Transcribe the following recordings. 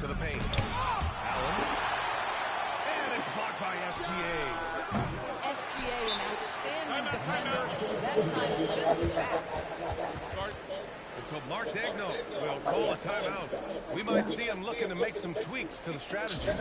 To the paint. Allen. And it's blocked by SGA. SGA, an outstanding defender. That time sends it back. And so Mark Degno will call a timeout. We might see him looking to make some tweaks to the strategy.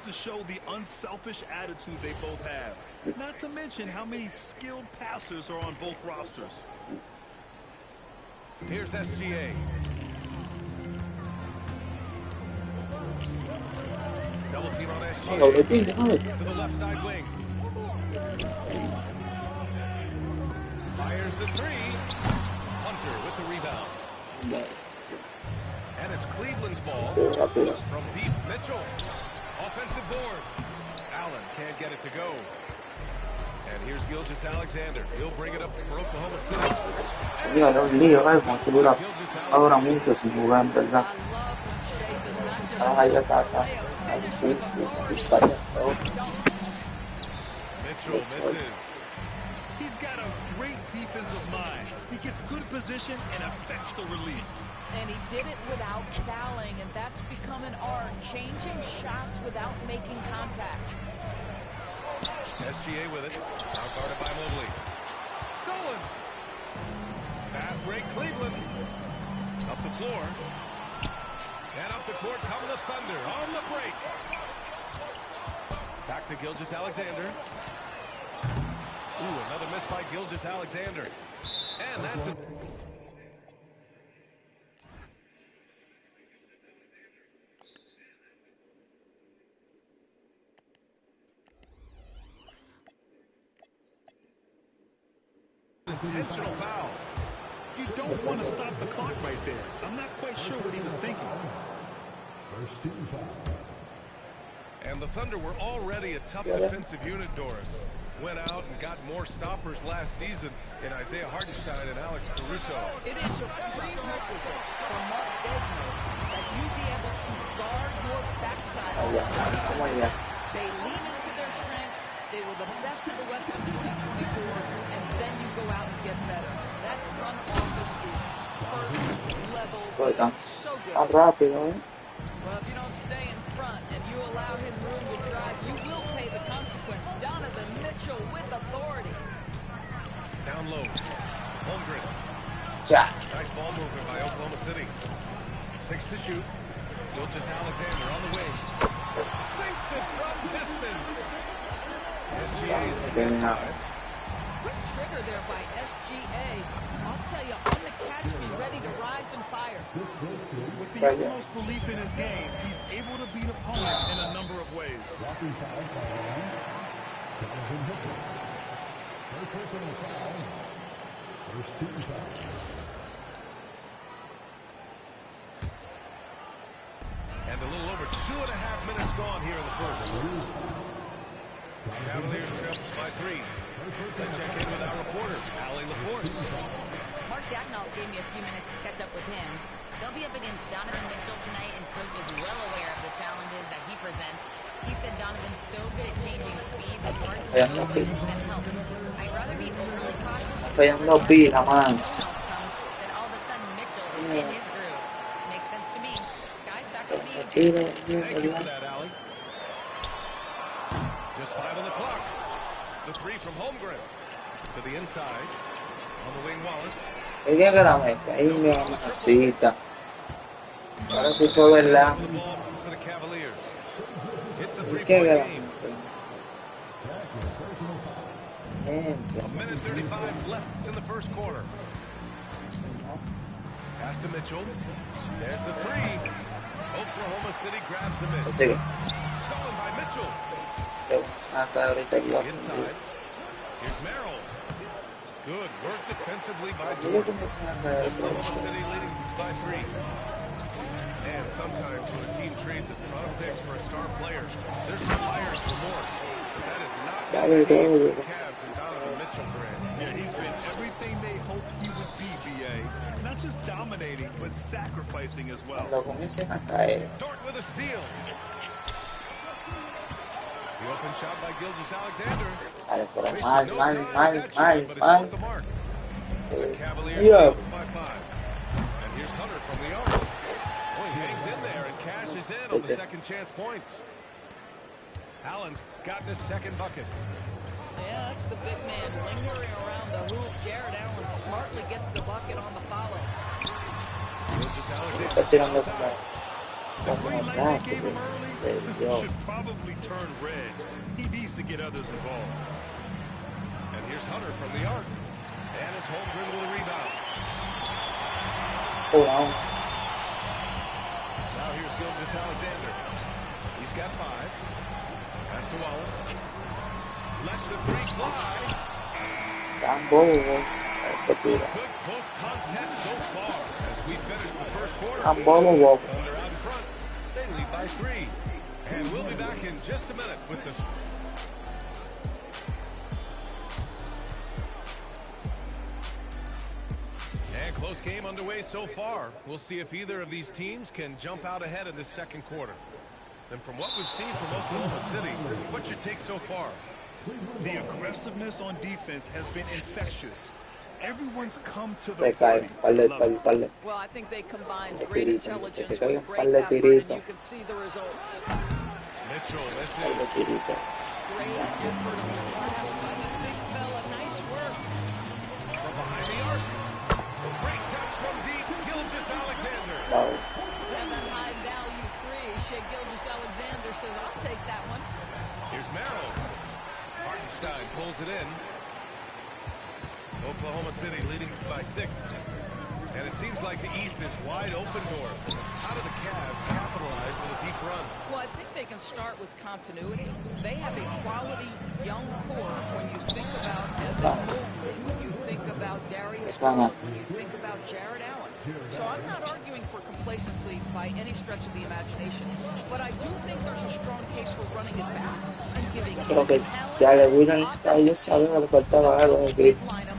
To show the unselfish attitude they both have. Not to mention how many skilled passers are on both rosters. Here's SGA. Double team on SGA. To the left side wing. Fires the three. Hunter with the rebound. And it's Cleveland's ball. From deep, Mitchell. Offensive board. Allen can't get it to go. And here's Gilgeous-Alexander. He'll bring it up for Oklahoma City. Mira, los líos, que dura ahora mucho sin jugar, en verdad. Ahí está. Mitchell misses. He's got a great defensive mind. He gets good position and affects the release. And he did it without fouling, and that's become an art, changing shots without making contact. SGA with it. Now guarded by Mobley. Stolen. Fast break, Cleveland. Up the floor. And up the court come the Thunder on the break. Back to Gilgeous-Alexander. Ooh, another miss by Gilgeous-Alexander. And that's it. Intentional foul. You don't want to stop the clock right there. I'm not quite sure what he was thinking. First team foul. And the Thunder were already a tough defensive unit, Doris. Went out and got more stoppers last season in Isaiah Hartenstein and Alex Caruso. It is a prerequisite for Mark Degno that you be able to guard your backside. They lean into their strengths. They were the best in the West in 2024, and then you go out and get better. That front office is first level. So good. Well, if you don't stay in front and you allow him room to drive, you will pay the consequence. Donovan Mitchell with authority. Down low. Holmgren. Nice ball movement by Oklahoma City. 6 to shoot. Gilgeous-Alexander on the wing. Sinks it from distance. SGA's Quick trigger there by SGA. I'll tell you, on the catch, be ready to rise and fire. With the utmost belief in his game, he's able to beat opponents in a number of ways. First team foul. And a little over 2.5 minutes gone here in the first. Cavaliers trail by 3. Let's check in with our reporter, Allie LaForce. Mark Dagnall gave me a few minutes to catch up with him. They'll be up against Donovan Mitchell tonight, and Coach is well aware of the challenges that he presents. He said Donovan's so good at changing speeds, it's hard to know when to send help. I'd rather be overly cautious and then all of a sudden Mitchell is in his groove. Makes sense to me. Guys, back up to you. Thank you for that, Allie. Just 5 on the clock. The 3 from Holmgren. To the inside. On the wing, Wallace. Ella que la mete, ahí mi mamacita. Ahora sí fue verdad. It's a 3-point game. A minute 35 left in the first quarter. Pass to Mitchell. There's the three. Oklahoma City grabs the miss. Stolen by Mitchell. Inside. Here's Merrill. Good work defensively by Jordan. Oklahoma City leading by 3. And sometimes when a team trades a ton of picks for a star player, there's some buyer's remorse. But that is not the case for the Cavs and Donovan Mitchell, Grant. Yeah, he's been everything they hoped he would be, BA. Not just dominating, but sacrificing as well. Dort with a steal. The open shot by Gilgeous-Alexander. The Cavaliers by 5. And here's Hunter from the arc. Boy, he hangs in there and cashes in on the second chance points. Allen's gotten his second bucket. Yeah, that's the big man lingering around the hoop. Jared Allen smartly gets the bucket on the follow. Gilgeous-Alexander. The green light they gave him early should probably turn red. He needs to get others involved. And here's Hunter from the arc. And it's Holmgren with a rebound. Oh, wow. Now here's Gilgeous-Alexander. He's got 5. Pass to Wallace. Lets the three fly. Good close contest so far as we finish the first quarter. Thunder out in front. They lead by 3. And we'll be back in just a minute with this. And close game underway so far. We'll see if either of these teams can jump out ahead in this second quarter. And from what we've seen from Oklahoma City, what's your take so far? The aggressiveness on defense has been infectious. Everyone's come to the party. Well, I think they combined great intelligence with great effort, and you can see the results. Mitchell, listen. Great effort on the glass by the big fella. Nice work. From behind the arc. Great touch from deep. Gilgeous-Alexander. And that high-value 3. Shea Gilgeous-Alexander says, I'll take that one. Here's Merrill. Hartenstein pulls it in. Oklahoma City leading by 6. And it seems like the East is wide open doors. How do the Cavs capitalize with a deep run? Well, I think they can start with continuity. They have a quality young core when you think about Evan Mobley, when you think about Darius Garland, when you think about Jared Allen. So I'm not arguing for complacency by any stretch of the imagination, but I do think there's a strong case for running it back and giving talented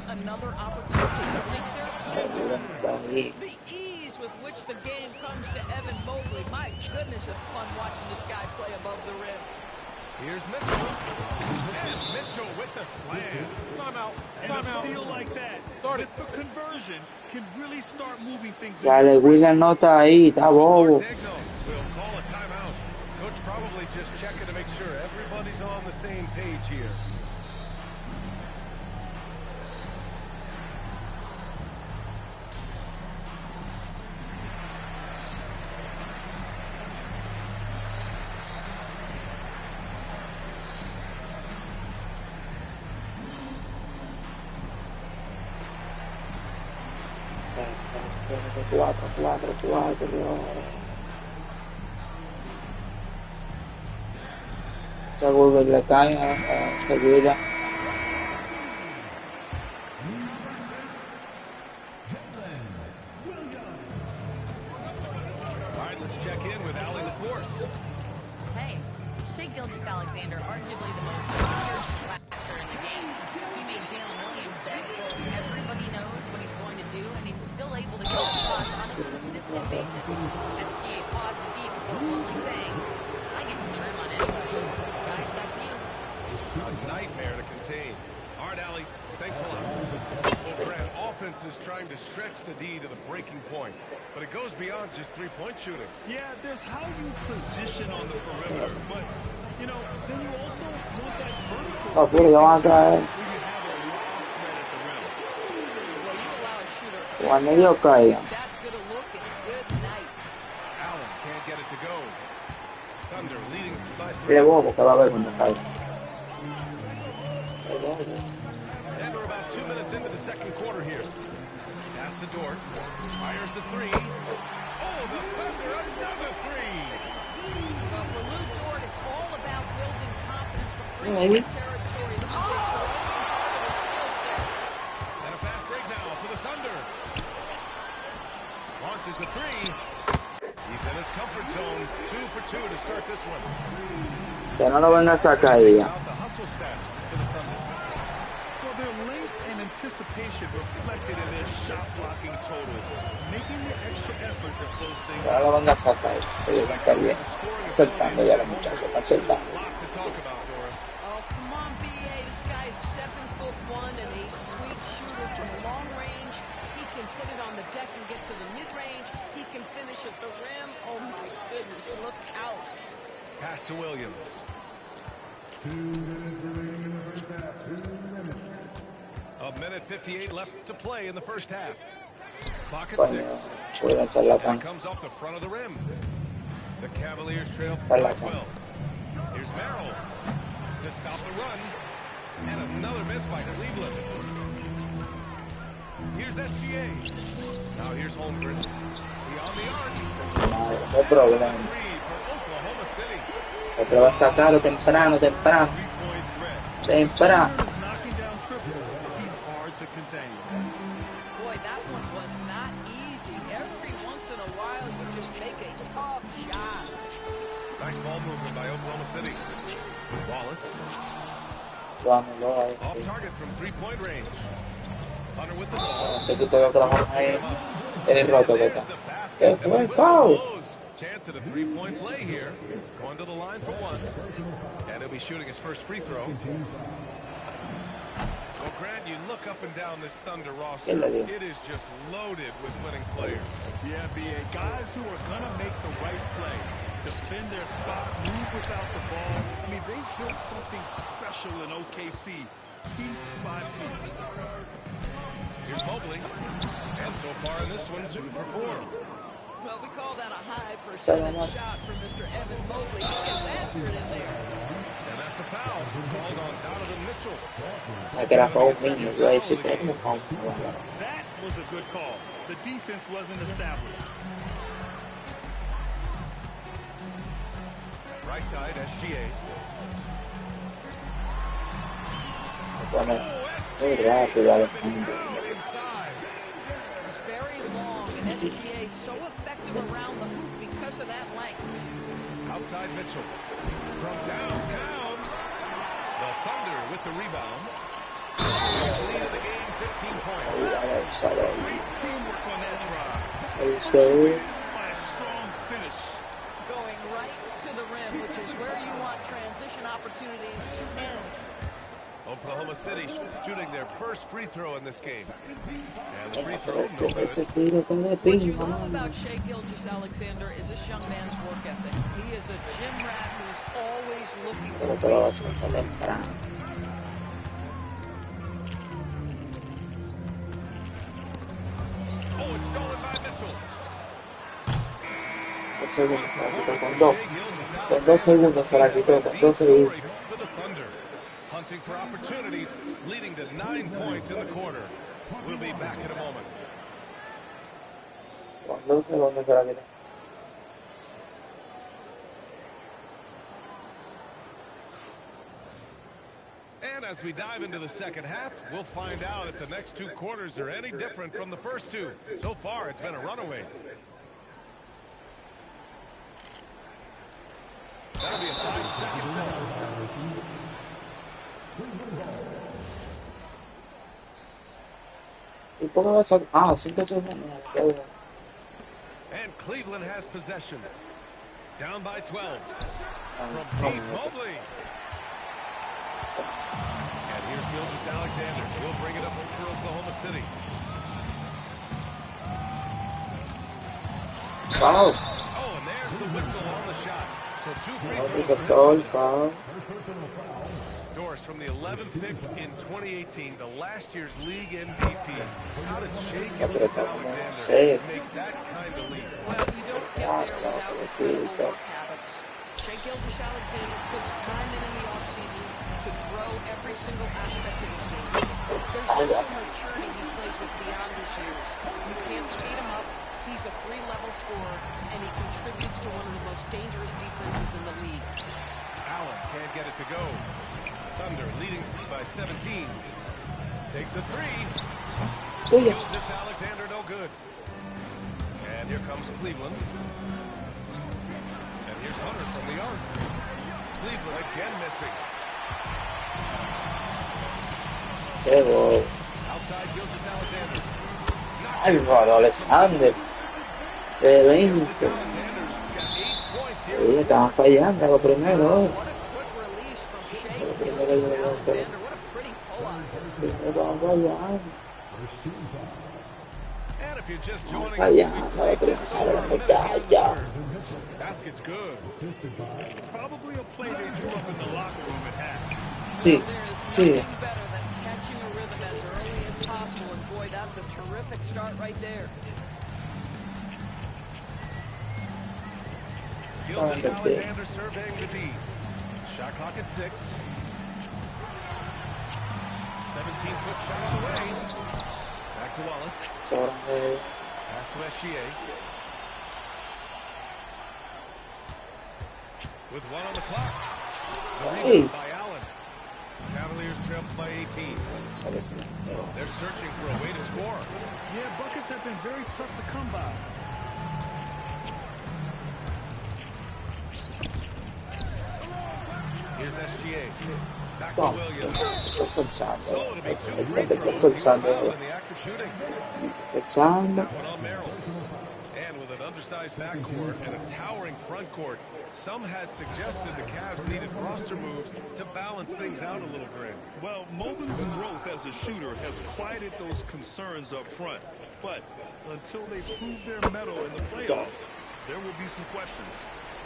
another opportunity to make their change. The ease with which the game comes to Evan Mobley. My goodness, it's fun watching this guy play above the rim. Here's Mitchell. And Mitchell with the slam. Timeout. And a steal like that, with the conversion, can really start moving things. William no está ahí, está bobo. We'll call a timeout. Coach probably just checking to make sure everybody's on the same page here. Se vuelve la caña, Sevilla. All right, let's check in with Allie LaForce. Hey, Shea Gilgeous-Alexander, arguably the most feared slasher in the game. Teammate Jalen Williams said, everybody knows what he's going to do, and he's still able to get shots on a consistent basis. SGA paused the beat before bluntly saying, I get to the rim on anybody. Guys, back to you. A nightmare to contain. All right, Allie, thanks a lot. Well, Grant, offense is trying to stretch the D to the breaking point, but it goes beyond just three-point shooting. Yeah, there's how you position on the perimeter, but, you know, then you also want that vertical Oh, really, I want that. where you have a long threat at the rim. Well, you allow a shooter Juan medio caía. that good a look and good night. Allen can't get it to go. Thunder leading by 3. Mire vos, porque va a haber cuando caiga. second quarter here. Pass to Dort. Fires the three. Oh, the Thunder, another three. Well, for Lou Dort, it's all about building confidence from three-point territory. This is a part of his skill set. And a fast break now for the Thunder. Launches the three. He's in his comfort zone. 2 for 2 to start this one. Que no lo venga a sacar ella. The hustle stats for the Thunder. Well, their length and anticipation reflected in their shot blocking totals, making the extra effort to close things Que no lo venga a sacar. Que yo venga bien. Están soltando ya los muchachos. Están soltando. A lot to talk about, Doris. Oh, come on, B.A. This guy's 7'1" and a sweet shooter from long range. He can put it on the deck and get to the mid-range. He can finish at the rim. Oh, my goodness, look out. Pass to Williams. 2 minutes remaining in the first half. 2 minutes. A minute 58 left to play in the first half. Clock at Coño, 6. voy a echarla That tan. comes off the front of the rim. The Cavaliers trail by 12. Here's Merrill to stop the run. And another miss by Cleveland. Here's SGA. Now here's Holmgren. Beyond the arc. No problema. Three for Oklahoma City. Se te va a sacarlo temprano. three-point threat. Temprano. Thunder is knocking down triples. He's hard to contain. Boy, that one was not easy. Every once in a while, you just make a tough shot. Nice ball movement by Oklahoma City. Wallace. Vamos, Off target from three-point range. Hunter with the ball. ese equipo de Oklahoma es roto, There's Beca. the basket. ¿Qué And the fue? whistle Foul. blows. Chance at a three-point play here. Going to the line for one. And he'll be shooting his first free throw. Well, Grant, you look up and down this Thunder roster. It is just loaded with winning players. Yeah, B.A. Guys who are going to make the right play, defend their spot, move without the ball. I mean, they've built something special in OKC. Piece by piece. Here's Mobley. And so far in this one, 2 for 4. Well, we call that a high percentage shot for Mr. Evan Mobley. He gets after it in there. And that's a foul called on Donovan Mitchell. Esa que era foul mío, yo ahí sí tengo foul. That was a good call. The defense wasn't established. Right side, SGA. Pone muy rápido Alessandro. Inside. It's very long, and SGA so effective around the hoop because of that length. Outside Mitchell. From downtown. The Thunder with the rebound. Lead of the game, 15 points. Great teamwork on that drive. By a strong finish. Going right to the rim, which is where you want transition opportunities to end. Oklahoma City shooting their first free throw in this game. And the free throw, Ese no good. tiro tan de What you pinga, love mano. about Shai Gilgeous-Alexander is this young man's work ethic. He is a gym rat who's always looking Pero for te lo ways vas to a improve. meter temprano. Oh, it's stolen by Mitchell. 2 segundos se la quitó con 2. Con 2 segundos se la quitó con 2 segundos. For the Thunder, hunting for opportunities, leading to 9 points in the quarter. We'll be back in a moment. Con 2 segundos se la quitó. And as we dive into the second half, we'll find out if the next 2 quarters are any different from the first 2. So far, it's been a runaway. That'll be a 5-second call. ¿Y por qué vas a...? Ah, 5 segundos. Qué bueno. And Cleveland has possession. Down by 12. From deep, Mobley. And here's Gilgeous-Alexander. He'll bring it up for Oklahoma City. Foul. Oh, and there's the whistle on the shot. So 2 free No, throws. porque sol, foul. Doris, from the 11th pick in 2018, the last year's league MVP. How did Shai Gilgeous-Alexander make that kind of leap? Well, you don't get there without incredible work habits. Shai Gilgeous-Alexander puts time in the offseason. to grow every single aspect of his game. There's also maturity he plays with beyond his years. You can't speed him up. He's a free-level scorer, and he contributes to one of the most dangerous defenses in the league. Allen can't get it to go. Thunder leading by 17. Takes a three. Gilgeous Alexander, no good. And here comes Cleveland. And here's Hunter from the arc. Cleveland again missing. Outside Gilgeous Alexander. Álvaro Alexander de 20. Oye, estaban fallando lo primero. Estaban fallando. And if you're just joining us, we played just over a minute here in the third. Basket's good. Probably a play they drew up in the locker room at half. Sí, sí. Catching a rhythm as early as possible, and boy, that's a terrific start right there. Gilgeous Alexander surveying the D. Shot clock at 6. 17-foot shot on the way. Back to Wallace. Pass to SGA. With 1 on the clock. The rebound by Allen. Cavaliers trail by 18. They're searching for a way to score. Yeah, buckets have been very tough to come by. Here's SGA. Back to Williams. So it'll be 2 free throws in the act of shooting. That one on Merrill. And with an undersized backcourt and a towering front court, some had suggested the Cavs needed roster moves to balance things out a little bit. Well, Mobley's growth as a shooter has quieted those concerns up front. But until they prove their mettle in the playoffs, there will be some questions.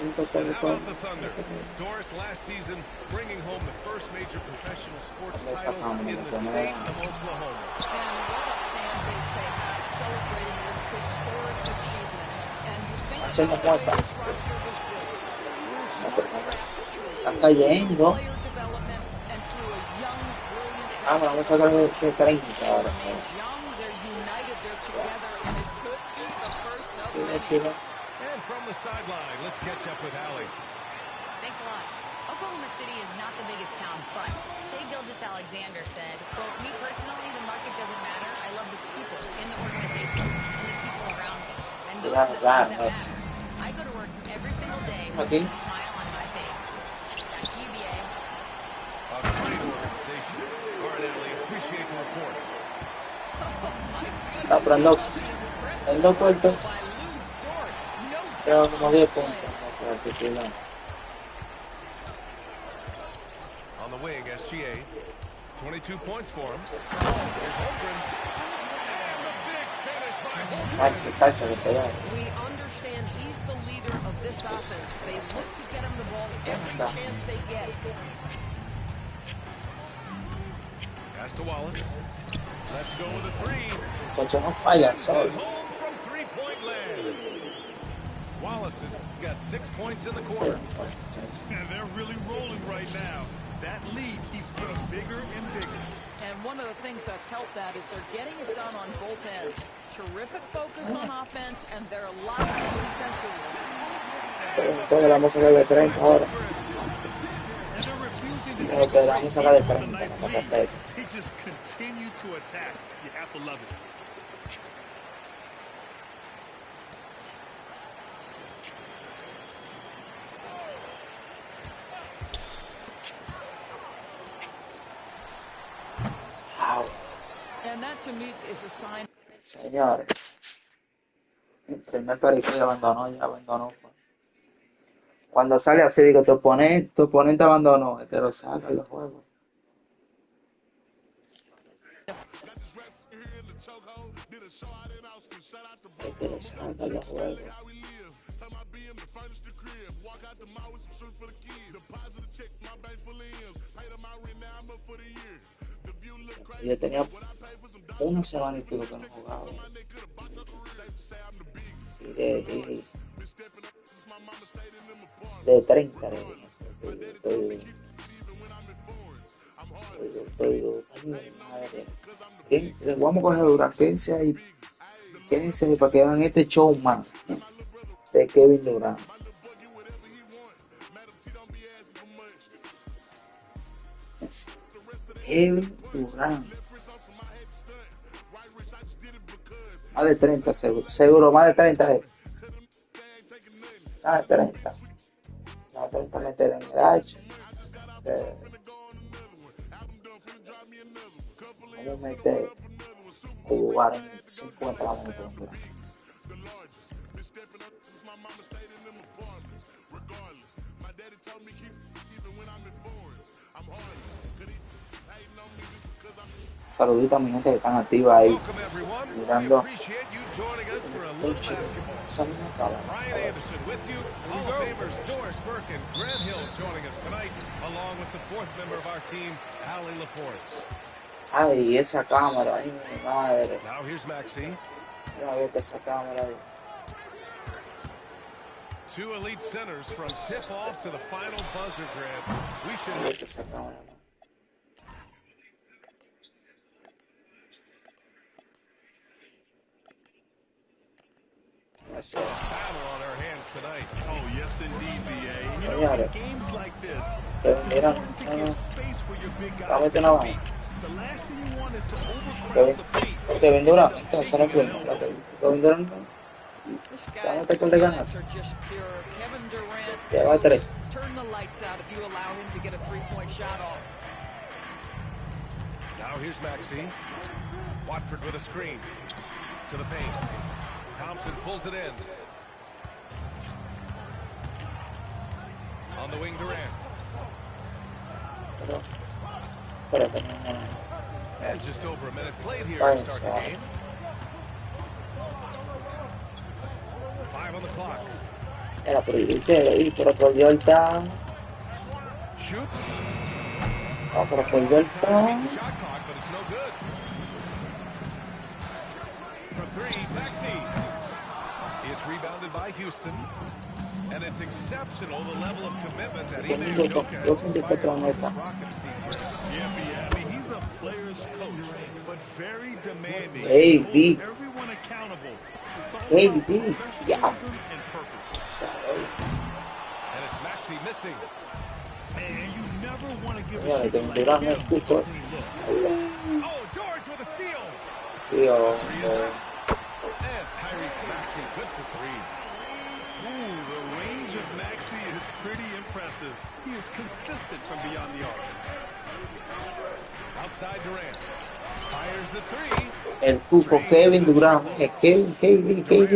And how about the Thunder? Doris last season bringing home the first major professional sports title in the state of Oklahoma. And what a fan base they have celebrating this historic achievement. And you think about the way this roster was built. Through smart draft choices, player development, and through a young, brilliant Vamos a sacar de 30 ahora. young, they're united, they're together, and it could be the first of many. And from the sideline, let's catch up with Allie. Thanks a lot. Oklahoma City is not the biggest town, but Shai Gilgeous-Alexander said, quote, me personally, the market doesn't matter. I love the people in the organization and the people around me. And those are the things that matter. I go to work every single day with a smile on my face. Back to you, BA. A great organization. All right, Allie, appreciate the report. Está prendo puerto. Quedan como 10 puntos. On the wing, SGA. 22 points for him. Here's Holmgren. And the big finish by Holmgren. Salsa que se ve. We understand he's the leader of this offense. They look to get him the ball every chance they get. Pass to Wallace. Let's go with a 3. Muchachos, no fallan solo. Home from 3-point land. Wallace has got 6 points in the quarter. And they're really rolling right now. That lead keeps getting bigger and bigger. And one of the things that's helped that is they're getting it done on both ends. Terrific focus on offense, and they're locked in defensively. Entonces la vamos a sacar de 30 ahora. And they're refusing to Pero take la vamos a sacar de a 30. nice No lead. perfecto. They just continue to attack. You have to love it. And that to me is a sign. Señores, el primer periferio abandonó. Cuando sale así, digo, tu oponente abandonó, es que lo saca en los juegos. Es que lo saca en los juegos. Yo tenía una semana y pico que no jugaba. De 30 de Madre. Vamos a coger dura, quédense ahí para que vean este showman de Kevin Durant. Kevin Durant. Más de 30 seguro, más de 30 Más de 30. Más de 30 meter en el H. Vamos a meter jugar en 50 minutos. Saludito a mi gente que están activa ahí, mirando. Ay, esa cámara, ay, mi madre. Mira, vete esa cámara ahí. Two elite centers from tip-off to the final buzzer grab. We should Vete esa cámara. battle on our hands tonight. Oh, yes, indeed, BA. And you know, in games like this, it's Mira, important to give space for your big guys vamos to a compete. The last thing you want is to overcrowd the paint. Kevin Durant, entonces no fue. Kevin Durant, This vamos guy's a de ganar. mechanics are just pure. Kevin Durant, Ya va 3. turn the lights out if you allow him to get a three-point shot off. Now here's Maxey. Watford with a screen. To the paint. Thompson pulls it in. On the wing, Durant. And just over a minute played here to start the game. 5 on the clock. Era por ahí, por otro Yorta. Shoots. Por otro Yorta. Shot clock, but it's no good. For 3, Maxey. It's rebounded by Houston. And it's exceptional the level of commitment that he made. Yeah, I mean, he's a player's coach, but very demanding. Hey, Holds D. everyone accountable. It's all Hey, about D. Yeah. professionalism and purpose. And it's Maxey missing. And you never want to give Yeah, a shooter then like Durant him is good, a sir. clean look. Oh, George with a steal. And Tyrese Maxey good for 3. Ooh, the range of Maxey is pretty impressive. He is consistent from beyond the arc. Outside Durant. Fires the 3. El cuco Kevin Durant. KD. Got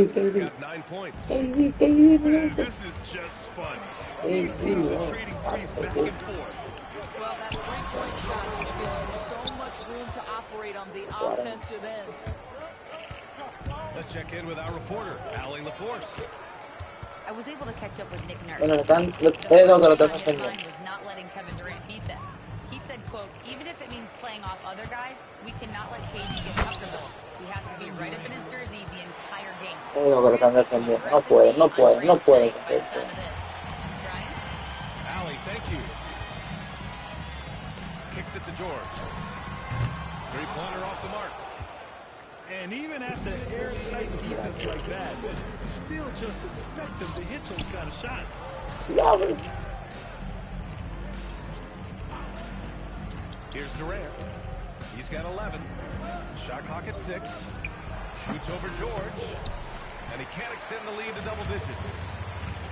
9 points. Man, this is just fun. These teams are trading threes back and forth. Well, that three-point shot just gives you so much room to operate on the offensive end. Let's check in with our reporter, Allie LaForce. I was able to catch up with Nick Nurse. Bueno, ustedes dos que lo están His defendiendo. mind was not letting Kevin Durant beat them. He said, quote, even if it means playing off other guys, we cannot let KD get comfortable. We have to be right up in his jersey the entire game. Ustedes dos que lo están defendiendo. No pueden. Allie, thank you. Kicks it to George. Three-pointer off the mark. And even after airtight defense like that, you still just expect him to hit those kind of shots. Here's Durant. He's got 11. Shot clock at 6. Shoots over George. And he can't extend the lead to double digits.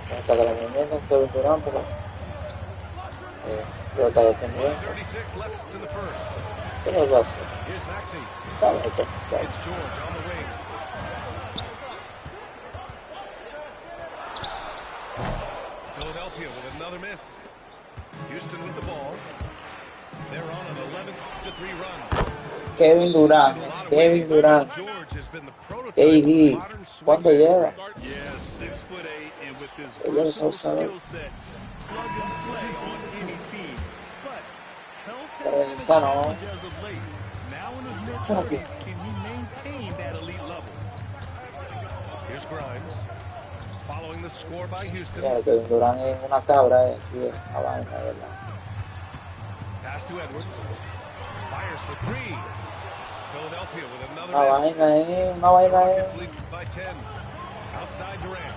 Vamos a sacar la mierda, Kevin Durant, porque lo está defendiendo. 36 left in the first. ¿Qué nos va a hacer? Here's Maxey. Dale. It's George on the wing. Philadelphia with another miss. Houston with the ball. They're on an 11-3 run. Kevin Durant. George has been the prototype KD. of modern swing ¿Cuánto man. lleva? Yeah, 6'8", and with his Ella lo versatile sabe. skill set, plug and play on any team. But health Pero has been a esa no. challenge as of late. Now in his mid-30s, can he maintain that elite level? Here's Grimes. Following the score by Houston. Mira, Kevin Durant es una cabra aquí, la vaina, ¿verdad? Pass to Edwards. fires for three. Philadelphia with another Una vaina ahí. Rockets lead by 10. Outside Durant.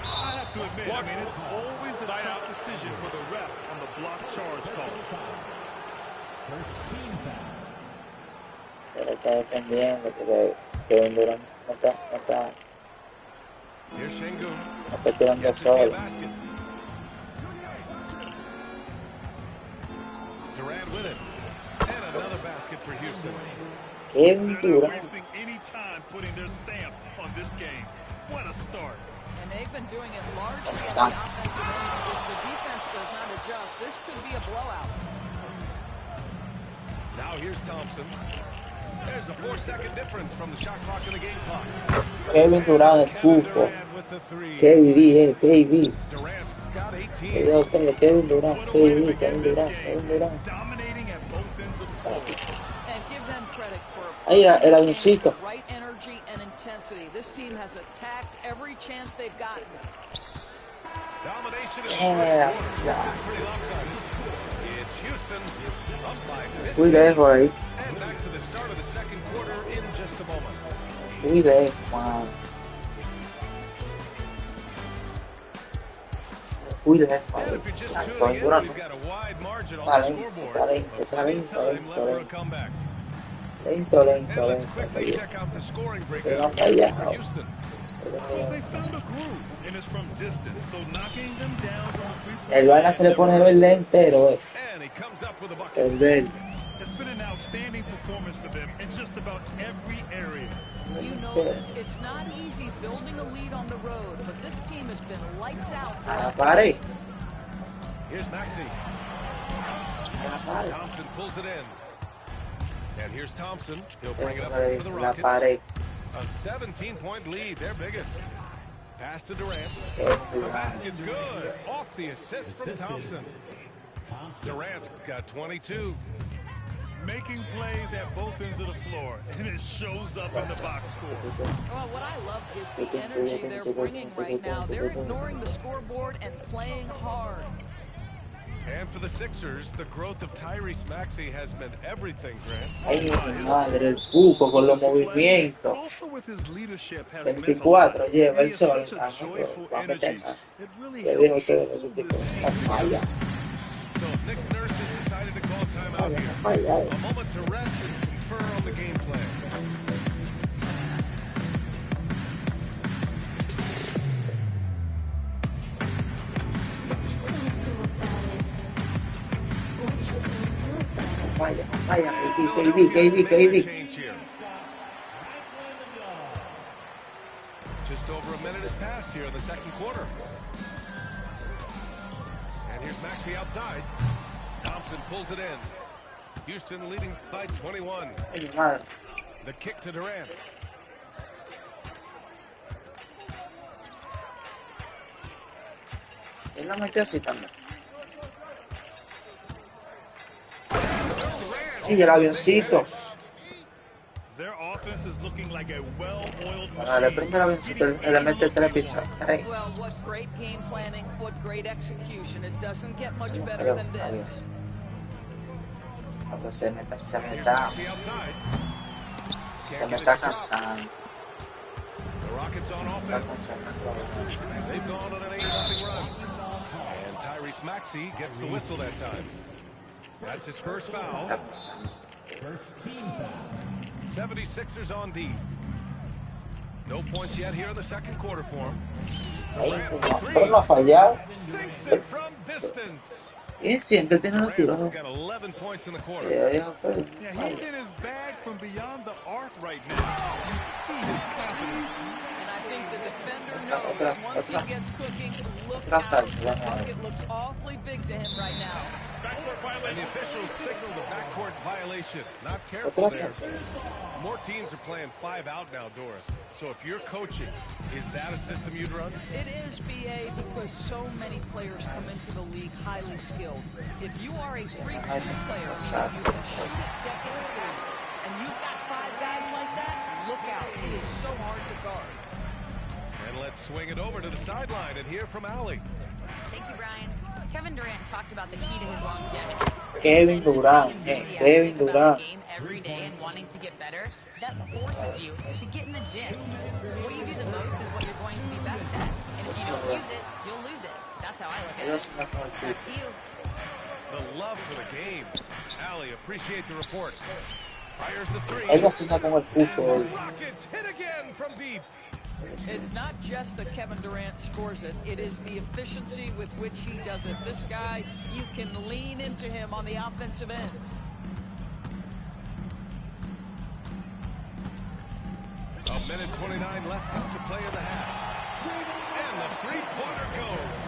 I have to admit, I mean, it's always a tough decision for the ref on the block charge call. Pero está defendiendo porque Kevin Durant no está Here's Şengün. tirando Gets to see a solo. basket. Durant with it. And another basket for Houston. Kevin They're not Durant. wasting any time putting their stamp on this game. What a start. And they've been doing it largely at the offensive end. If the defense does not adjust, this could be a blowout. Now here's Thompson. There's a 4-second difference from the shot clock and the game clock. Kevin Durant es Kevin cupo. Durant with the three. KD. Durant's got 18. Kevin Durant, What a way to Kevin begin this Durant, game. Kevin Durant. Dominating at both ends of the floor. And give them credit for Ahí el avioncito. right energy and intensity. This team has attacked every chance they've gotten. Domination in the Yeah. first quarter. It's pretty lopsided. It's Houston up by 15. Muy lejos ahí. And back to the start of the second quarter in just a moment. Muy lejos, man. Muy lejos And ahí. if you're just Kevin tuning in, Durant. we've got a wide margin on Está the lento, scoreboard. está lento, But está plenty of lento, time left for a lento. comeback. Lento. And let's quickly check out the scoring breakout for Houston. Well, they found a groove, and it's from distance, so knocking them down from a three-point El vaina se le pone verde entero, And he comes up with a bucket. el verde. It's been an outstanding performance for them in just about every area. You know this. It's not easy building a lead on the road, but this team has been lights out. A la pared. Here's Maxey. A la pared. Thompson pulls it in. And here's Thompson. He'll bring it up Eso le for the dice la Rockets. pared. A 17-point lead, their biggest. Pass to Durant. Kevin The Durant. basket's good. Off the assist from Thompson. Durant's got 22. Making plays at both ends of the floor, and it shows up in the box score. Well, what I love is the energy they're bringing right now. They're ignoring the scoreboard and playing hard. And for the Sixers, the growth of Tyrese Maxey has meant everything, Grant. Ay, mi madre, el cupo con los movimientos. Also with his leadership has meant a 24 lot. lleva He el has sol. such a joyful energy. It really Le digo helps que move ese this tipo team no to falla. So Nick Nurse has decided to call timeout here. Falla. A moment to rest and confer on the game plan. Falla. KD. Change here. Just over a minute has passed here in the second quarter. And here's Maxey outside. Thompson pulls it in. Houston leading by 21. Ay, mi madre. The kick to Durant. Él la metió así también. Y el avioncito. Their offense is looking like a well-oiled Cuando le prende el avioncito, él le mete 3 pisos. Well, what great game planning, what great execution. It doesn't get much better than this. Cuando se me Here's está Maxey outside. Can't get it to drop. cansando. The Rockets on Está offense. cansando. They've gone on an 8-0 run. And Tyrese Maxey gets the whistle that time. That's his first foul. Está cansando. 76ers on D. No points yet here in the second quarter for him. Ahí, Durant for three. pero no ha fallado. Sinks it from distance. Bien, siempre tiene los tiros. Durant's got 11 points in the quarter. Yeah, he's in his bag from beyond the arc right now. You see his confidence. And I think the defender knows Otra- once otra- he gets cooking, look otra out. salsa, The vamos a ver. bucket looks awfully big to him right now. And the officials signaled a backcourt violation. Not careful Otra there. salsa. More teams are playing 5 out now, Doris. So if you're coaching, is that a system you'd run? It is, BA, because so many players come into the league highly skilled. If you are a 3-2 player, you can shoot it decades, and you've got 5 guys like that, look out. It is so hard to guard. And let's swing it over to the sideline and hear from Allie. Thank you, Brian. Kevin Durant talked about the key to his longevity. Kevin Durant, Kevin Durant. Every day and wanting to get better, that forces you to get in the gym. What you do the most is what you're going to be best at. And if you don't use it, you'll lose it. That's how I look at it. Back to you. The love for the game. Allie, appreciate the report. Fires the three. Él vacila como el puto hoy. Rockets hit again from deep. It's not just that Kevin Durant scores it. It is the efficiency with which he does it. This guy, you can lean into him on the offensive end. A minute 29 left to play in the half. And the three-pointer goes.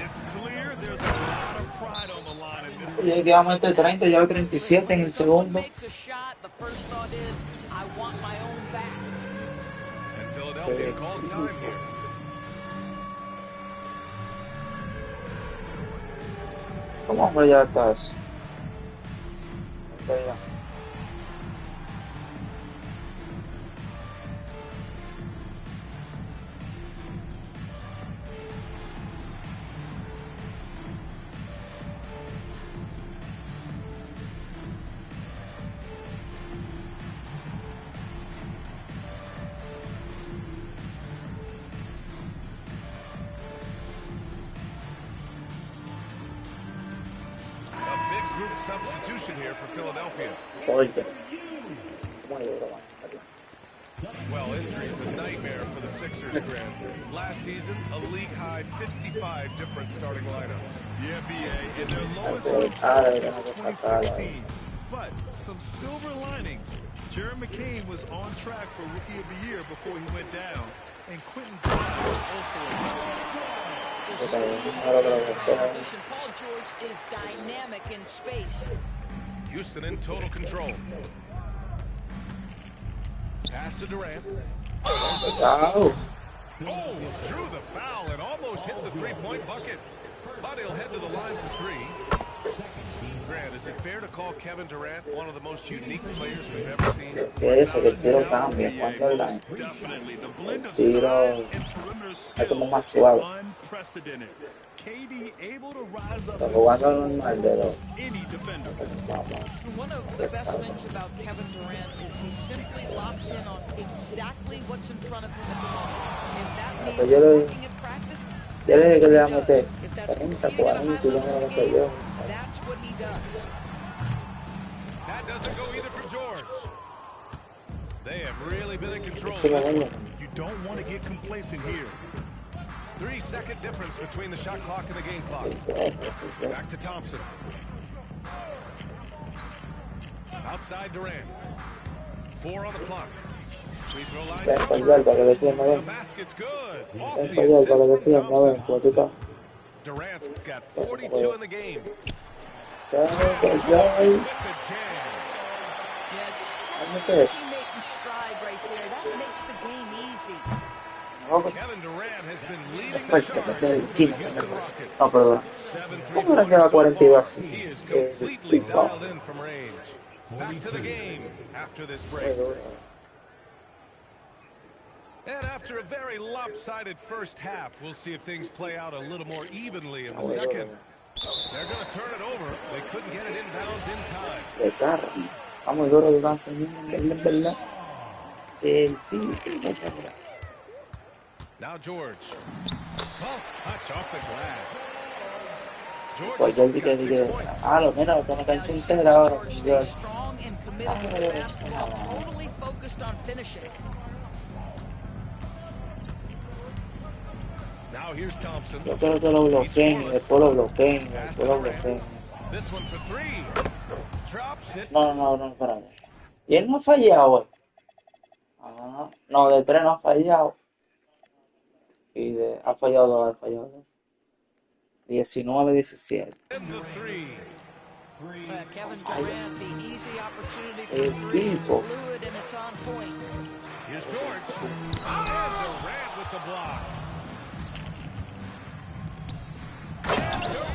It's clear there's a lot of pride on the line in this. Oye, que va a meter 30, ya 37 en el segundo. Makes a shot. The first thought is, I want my own back. And Philadelphia calls time here. ¿Cómo hombre ya estás? Okay, ya. Substitution here for Philadelphia. Oye. Well, injuries a nightmare for the Sixers, Grant. Last season, a league-high 55 different starting lineups. Yeah, BA, and their lowest win since 2016. But some silver linings. Jerry McCain was on track for Rookie of the Year before he went down, and Quentin Grimes was also Position, Paul George is dynamic in space. Houston in total control. Pass to Durant. Wow. Oh, drew the foul and almost hit the three-point bucket. But he'll head to the line for three. Grant, is it fair to call Kevin Durant one of the most unique players we've ever seen? Eso, que el tiro cambia cuando el definitely the blend of tiro size and perimeter es como skill más suave. unprecedented. KD able to rise up Pero jugando normal de los any defender. One of the best things about Kevin Durant is he simply locks in on exactly what's in front of him at the moment. If that means working at practice, yo le dije que le iba a meter if that's 40 competing at a high y yo me level lo in the meto game, yo. that's what he does. That doesn't go either for George. They have really been in control of Sí, this bueno. one. You don't want to get complacent here. 3-second difference between the shot clock and the game clock. Back to Thompson. Outside Durant. 4 on the clock. Free throw line. Ven para allá para que defienda, The ven. basket's good. Off Ven the para allá assist para que from defienda, ven. Thompson. Como tú estás. Durant's got 42 in the game. Ya, ya. With the jam. Yeah, just Dame constant eso. teammate stride right there. That makes the game easy. No, pues, Kevin Durant has been leading the fuerte, charge meter el with the quinto, Houston meter el Rockets. no, perdón. 7 ¿Cómo ahora three-pointers lleva so 40 y va far. así? He is completely dialed in from range. Back to the game after this break. And after a very lopsided first half, we'll see if things play out a little more evenly in the second. They're going to turn it over. They couldn't get it inbounds in time. De carro. Está muy duro de lanza, en verdad. El pico, Now George. Soft touch off the glass. pues yo dije, lo menos está en la cancha entera ahora. George stays strong and committed to the basketball, totally focused on finishing. Now here's Thompson. Yo quiero que lo bloqueen y después lo bloqueen y Pass después to lo Durant. bloqueen. This one for three. Drops it. No, espérate. Y él no ha fallado, güey. No, del 3 no ha fallado. Y ha fallado 2, ha fallado 2. 19-17. In the three. Kevin Durant, the easy opportunity for El three. It's tipo. fluid and it's on point. Here's George. And Durant with the block.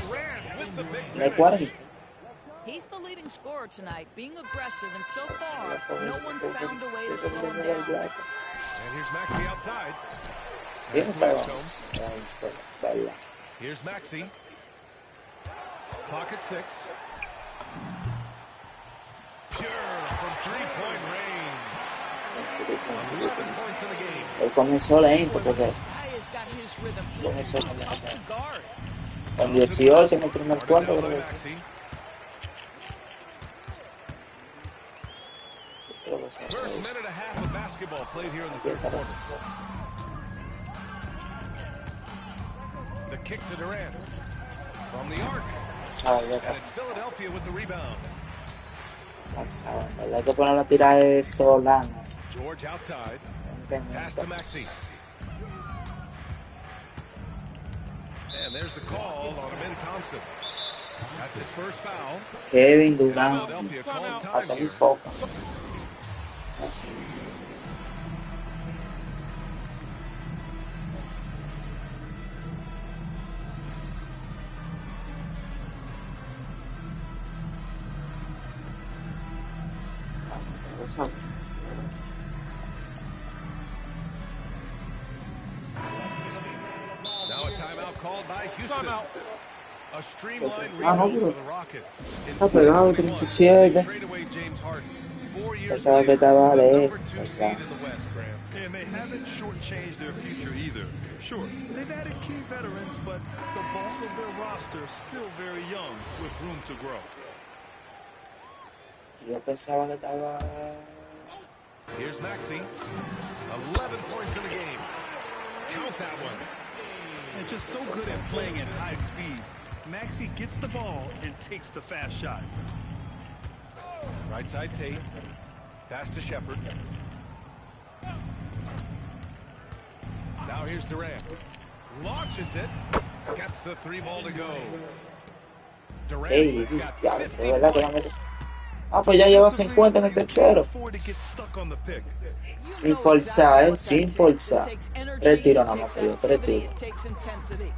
Durant with the big De finish. 40. He's the leading scorer tonight, being aggressive, and so far, no one's found a way to slow him down. And here's Maxey outside. Bien Pass to pegado. Edgecombe. Here's Maxey. clock at 6. Pure from three-point range. 11 points in the game. Él comenzó lento porque This guy has got his rhythm. He can comenzó be tough to guard. con 18 en el primer Guarded cuarto. down by Creo Maxey. que First minute and a half of basketball played here in the third quarter. The kick to Durant. From the arc. sabe, And it's Philadelphia with the rebound. cansado. ¿Verdad? Hay que ponerlo a tirar de Solanas. George outside. Pass to Maxey. And there's the call on Amin Thompson. That's his first foul. Kevin Durant. Philadelphia calls time Hasta here. un foco. Now a timeout called by Houston. A streamlined no, rebuild pero for the Rockets. está pegado de 37. Trade away James Harden. 4 years Pensaba que later, estaba the de number 2 seed in the West, Graham. And they haven't shortchanged their future either. Sure, they've added key veterans, but the bulk of their roster is still very young with room to grow. Yo pensaba que estaba. Here's Maxey. 11 points in the game. Count that one. And just so good at playing at high speed. Maxey gets the ball and takes the fast shot. Right side Tate. Pass to Shepard. Now here's Durant. Launches it. Gets the 3 ball to go. Durant's Ey, got ya, 50 de verdad que la points. mete. Pues ya lleva 50 en el tercero. Afford to get stuck on the pick. Sin forzar, sin forzar. 3 tiros nada más, yo, 3 tiros. It takes intensity.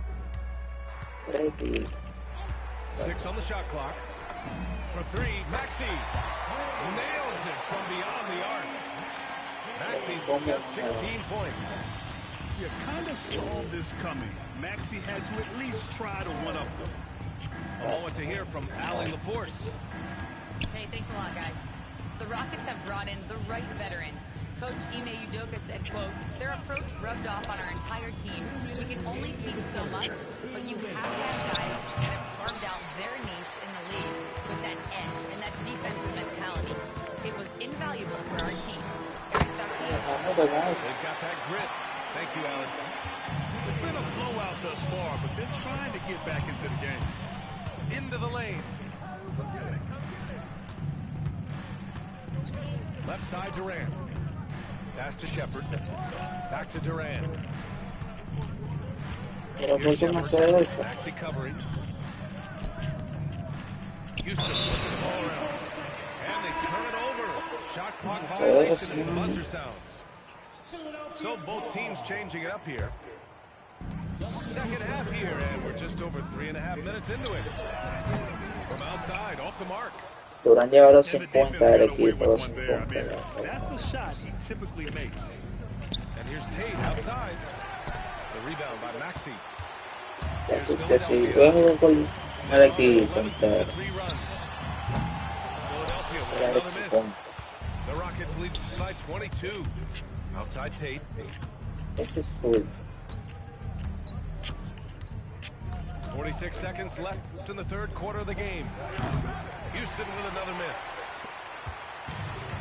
3 tiros. 6 on the shot clock. For 3, Maxey nails it from beyond the arc. Maxey's got 16 points. You kind of saw this coming. Maxey had to at least try to one-up them. A moment to hear from Allie LaForce. Hey, thanks a lot, guys. The Rockets have brought in the right veterans. Coach Ime Udoka said, quote, their approach rubbed off on our entire team. We can only teach so much, but you have to have guys that have carved out their niche in the league with that edge and that defensive mentality. It was invaluable for our team. Guys, back to you. They've got that grit. Thank you, Allie. It's been a blowout thus far, but they're trying to get back into the game. Into the lane. Left side Durant. Pass to Shepard. Back to Durant. Pero ¿por Here's qué no Shepard. hace eso? Maxey covering. Houston flipping the ball around. And they turn it over. Shot clock violation as the buzzer sounds. So both teams changing it up here. Second half here, and we're just over 3.5 minutes into it. From outside, off the mark. Durán lleva los And the 50 defense del got away equipo, with los one there. I 50. mean, that's a shot he typically makes. And here's Tate outside. The rebound by Maxey. Here's Que si Philadelphia. juego con el equipo 11 entero, to 3 run. Philadelphia with era another de miss. 50. The Rockets lead by 22. Outside Tate. Ese es full. 46 seconds left in the third quarter of the game. Houston with another miss.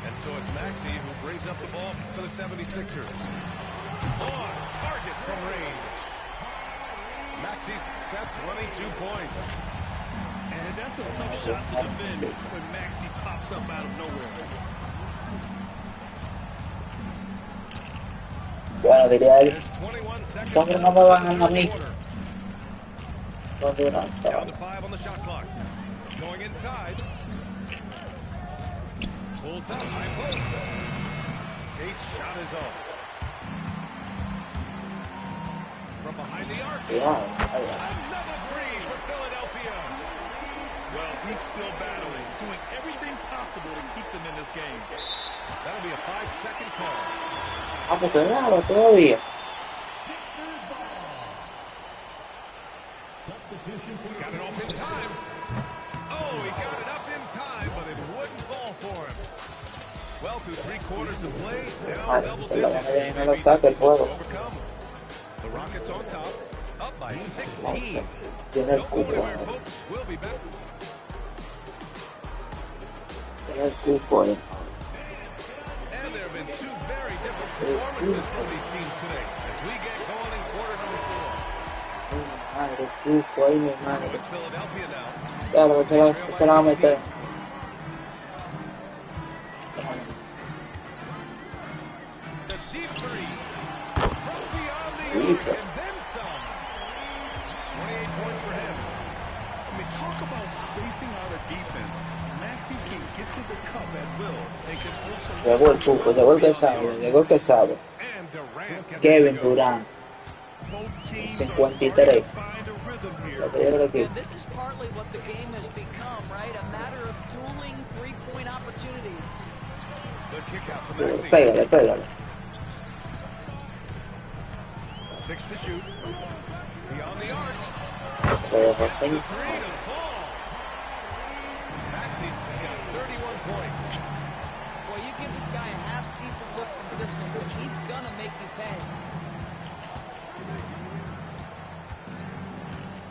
And so it's Maxey who brings up the ball for the 76ers. On target from range. Maxey's got 22 points. And that's a tough shot to defend when Maxey pops up out of nowhere. Bueno, diría él, There's 21 seconds Sangre no left me in bajan the a third mí. quarter. con Durán Down sabe. to 5 on the shot clock. Going inside. Pulls up, high post. Tate's shot is off. From behind the arc. Cuidado. Another free for Philadelphia. Well, he's still battling, doing everything possible to keep them in this game. That'll be a 5-second call. Ah, pues pegado todavía. Got it off in time. he got it up in time, but it wouldn't fall for him. Well, through 3 quarters of play, down double digits. No lo saca el juego. The Rockets on top, up by 16. Tiene el Don't go cupo. anywhere, folks. We'll be back. Tiene el cupo ahí. And there have been 2 very different performances from these teams today as we get going in quarter number 4. Mi madre, cupo ahí, mi madre. It's Philadelphia now. Claro, se la va a meter. The deep 3 from beyond the arc and then some. 28 points for him. I mean, talk about spacing out a defense. Maxey can get to the cup at will and can also... Llegó el cupo, llegó el que sabe, llegó el que sabe. And Durant gets Kevin it to go. Durant, Both teams 53. find a rhythm here. Lo que yo creo que And this is partly what the game has become, right? A matter of dueling three-point opportunities. The kick out to Maxey. pégale, pégale. 6 to shoot. Beyond the arc. Pero Gets the 3 José, to fall. Maxey's got 31 points. Well, you give this guy a half-decent look from distance, and he's gonna make you pay.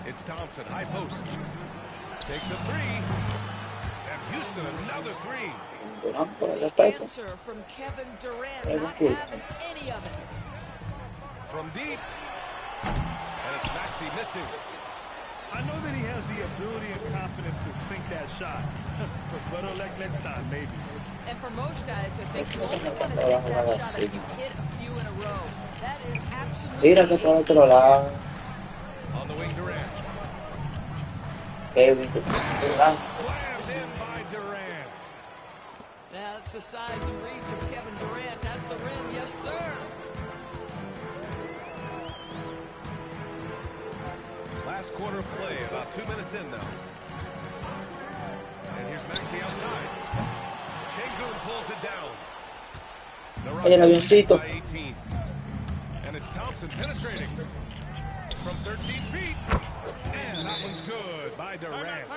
It's Thompson, high post. Takes a 3. And Houston, another 3. Durant por el The respeto. answer from Kevin Durant, Hey, not cool. having any of it. From deep. And it's Maxey missing. I know that he has the ability and confidence to sink that shot. But better luck next time, maybe. And for most guys, I think you only want to take that shot if you hit a few in a row. That is absolutely Tírate por otro lado. On the wing, Durant. Kevin Durant. Slammed in by Durant. Now that's the size and reach of Kevin Durant at the rim. Yes, sir. Last quarter of play, about 2 minutes in now. And here's Maxey outside. Şengün pulls it down. The Oye, el Rockets lead avioncito. by 18. And it's Thompson penetrating from 13 feet. And that one's good by Durant.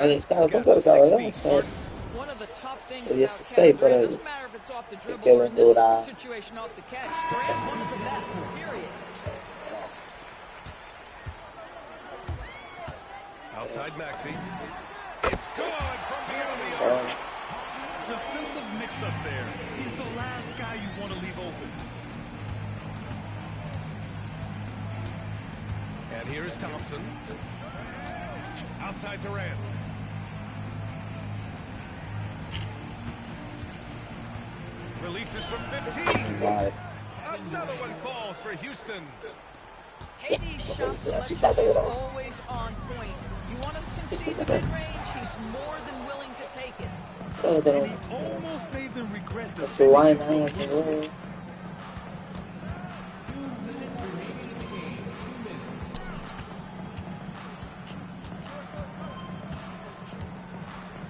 Ahí está, Durant's ¿cuánto got acaba? 16. Vamos a ver. One of the tough things El about 16 Kevin por Durant, el- doesn't matter if it's off the dribble Kevin or in this Durant. situation off the catch. Durant's one of the best, period. Outside Maxey. It's good from beyond the arc. Defensive mix-up there. He's the last guy you want to leave open. And here's Thompson. Outside Durant. Releases from 15. Madre. Another one falls for Houston. KD's shot selection is always on point. You want to concede the mid-range, he's more than willing to take it. Eso And tenemos he almost made them regret su vaina defending ahí, him so este easily. güey.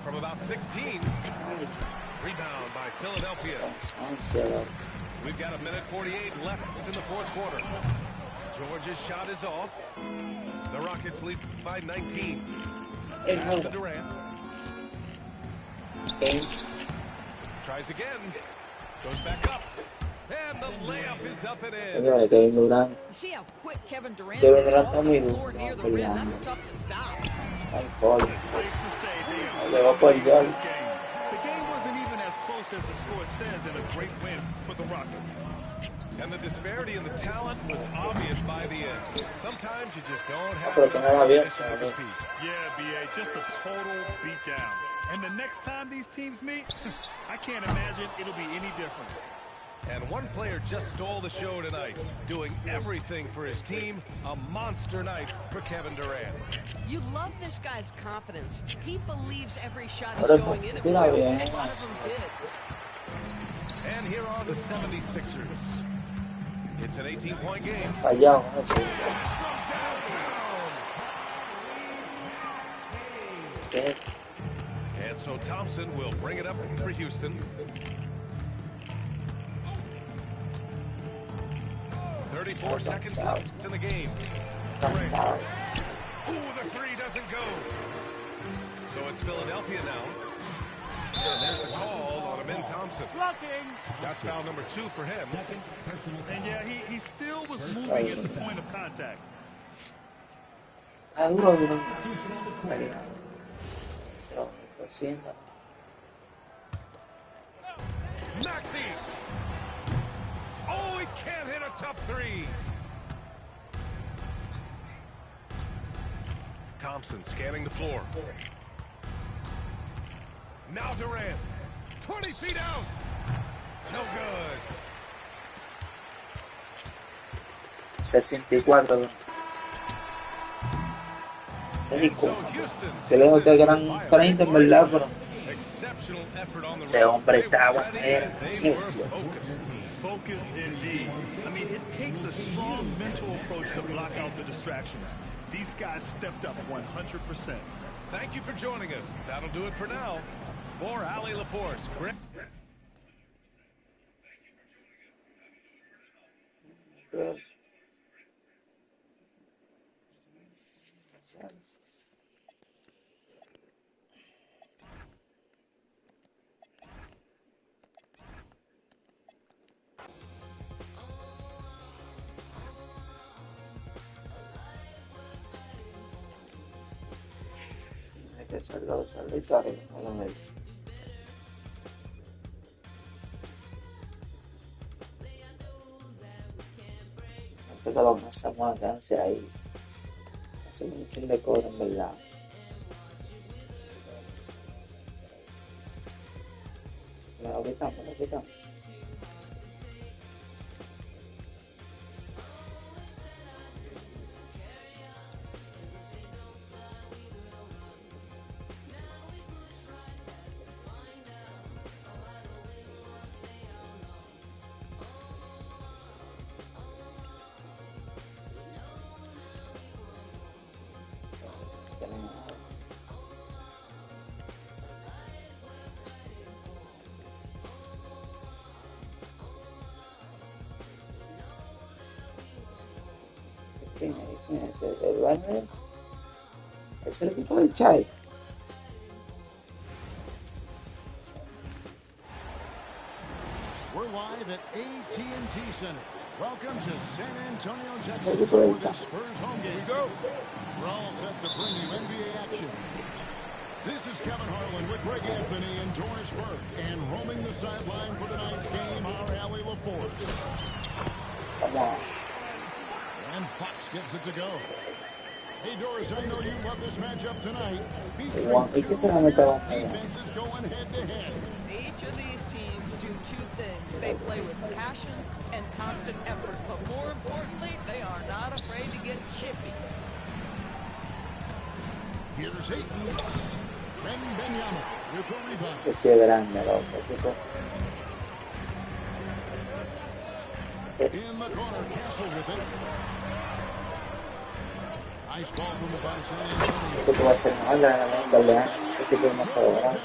From about 16. Rebound by Philadelphia. Cansancio, We've got 1:48 left in the 4th quarter. Georgia's shot is off. The Rockets lead by 19. Pass to Durant. ¿ok? Tries again. Goes back up. And the layup is up and in. Señores, Kevin Durant. You see how quick Kevin Durant Kevin is Durant off está the muy floor duro, near the no, rim. peleando. That's tough to stop. Ay, joder. It's safe to say they have Le va por el gol. this game. The game wasn't even as close as the score says, and a great win for the Rockets. And the disparity in the talent was obvious by the end. Sometimes you just don't have Pero enough que no era bien, competition to compete. Yeah, BA, just a total beatdown. And the next time these teams meet, I can't imagine it'll be any different. And one player just stole the show tonight, doing everything for his team. A monster night for Kevin Durant. You love this guy's confidence. He believes every shot is Ahora going in. And tira boy, bien. a lot of them did. And here are the 76ers. It's an 18-point game. Fallado, ¿no? Sí. From downtown. ¿Qué? And so Thompson will bring it up for Houston. 34 seconds left in the game. Cansado. Ooh, the 3 doesn't go. So it's Philadelphia now. And there's the call on Amin Thompson. That's foul number 2 for him. And yeah, he still was moving at the point of contact. Maxey. Oh, he can't hit a tough 3. Thompson scanning the floor. Now Durant. 20 feet out. No good. 64. 6. Que lejos de gran 30 en verdad, pero ese hombre estaba necio. Focused indeed. I mean, it takes a strong mental approach to block out the distractions. These guys stepped up 100%. Thank you for joining us. That'll do it for now. For Ali LaForce. Hay que echarlo y sale. Que lo pasamos a canse ahí. Hace mucho de cobro, en verdad. Lo quitamos. ¿Quién es ese? ¿El Werner? ¿Es el equipo del Chai? We're live at AT&T Center. Welcome to San Antonio, ¿Es Texas el equipo for del the Chai? Spurs home game. Here we go. We're all set to bring you NBA action. This is Kevin Harlan with Greg Anthony and Doris Burke. And roaming the sideline for tonight's game, our Ali LaForce. Come on. And Fox gets it to go. Hey, Doris, I know you love this matchup tonight. ¿Y qué se la metaba? Defenses going head-to-head. Each of these teams do 2 things. They play with passion and constant effort, but more importantly, they are not afraid to get chippy. Here's Ayton. Benyama with the rebound. Que sí es grande el otro equipo. In the corner, Castle with it. Nice ball from the by San Antonio. ¿Qué tú vas a hacer? No, dale. ¿Qué equipo no se va a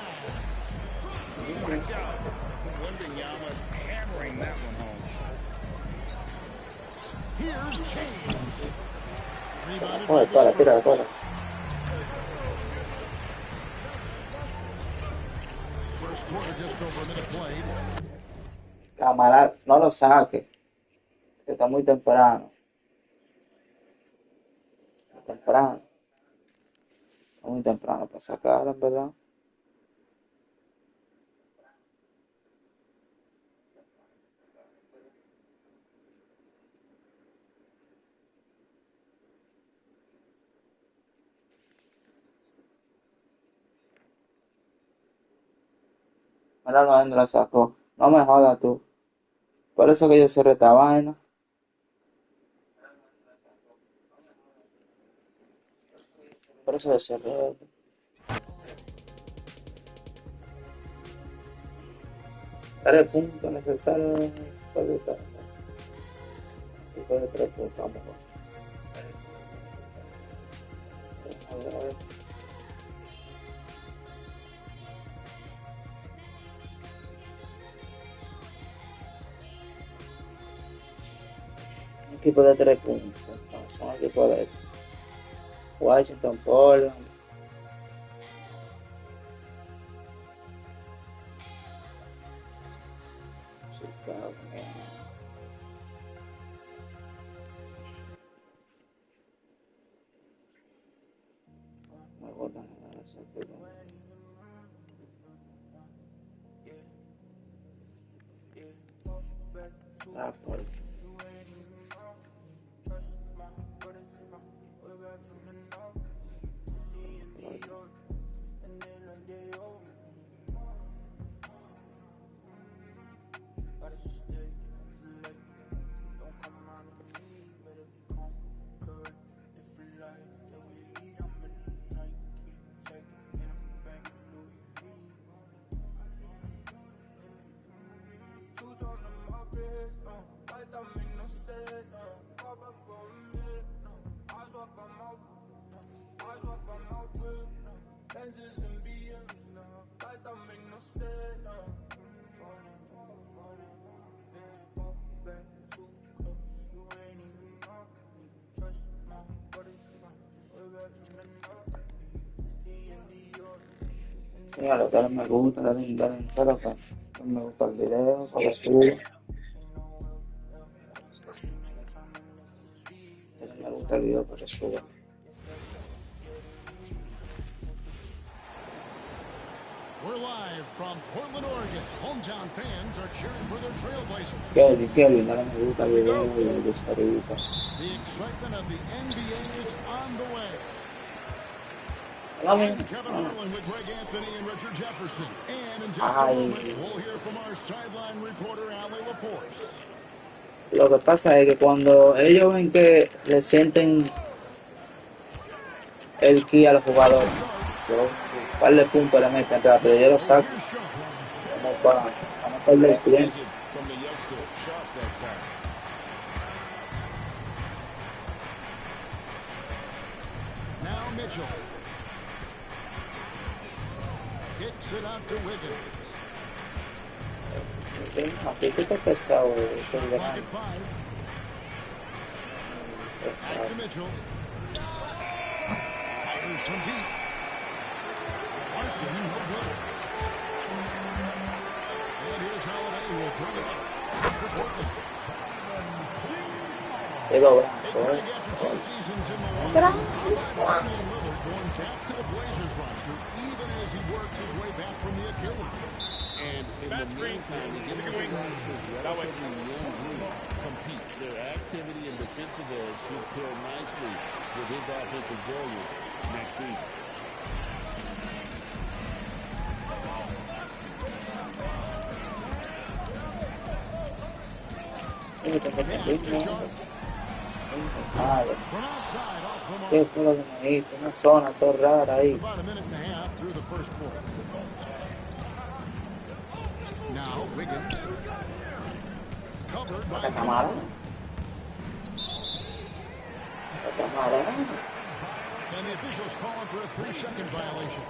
Here's James. Rebounded Corre, by the tira. Spurs. First quarter just over a minute played. Camarada, no lo saque. Que está muy temprano. Muy temprano para sacar, en verdad. Mira dónde la sacó. No me jodas tú. Por eso que yo cerré esta vaina. Por eso yo cerré. 3 puntos necesarios. Después de 3 puntos, vamos a ver. Un equipo de 3 puntos. Son equipos de Washington, Portland. Chicago, me botan en la sorpresa. Ah, pues. Mira, dale me gusta, dale en cero, me gusta el video, para que suba. Dale me gusta el video para que suba. We're live from Portland, Oregon. Hometown fans are cheering for their Trailblazers. Kelvin, dale me gusta el video y me gusta ahorita. The excitement of the NBA is on the way. I'm Kevin Harlan with Greg Anthony and Richard Jefferson. And in just a moment, we'll hear from our sideline reporter, Allie LaForce. Lo que pasa es que cuando ellos ven que le sienten el ki a los jugadores, un par de puntos le meten rápido, yo lo saco. Vamos para perder el tiempo. Now Mitchell. Kicks it out to Wiggins. Aquí está pesado, pesado. Back to Mitchell. Fires from deep. Larson, no good. And here's Holiday, who will bring it up to Portland. Craig, after 2 seasons in Milwaukee, Damian Lillard going back to the Blazers roster, even as he works his way back from the Achilles. And in the meantime, he gets the guys his relatively young group compete. Their activity and defensive edge should pair nicely with his offensive brilliance next season. ¿Qué fue lo que me hizo? Una zona todo rara ahí. About a minute and a half through the first quarter. Now Wiggins. Covered by Cámara. And the officials calling for a 3-second violation.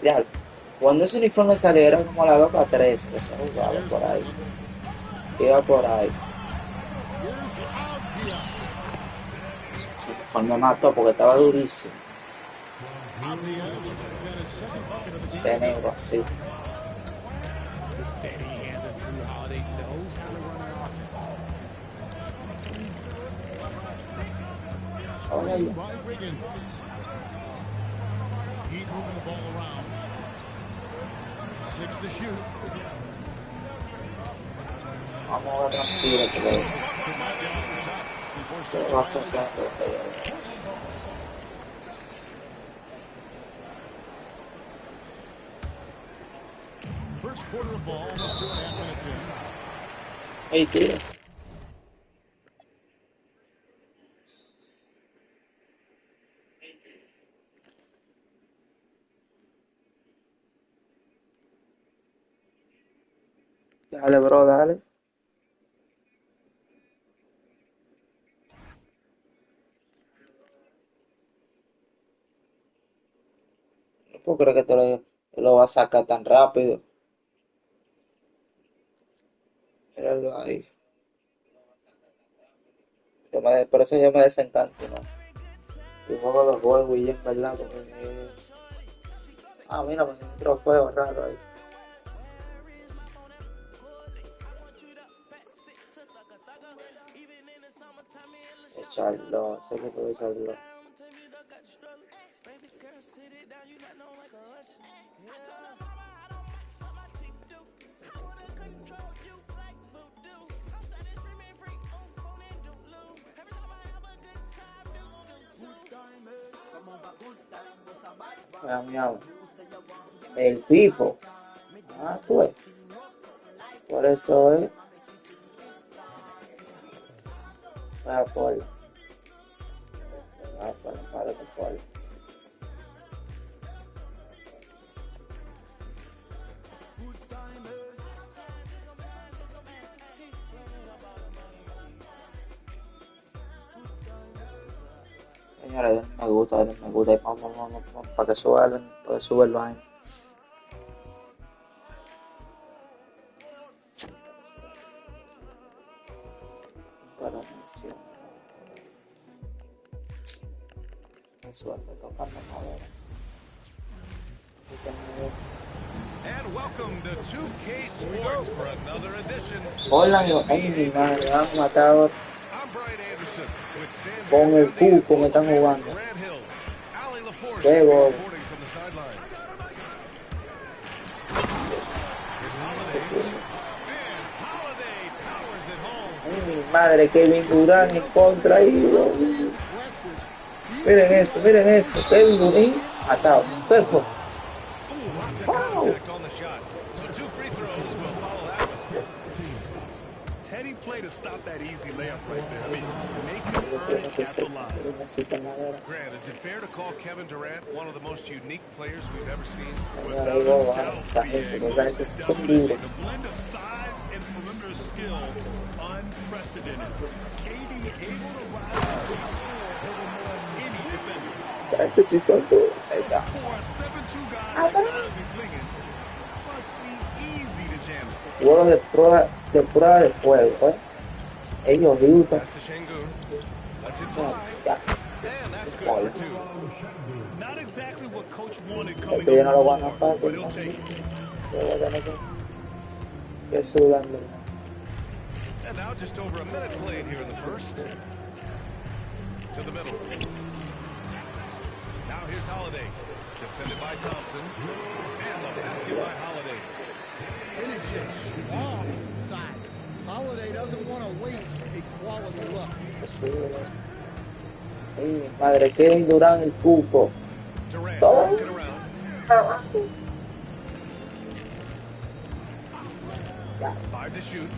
Dale, cuando ese uniforme salió era como la 2-13 que se jugaba por ahí. Iba por ahí. Ese uniforme mató porque estaba durísimo. Ese negro así. The steady-handed Drew Holiday knows how to run an offense. Screen by Wiggins. Heat moving the ball around. 6 to shoot. Vamos a ver tranquilo, chico. Se va a sacar. First quarter of ball, almost 2.5 minutes in. Hey, tío. Dale, bro, dale. No puedo creer que te lo va a sacar tan rápido. Míralo ahí. Por eso yo me desencanto, ¿no? Yo juego los juegos y ya en verdad. Porque... Ah, mira, pues un trofeo raro ahí. Charlotte, ese equipo de Charlotte. El Pipo. Ah, tú ves. Por eso es. Va por. Va por. Señores, denle me gusta, vamos, para que suba el vaina. Para mencionar. Eso es tocando madera. And welcome to 2K Sports for another edition. Hola, mi madre, me han matado. I'm Brian Anderson with Stan Con el cuco me están jugando. Grant Hill. Ali LaForce Qué bobo. reporting from the sidelines. Here's Holiday. And Holiday powers it home. Ay, mi madre, Kevin Durant en contra ahí. Miren eso. Kevin Durant atado. ¿Qué fue? Lots of contact on the shot. So 2 free throws will follow that one. Heady play to stop that easy layup right there. I mean, make him earn it at the line. Grant, is it fair to call Kevin Durant one of the most unique players we've ever seen? Without a doubt, yeah, most definitely. The blend of size and perimeter skill, unprecedented. KD able to rise and score over most any defender. Que si son duros, ahí está. For a 7'2" guy like Donovan Clingan, must be easy to jam it. Juegos de prueba de fuego, ¿eh? Ellos Utah. Pass to Şengün. That's it. Son, ya. And that's good for 2. Not exactly what coach wanted coming Porque yo no lo over van a the floor, fácil, but he'll ¿no? take it. Yo voy a tener que sudando. And now just over a minute played here in the first. To the middle. Now here's Holiday. Defended by Thompson. And the basket by Holiday. Finishes strong inside. Holiday doesn't want to waste a quality look. Ay, mi madre, Kevin Durant el cuco. Durant Oh. working around. 5 to shoot.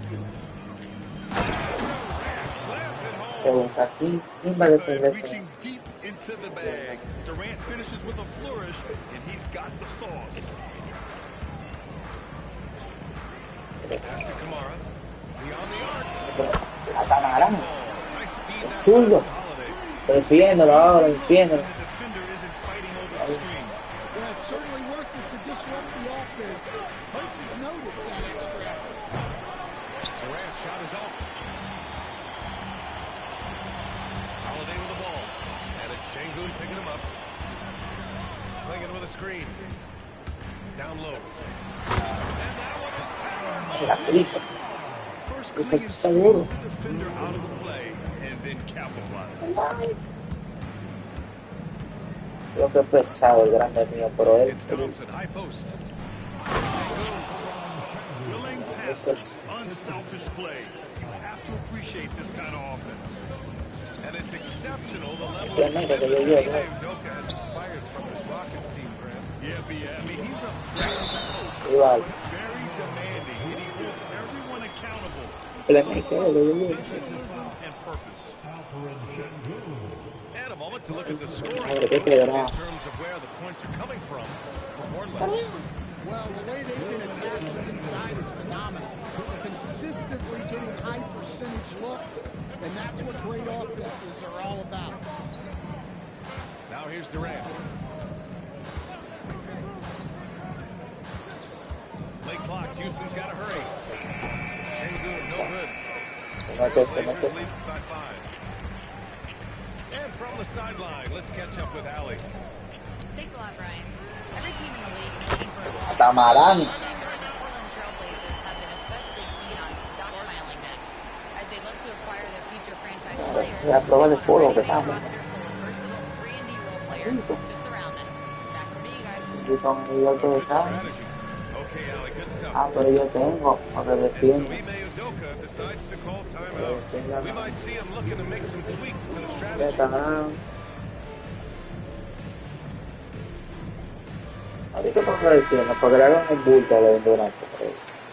¿Quién va a defender eso? Reaching deep into the bag. Durant finishes with a flourish, and he's got the sauce. Pass to Kamara. Beyond the arc. A Camarán, Nice feed that zurdo. time for Holiday. Defiéndolo ahora, defiéndolo. The defender isn't fighting over the screen. Well, it certainly worked it to disrupt the offense. Coaches notice that extra effort. Durant's shot is off. Holiday with the ball. And it's Şengün picking him up. Clingan with a screen. Down low. And that one is powered. Se la prisa. First, It's Clingan like squeezes the defender out of the play and then capitalizes. Creo que es pesado el grande mío, pero él. It's Thompson, high post. Willing passes, unselfish play. You have to appreciate this kind of offense. And it's exceptional the level Que of mira, que yo commitment llego. Dave Udoka has inspired from his Rockets team, Grant. Yeah, but yeah, I mean, he's a great coach, Igual. very demanding, and he holds everyone accountable. Playmaker, Professionalism and purpose. And a moment to look at the scoring Madre, qué in pedrada. terms of where the points are coming from for Portland. Well, the way they've been attacking inside is phenomenal. Consistently getting high percentage looks, and that's what great offenses are all about. Now here's Durant. Late clock. Houston's got to hurry. Şengün, no good. Métese. Blazers lead by 5. And from the sideline, let's catch up with Allie. Thanks a lot, Brian. Every team in the league is looking for a goal. Camarán. The Portland Trailblazers have been especially keen on stockpiling them as they look to acquire their future franchise players La prueba de fuego que estamos. Yo con el otro de sal. Ah, pero yo tengo, ahora defiendo. Ya está ganado. Ahorita pongo defiendo, porque le hagan un bulto a la endurance.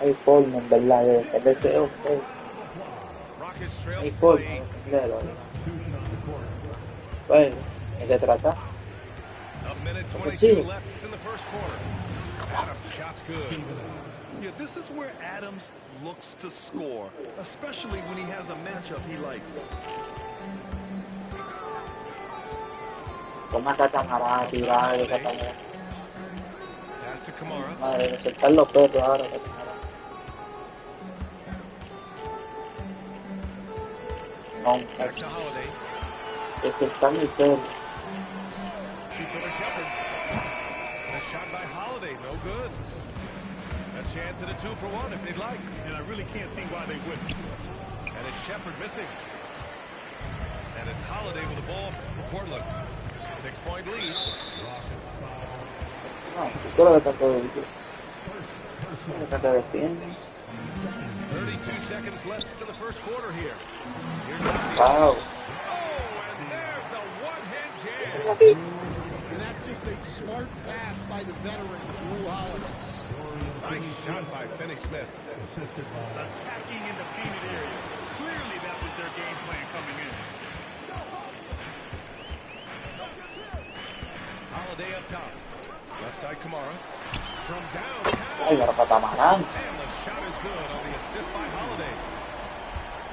Hay forma, en verdad, el deseo. Hay forma de defenderlo. Pues, hay que tratar. Porque sí. Yeah, this is where Adams looks to score, especially when he has a matchup he likes. Toma catamarán, tirar de catamarán. Madre, soltar los perros ahora, catamarán. No, que soltar el perro. Chance at a 2-for-1 if they'd like. And I really can't see why they wouldn't. And it's Shepard missing. And it's Holiday with the ball for Portland. 6-point lead. No, creo que está todo bien. Está defiende. 32 seconds left to the first quarter here. Wow. Oh, and there's a one-hand jam. And that's just a smart pass by the veteran, Drew Holiday. Nice shot by Finney-Smith. Attacking in the painted area. Clearly that was their game plan coming in. Holiday up top. Left side Kamara. From downtown. Ay, pero catamarán. And the shot is good on the assist by Holiday.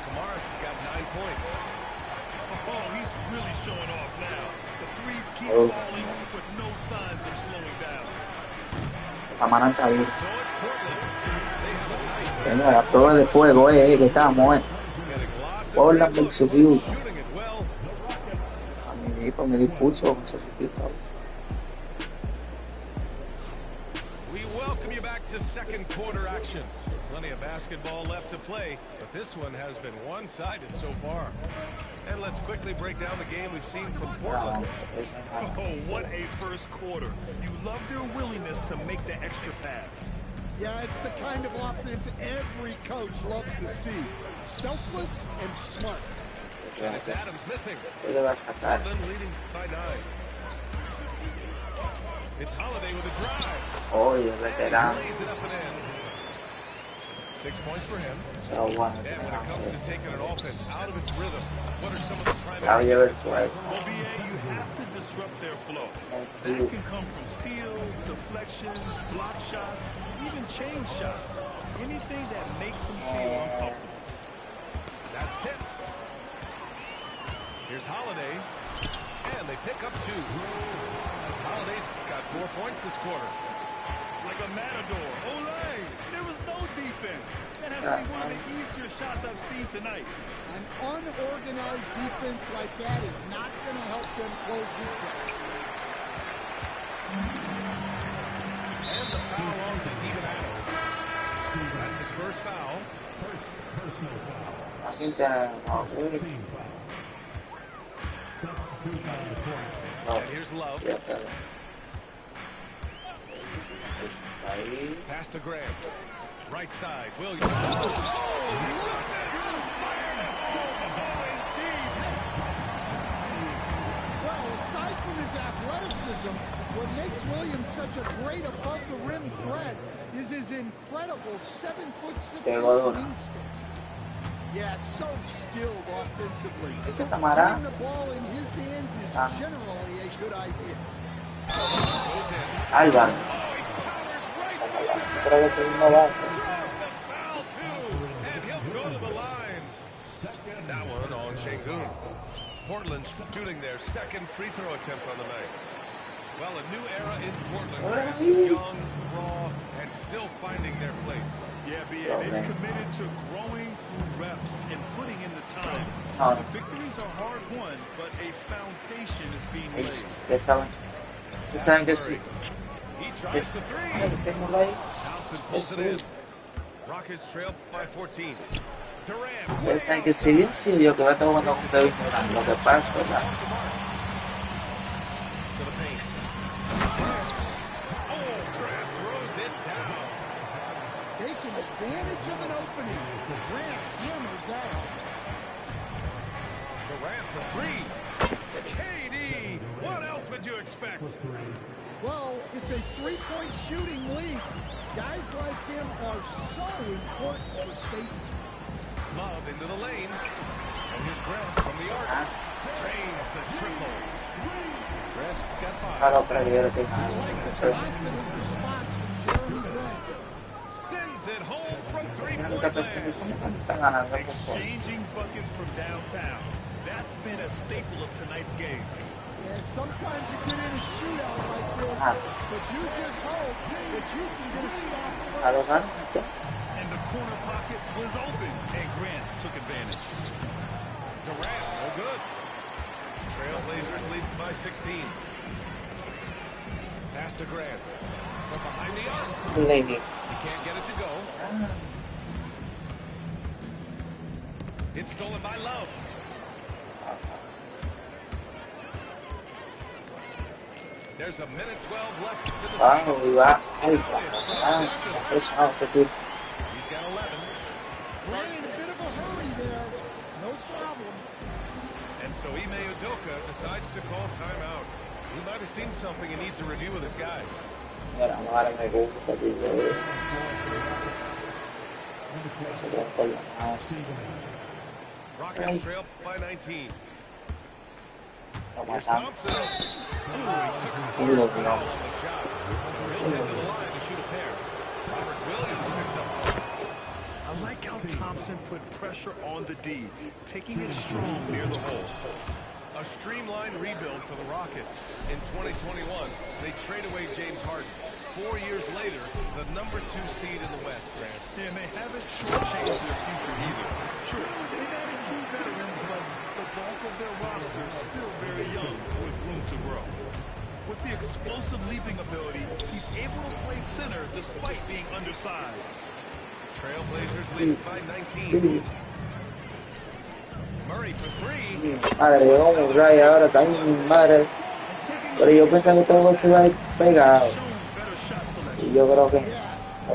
Kamara's got 9 points. Oh, he's really showing off now. The threes keep falling with no signs of slowing down. Catamarán está bien. Señora, prueba de fuego, que estamos, Portland versus Utah. A mi equipo me dispuso con su equipo. We welcome you back to second quarter action. Plenty of basketball left to play, but this one has been one-sided so far. And let's quickly break down the game we've seen from Portland. Oh, what a first quarter. You love their willingness to make the extra pass. Yeah, it's the kind of offense every coach loves to see. Selfless and smart. And it's Adams missing. Portland leading by 9. It's Holiday with a drive. Oye, veterano. Lays it up and in. 6 points for him. So one. And when it comes to taking an offense out of its rhythm, what are some of the primary... Well, BA, you have to disrupt their flow. That can come from steals, deflections, block shots, even chain shots. Anything that makes them feel uncomfortable. That's tipped. Here's Holiday. And they pick up 2. Holiday's got 4 points this quarter. Like a matador. Olay! There was no defense. That has to be one of the easier shots I've seen tonight. An unorganized defense like that is not going to help them close this gap. And the foul on Steven Adams. That's his first foul. Personal foul. I think that. Substitution on the court. And here's Love. Pass to Grant. Right side, Williams. Well, aside from his athleticism, what makes Williams such a great above-the-rim threat is his incredible 7'6" wingspan. Yeah, so skilled offensively. Putting the ball in his hands is generally a good idea. Alba. Creo que no va. And he'll go to the line. That one on Şengün. Portland's shooting their second free throw attempt on the night. Well, a new era in Portland. Young, raw, and still finding their place. Yeah, BA, they've committed to growing through reps and putting in the time. The victories are hard won, but a foundation is being laid. Saben que sí. Johnson pulls it in. Rockets trail by 14. Durant. Ustedes saben que si bien sí yo que va a estar jugando con Kevin Durant, lo que pasa, ¿verdad? To the paint. Oh, Grant throws it down. Taking advantage of an opening. Grant hammered that. Durant for three. KD. What else would you expect? Well, it's a three-point shooting league. Guys like him are so important for spacing. Love into the lane. And here's Grant from the arc. Drains the triple. Grant got five. Claro, pero yo creo que Confident response from Jeremy Grant. Sends it home from ¿cómo three-point land. están ganando? Exchanging buckets from downtown. That's been a staple of tonight's game. Yeah, sometimes you get in a shootout like this, but you just hope that you can get a stop ¿A lo ganan? And the corner pocket was open, and Grant took advantage. Durant, no good. Trailblazers lead by 16. Pass to Grant. From behind the arc. Lady. He can't get it to go. It's stolen by Love. There's a minute 12 left to the Vamos, second. y va. Ay, impresionado ese tipo. He's got 11. Grant in a bit of a hurry there. No problem. And so Ime Udoka decides to call timeout. He might have seen something and needs a review with his guys. Señora, ahora me gusta, tío. Eso ya fue lo más. Rockets trail by 19. Lo Here's matamos. Thompson. Ooh, he took a Culo, foul tío. on the shot. So he'll head to the line to shoot a pair. Robert Williams picks up one. I like how Thompson put pressure on the D, taking it strong near the hole. A streamlined rebuild for the Rockets. In 2021, they trade away James Harden. 4 years later, the number 2 seed in the West, Grant. And they haven't shortchanged their future either. Sure, they've added key veterans, but the bulk of their roster is still very young with room to grow. With the explosive leaping ability, he's able to play center despite being undersized. Trailblazers lead by 19. Sí. Murray for three. Madre, yo como Ray ahora está en mi madre. Pero yo pensaba que todo se iba a ir pegado. Y yo creo que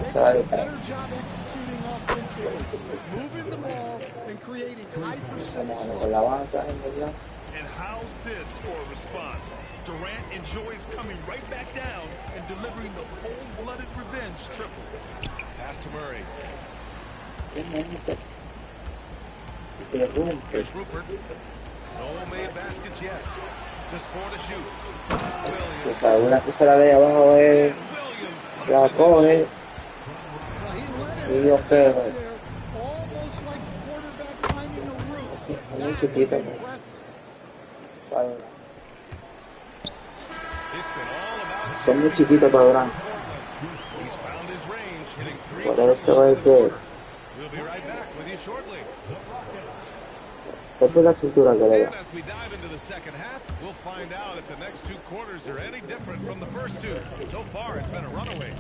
se va a ir pegado. Better job executing offensively, moving the ball and creating high percentage Con looks. la banca, en verdad. And how's this for a response? Durant enjoys coming right back down and delivering the cold-blooded revenge triple. Pass to Murray. Interrumpe. Here's Rupert. No made baskets yet. Just 4 to shoot. O Williams. sea, una cosa la de abajo es. Williams La puts it coge. Well, he let Y him yo pass creo. there, almost like the quarterback finding a route. Así, That muy was chiquito. impressive. Para- It's been all about Son muy chiquitos para Durán. He's found his range, hitting 3 Por triples eso in es the que quarter. We'll be right back with you shortly. esta es la cintura que le And da. as we dive into the second half, we'll find out if the next 2 quarters are any different from the first 2. So far, it's been a runaway.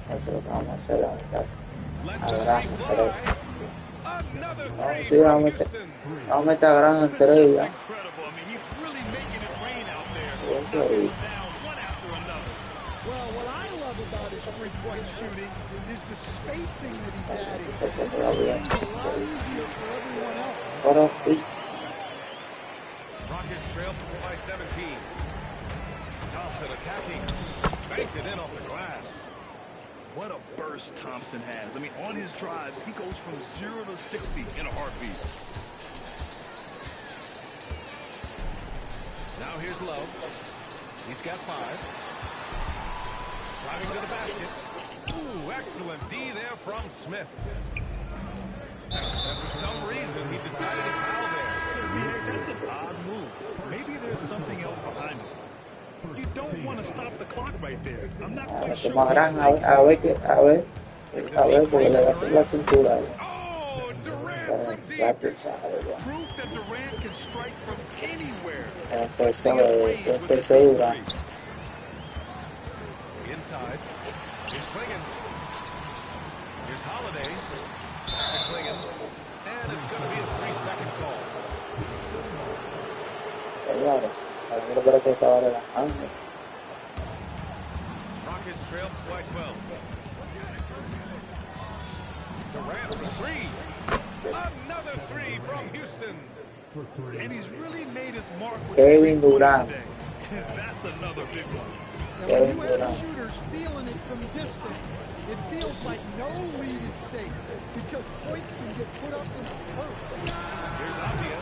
Eso es lo que vamos a hacer ahorita. Let's Ahora, pero. fly. Another No, 3 sí, from vamos a meter. Houston. Vamos a meter a Gran entre Just ellas. incredible. I mean, he's really making it rain out there. Bien, Knocking bien. them down one after another. Well, what I love about his three-point shooting is the spacing that he's adding. It Eso makes queda bien. things a lot easier for everyone else. Ahora, sí. Rockets trail by 17. Thompson attacking. Banked it in off the glass. What a burst Thompson has. I mean, on his drives, he goes from 0 to 60 in a heartbeat. Now here's Love. He's got 5. Driving to the basket. Ooh, excellent D there from Smith. And for some reason, he decided to foul there. That's an odd move. Maybe there's something else behind it. You don't want to stop the clock right there. I'm not Ahora quite que sure. más gran, a ver, porque le da por la cintura. Oh, Durant Para from deep. ya tú sabes, ya. Proof that Durant can strike from anywhere. Empecé a durar. Inside. Here's Klingon. Here's Holiday. Back to Klingon. And it's going to be a 3-second call. Señores, para mí lo parece que estaba relajando. Rockets trail by 12. Durant for three. Another three from Houston. And he's really made his mark with Kevin Durant. That's another big one. Kevin When you have Durant. shooters feeling it from distance, it feels like no lead is safe because points can get put up in a hurry. Here's Avdia.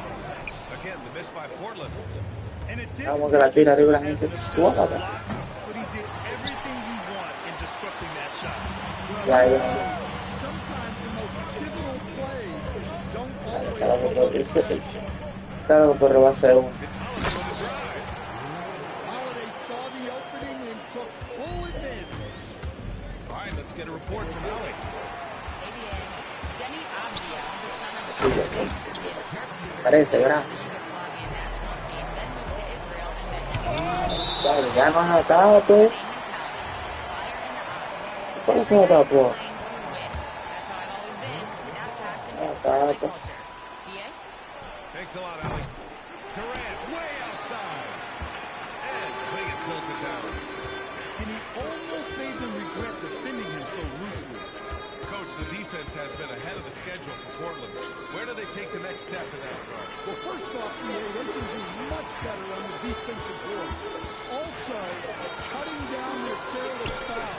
Again, the miss by Portland. And it didn't Vamos que la tira arriba la gente suaba. but he did everything you want in disrupting that shot. Ya, ya. Sometimes the most pivotal plays don't Claro, always go to claro, pero va a ser uno. It's Holiday with the drive. Holiday saw the opening and took full advantage. All right, let's get a report from Allie. ABA, Demi Avdia, the son of a Serbian sharpshooter, Parece gran. the Yugoslavian national team, then moved to Israel and met Claro, ya no han atado, pues. same mentality, fire in the eyes. ¿Por qué se ha atado, pues? Playing to win. That's how I've always been. That passion is Ah, part of my tá. culture. BA? Thanks a lot, Allie. Durant way outside. And Clingan pulls it down. And he almost made them regret defending him so loosely. Coach, the defense has been ahead of the schedule for Portland. Where do they take the next step in that regard? Well, first off, EA, they can do much better on the defensive board. Also, cutting down their careless foul.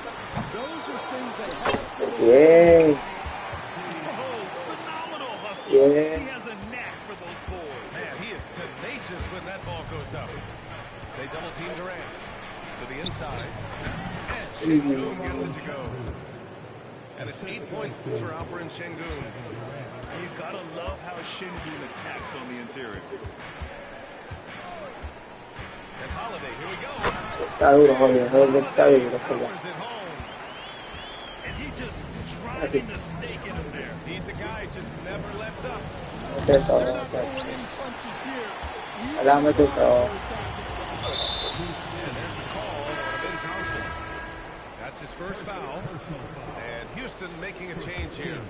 Those are things they have to do. Bien, Oh, phenomenal hustle. Yeah. He has a knack for those boards. Man, he is tenacious when that ball goes up. They double team Durant to the inside. And Şengün gets it to go. And it's 8 points for Alperen Şengün. You gotta love how Şengün attacks on the interior. And Holiday, here we go. está duro, joder, está duro, joder. Powers it home. And he just driving the stake in him there. He's a guy who just never lets up. Mete todo, They're not mete. pulling any punches here. Ahora mete todo. And there's the call on Ben Thompson. That's his first foul. And Houston making a change here.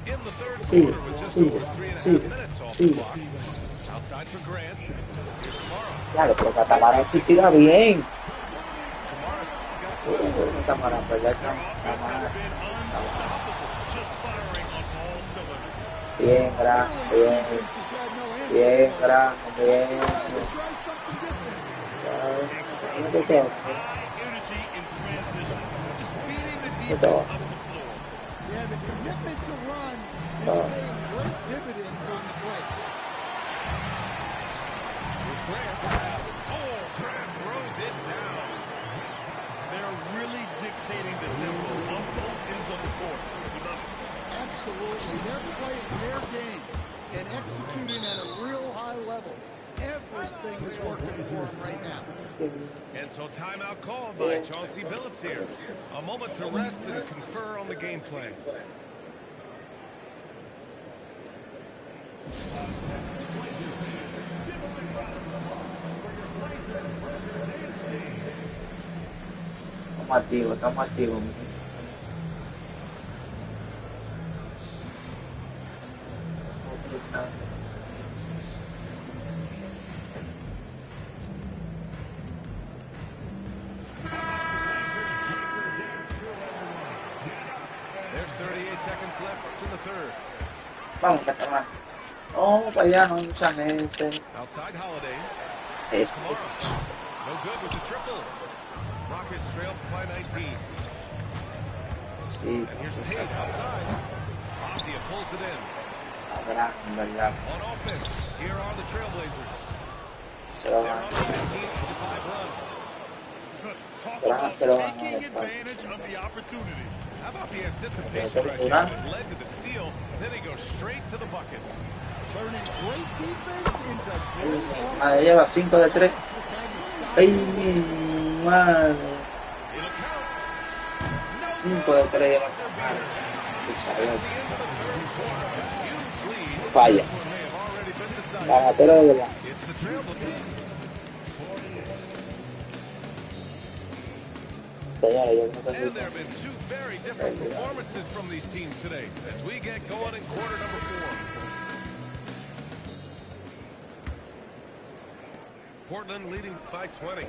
In the third Sí, quarter with just sí, over 3.5 sí, minutes off sí. the clock. Outside for Grant. Here's Kamara. Claro, pero Catamarán sí tira bien. Kamara's got 12. Catamarán, ¿verdad? Offense Catamarán. has been unstoppable, just firing on all cylinders. Bien, gran, bien, bien, gran, bien. Try something different. Mete todo. High energy in transition, just beating the Mete defense todo. up the floor. Yeah, the commitment to run is Oh. paying great dividends on the break. Here's Grant. Oh, Grant throws it down. They're really dictating the tempo on both ends of the court. We love it. Absolutely. They're playing their game and executing at a real high level. Everything is working for them right now. And so timeout called by Chauncey Billups here. A moment to rest and confer on the game plan. Estamos activos, estamos activos. There's 38 seconds left to the third. Vamos, Catamarán. Oh, para allá no hay mucha gente. Outside Holiday. Esto. No good with the triple. Rockets trail by 19. Sí, And here's Tate outside. Avdia pulls it in. gran, en verdad. On offense, here are the Trailblazers. Se lo They're van on a 15-5 run. Talk Pero about se lo van a taking dejar. advantage of the opportunity. How about the anticipation Pero right Durant. here? It led to the steal, then he goes straight to the bucket. Turning great defense into great offense. Madre lleva 5 de 3. That's the kind of stuff ¡Ay, mi madre! It'll count. 5 de 3 lleva. Tú sabes. At the end of the third quarter, huge lead. Falla. This one may have already been decided. Ganatero de verdad. It's the Trailblazers. señores, yo creo que And there have been two very different performances from these teams today as we get going in quarter number 4. Portland leading by 20.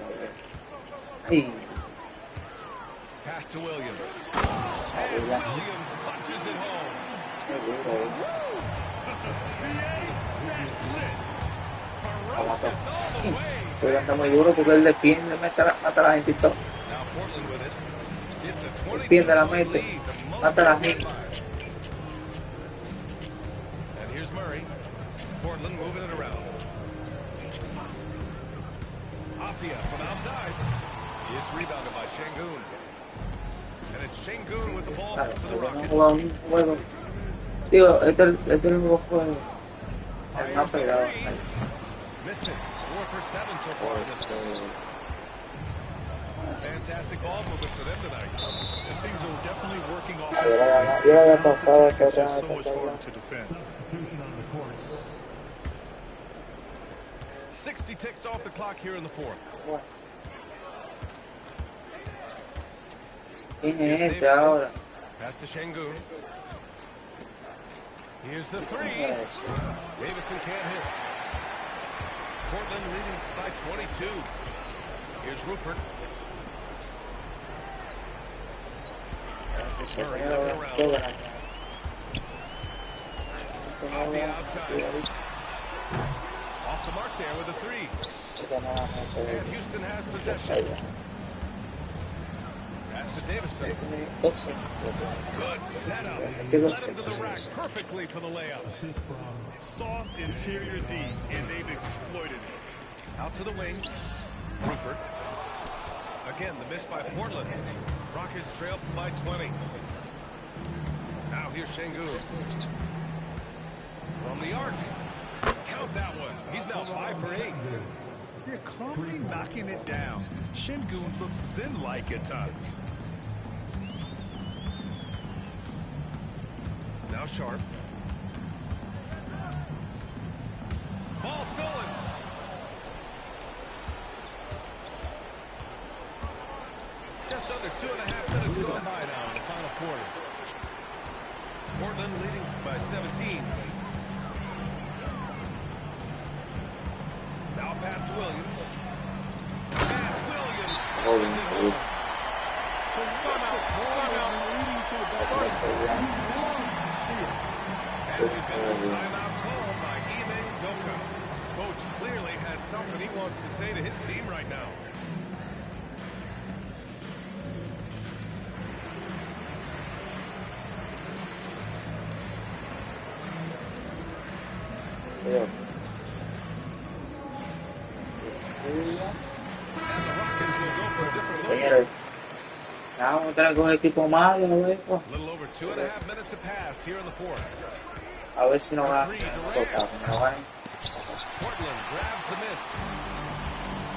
Ay, Pass to Williams. And Williams punches it home. Ferocious all the way. pero anda muy duro porque él defiende, mata a la gente y todo. Now Portland with it. It's a Defiende la 22-point mete, lead. The most mata a la by gente. 5. And here's Murray. Portland moving it around. Aptia from outside. It's rebounded by Şengün. And it's Şengün with the ball Claro, for the no Rockets. jugaba un juego. Digo, este es el nuevo juego. El más Fires the pegado. three. Missed it. 4 for 7 so far in this one. Fantastic ball movement for them tonight. And things are definitely working off. Yo lo había pasado It's ese just so rato. much harder to defend. 60 ticks off the clock here in the 4th. ¿Quién es este ahora? Pass to Şengün. Here's the three. Davison can't hit. Portland leading by 22. Here's Rupert. Murray looking around. Off the outside. Off the mark there with a three. And Houston has possession. Pass to Davison. Good setup. Led him to the rack perfectly for the layup. Soft interior D, and they've exploited it. Out to the wing. Rupert. Again, the miss by Portland. Rockets trail by 20. Now here's Şengün. From the arc. Count that one. He's now 5 for 8. They're calmly knocking it down. Şengün looks zen-like at times. Now Sharp. Ball stolen. Just under 2.5 minutes gone by now in the final quarter. Portland leading by 17. Now pass to Williams. And Williams punches it home. Leading to the back. And we've got a timeout called by Ime Udoka. Coach clearly has something he wants to say to his team right now. And the Rockets will go for a different look. Señores, ya vamos a tener con un equipo malo, güey. A little over 2.5 minutes have passed here in the 4th. A ver si nos va a tocar. Portland grabs the miss.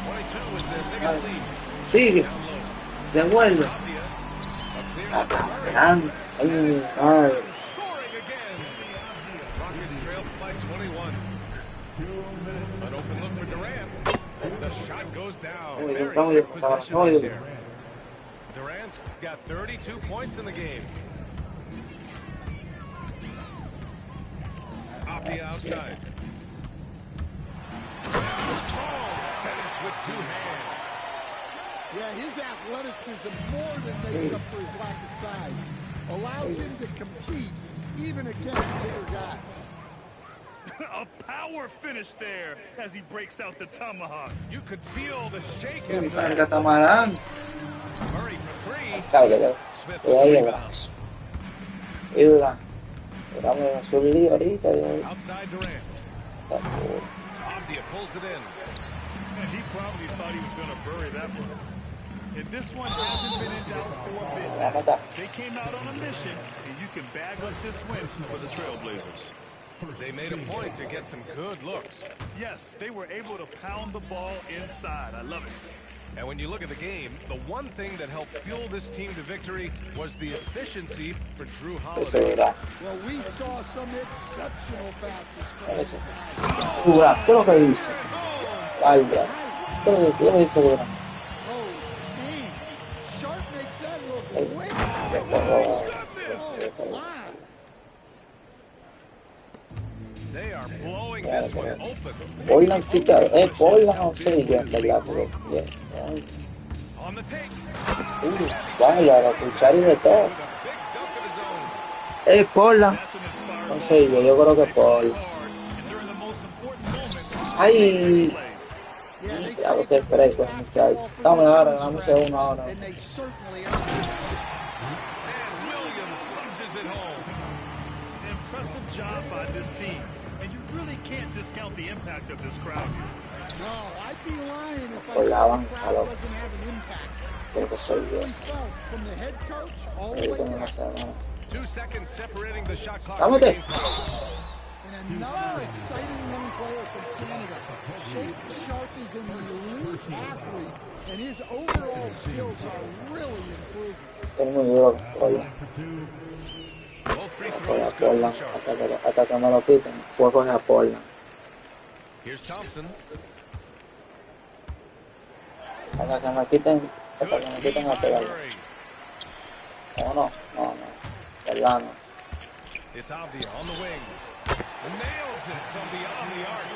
22 was their biggest lead. Sigue, Down low. devuelve. Aptia. A clear Ah, look for Murray. cabrón. Ay, Scoring again. Rockets trail by 21. An open look for Durant. The shot goes down. Uy, Very estamos good bien, position estamos right bien. there. Durant's got 32 points in the game. Off the outside. Strong finish with 2 hands. Yeah, his athleticism more than makes up for his lack of size. Allows him to compete even against bigger guys. A power finish there as he breaks out the tomahawk. You could feel the shake mi in padre there. catamarán. Murray for 3. Sabe que Smith le with ahí the el rebound. brazo. Y Durán. Durán me hace un lío ahorita. Outside Durant. Avdia pulls it in. And he probably thought he was going to bury that one. And this one hasn't been in doubt for a bit. Va a matar. They came out on a mission, and you can bag up this win for the Trailblazers. They made a point to get some good looks. Yes, they were able to pound the ball inside. I love it. And when you look at the game, the one thing that helped fuel this team to victory was the efficiency for Drew Eso Holiday. Durán. Well, we saw some exceptional passes from Eso. him. Durán, ¿qué es lo que dice? Ay, Durán. ¿Qué es lo que dice Durán? Oh, man. Sharp makes They are blowing this one open. Portland sí que Portland o Sevilla, en verdad, porque On the take. bárbaro, escuchar y de todo. Portland o Sevilla, yo creo que Portland. Ay, claro que fresco, muchachos. Estamos ahora, ganamos uno ahora. Impressive job by this team, and you really can't discount the impact of this crowd here. No, I'd be lying if I Por la said the banca, crowd loco. doesn't have an impact. Creo que soy yo. Felt from the head coach all the Ahí way tengo down. una semana. 2 seconds separating the shot clock. Dámete. And another exciting young player from Canada. Shake Sharp is an elite athlete, and his overall skills are really improving. Es muy duro Portland. Both free Voy a throws good Portland for Sharp. hasta que me lo quiten. Voy a coger a Portland. Here's Thompson. Hasta que me quiten a pegarlo. Murray. No. ¿Verdad? No. It's Avdia on the wing. Nails it from beyond the arc.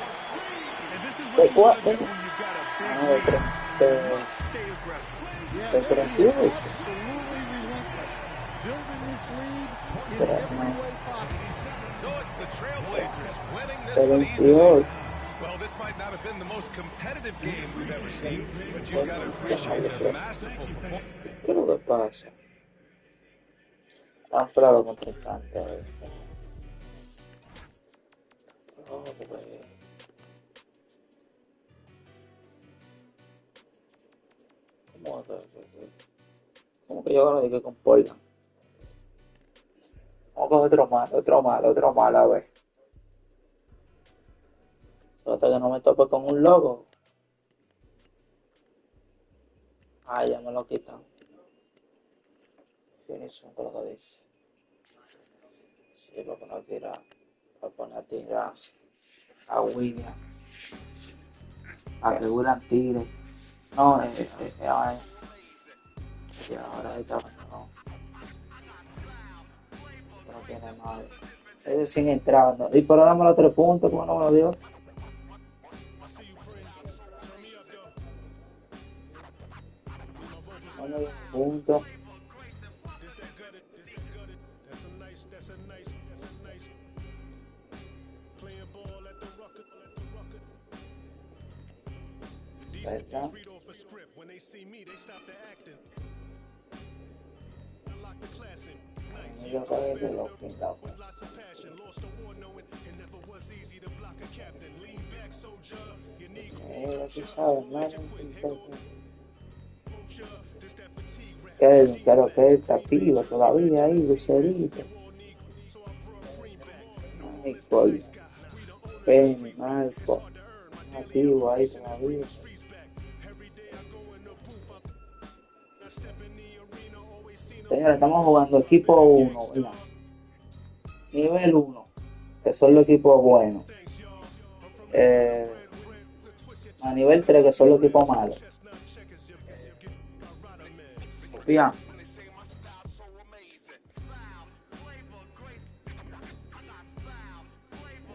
And this is ¿De what you want cuál? to do when you've got a big Ah, lead. de Stay aggressive. Yeah, de they're 32. absolutely relentless, building this lead in every way possible. So it's the Trailblazers winning this De one 28. easily. Well, this might not have been the most competitive game we've ever seen, but you've got to appreciate the masterful performance. ¿Qué es lo que pasa? Han frado contrincante. Oh, ¿Cómo que yo gano de que con Portland? Vamos a coger otro mal, a ver. Solo hasta que no me tope con un logo. Ah, ya me lo quitan. Finition, ¿qué es lo que dice? Sí, para poner a tirar a William. A que William tire. No, y ahora está no. No tiene madre. Ese sin entrar, ¿no? Y pero dame los 3 puntos, como no me lo dio. No me dio un punto. ¿Verdad? Yo creo que lo quitamos. Tú sabes, claro que está activo todavía ahí, lucerito. Ay, coño. Penny, Marco. Activo ahí todavía. Señores, estamos jugando equipo 1, ¿verdad? Nivel 1, que son los equipos buenos. A nivel 3, que son los equipos malos. Bien.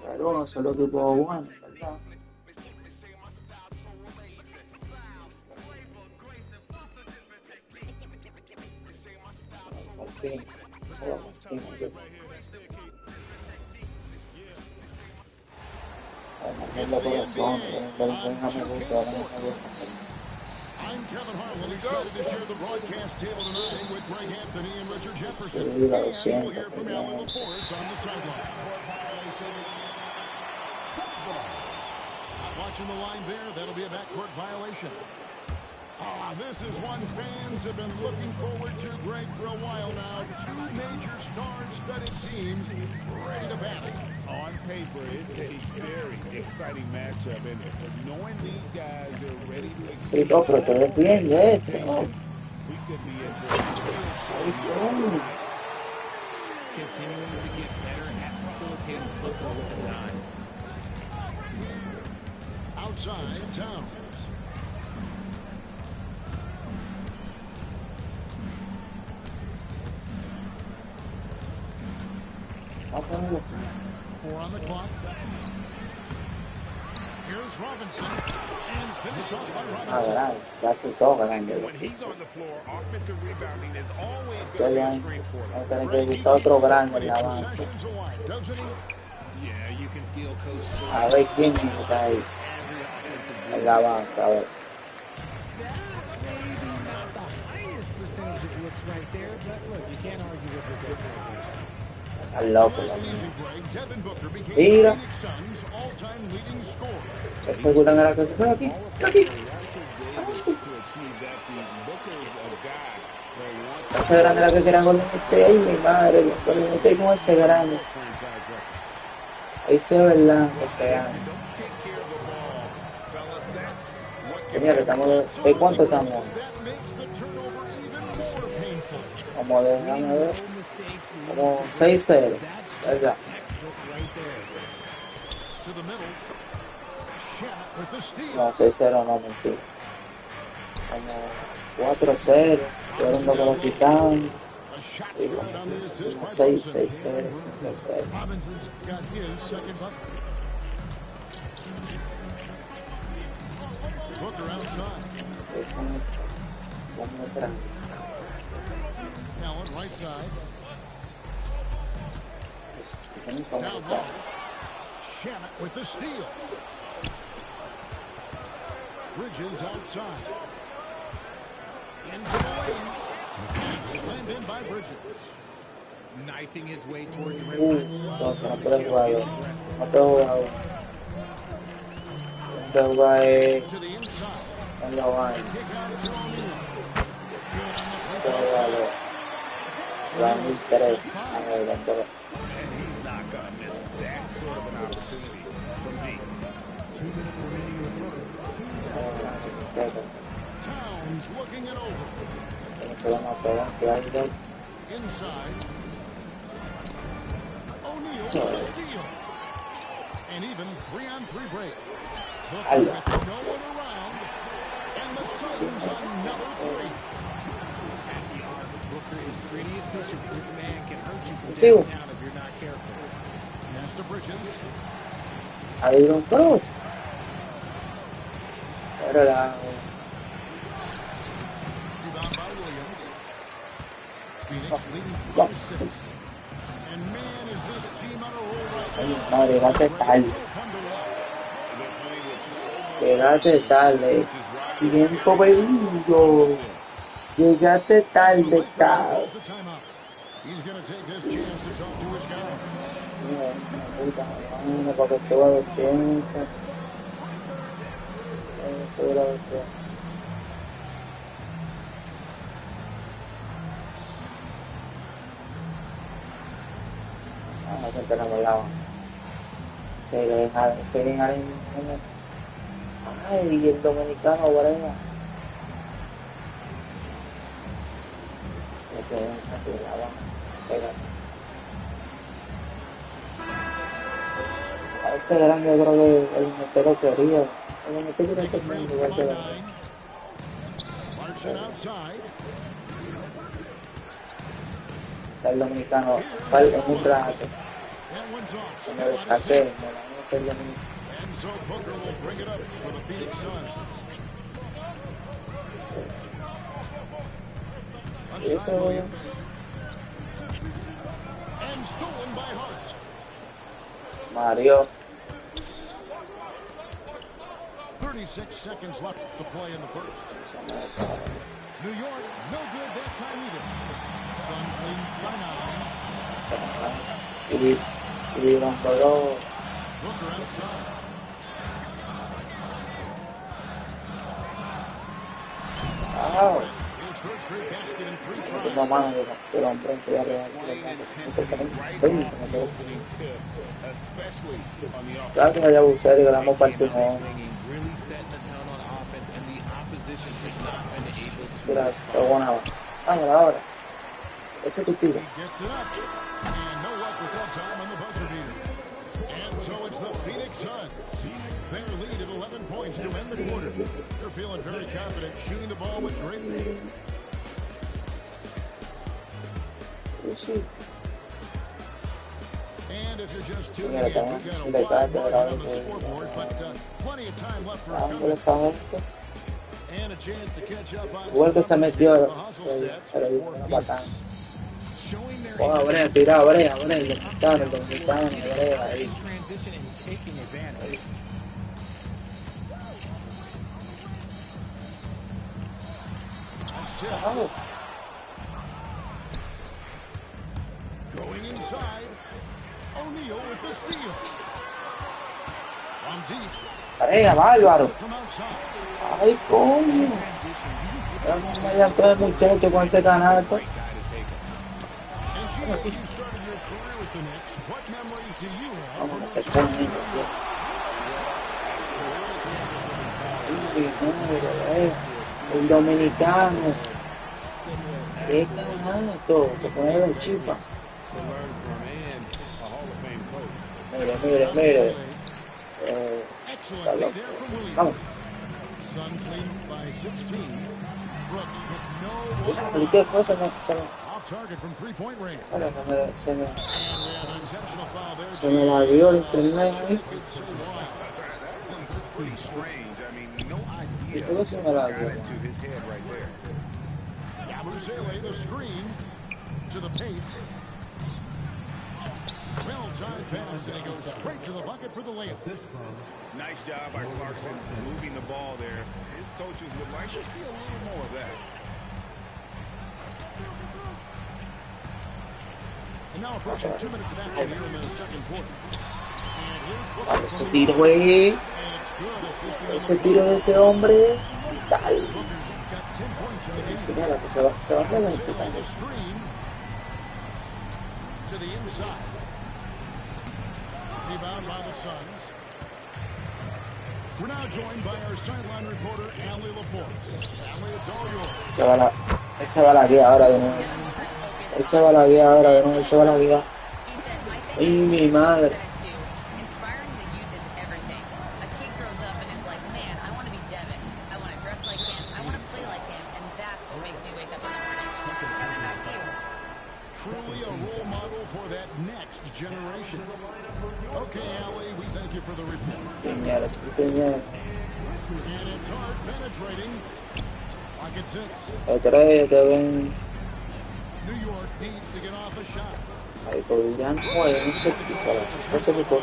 Nivel 1 son los equipos buenos, ¿verdad? Sí. I'm Kevin Harlan, excited to share the broadcast table tonight with Greg Anthony and Richard Jefferson. And we'll hear from Allie LaForce on the sideline. Watching the line there, that'll be a backcourt violation. This is one fans have been looking forward to, Greg, for a while now. 2 major star-studded teams ready to battle. On paper, it's a very exciting matchup, and knowing these guys are ready to exceed, we could be in for a continuing to get better at facilitating football with a dime. Outside, Towns. 4 on the clock. Here's Robinson. And finished off by Robinson. When he's on the floor, offensive rebounding is always going to be a strength for them. Possessions away, doesn't he? Yeah, you can feel Coach A ver quién está ahí. En la banca, a ver. maybe not the highest percentage of looks right there, but look, you can't argue with his effort. Al loco. Last season, Greg, Devin Booker became Mira. Phoenix Suns' all-time leading scorer. Ese Guran era que fue aquí. Aquí. Ese grande era que querían Golden State. Ay, mi madre. Golden State con ese grande. Ahí se ve verdad ese grande. Señores, estamos de cuánto estamos. Como de, déjame ver, como 6-0, ¿verdad? No, 6-0 no, mentira. Como 4-0, fueron los que lo quitaron. Sí, como 6-0, 5-0. Booker outside. Now on right side. Down low. Shamet with the steal. Bridges outside. Into the lane. Slammed in by Bridges. Knifing his way towards the rim. Entonces no puedo jugar. No puedo jugar. No jugar To the inside. en la vaina. Kick out to O'Neal. No puedo jugar. La 1003. A ver, dentro. And he's not going to miss that sort of an opportunity from deep. 2 minutes remaining in the quarter. Towns looking it over. Se van a pegar, que hay dos. Inside. O'Neal Sorry. with the steal. And even 3-on-3 break. Booker Ay. with no one around. And the Suns another 3. At the arc, Booker is pretty efficient. This man can hurt you from Sí. downtown if you're not careful. Pass to Bridges. Ahí un cross. Pero la... Rebound by Williams. Phoenix leading by 6. And man, is this team on a roll right Ay, now. madre, llegaste tarde. Llegaste tarde. Tiempo bebido. Llegaste tarde, cabrón. Calls a timeout. He's going to take this chance to talk to his guy. Mira, puta, una para que suba 200. Sube la 200. No se tenemos la se deja en ay, y el dominicano Brena le quedó en la baja a ese grande yo creo que el metero quería el metero quería que el mundo igual que Clarkson outside. el dominicano en un trato And wins off. me lo saqué me lo And so Booker will bring it up for the Phoenix Suns. y Outside eso Williams. And stolen by Hart. Mario 36 seconds left to play in the first. New York, no good that time either. Suns lead by 9. y rompió Booker outside. His third straight basket in 3 tries. una mano de hombre que ya Especially on the offense. claro que vaya a buscar y ganamos partido Really setting the tone on offense, and the opposition has not been able to. mira está buena vamos ahora ese tu tiro Gets it up. And no luck with that time on the buzzer beater. And so it's the Phoenix Suns. Their lead at 11 points to end the quarter. They're feeling very confident, shooting the ball with great lead. sí And if you're just tuning in, we've got a wide margin on the scoreboard, but plenty of time left for a comeback. And a chance to catch up on Igual que se metió the hustle stats for Phoenix. Showing their Brea, tirado, Brea, el dominicano, Brea, ahí. Transition and taking advantage. Oh. Going inside, O'Neal with the steal. From deep. Brea, bárbaro. From outside. Ay, coño. Vaya todo el muchacho con ese canasto. And Gio, you started your career with the Knicks. What memories do you have Vamos from a sacar el dominicano. Qué canasto, que poner la chipa. To learn from and a Hall of Fame coach. Mire. Excellent D there from Williams. Vamos. Suns lead by 16. Brooks with no ¿Y qué fue? Se me off target from three-point range. la And we have an intentional foul there. la vio el primer ahí. That's pretty strange. I mean, no ¿Y idea por qué se me la got vio? into his head right there. Yabusele, the screen to the paint. Well-timed pass, and he goes straight to the bucket for the layup. Nice job by Clarkson moving the ball there. His coaches would like to see a little more of that. And now approaching 2 minutes of action here in the second quarter. And here's Booker. Ese tiro, güey. And it's good, assisting Ese tiro de ese hombre. Tal. Booker's got 10 points in the game. Señala que se va a ver el Yabusele, the screen to the inside. Rebound by the Suns. We're now joined by our sideline reporter, Allie LaForce. Allie, it's all yours. Él se va a la guía ahora de nuevo. Él se va a la guía ahora de nuevo. Él se va a la guía. Ay, mi madre. Inspiring the youth is everything. A kid grows up and is like, man, I want to be Devin. I want to dress like him. I want to play like him. And that's what makes me wake up in the morning. Kevin, that's you. Truly a role model for that next generation. Okay, Allie, we thank you for the report. Señores, And it's hard penetrating. Clock at 6. otra te ven. New York needs to get off a shot. Ahí podrían jugar en ese tipo. Ese tipo.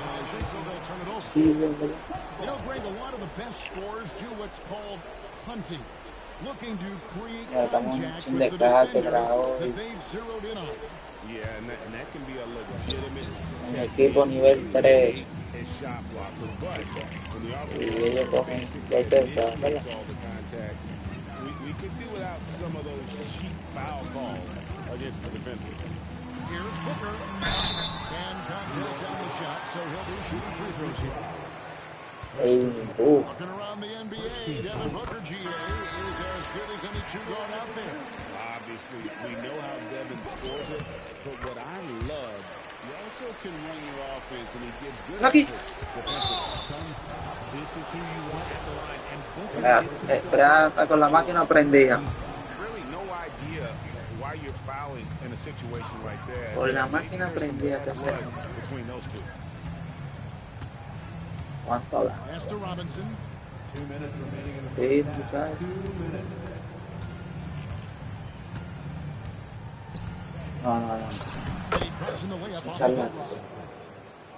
Sí, bien, bien. You know, Greg, a lot of the best scorers do what's called hunting. Looking to create Ya estamos contact sin with the descarte, defender bravo. that they've zeroed in on. Yeah, and that can be a legitimate Un equipo nivel 3. and shot blocker, but when the Y offensive ellos cogen basically defensa, initiates ¿verdad? all the contact, we could do without some of those cheap foul calls against the defender. Here's Booker. And contact on the shot, so he'll be shooting free throws here. Looking around the NBA, Devin Booker, GA, is as good as any two-guard out there. Obviously, we know how Devin scores it, but what I love, he also can run your offense, and he gives good defensive. This is who you want at the line, and Booker gets Espera, está con la máquina prendida. Really no idea why you're fouling in a situation like that. Con la máquina prendida que hacer. Between those two. ¿Cuánto habla? Pass to Robinson. 2 minutes remaining in the Sí, first half. muchachos. 2 minutes. No. And he drops in the layup off the Charla. post.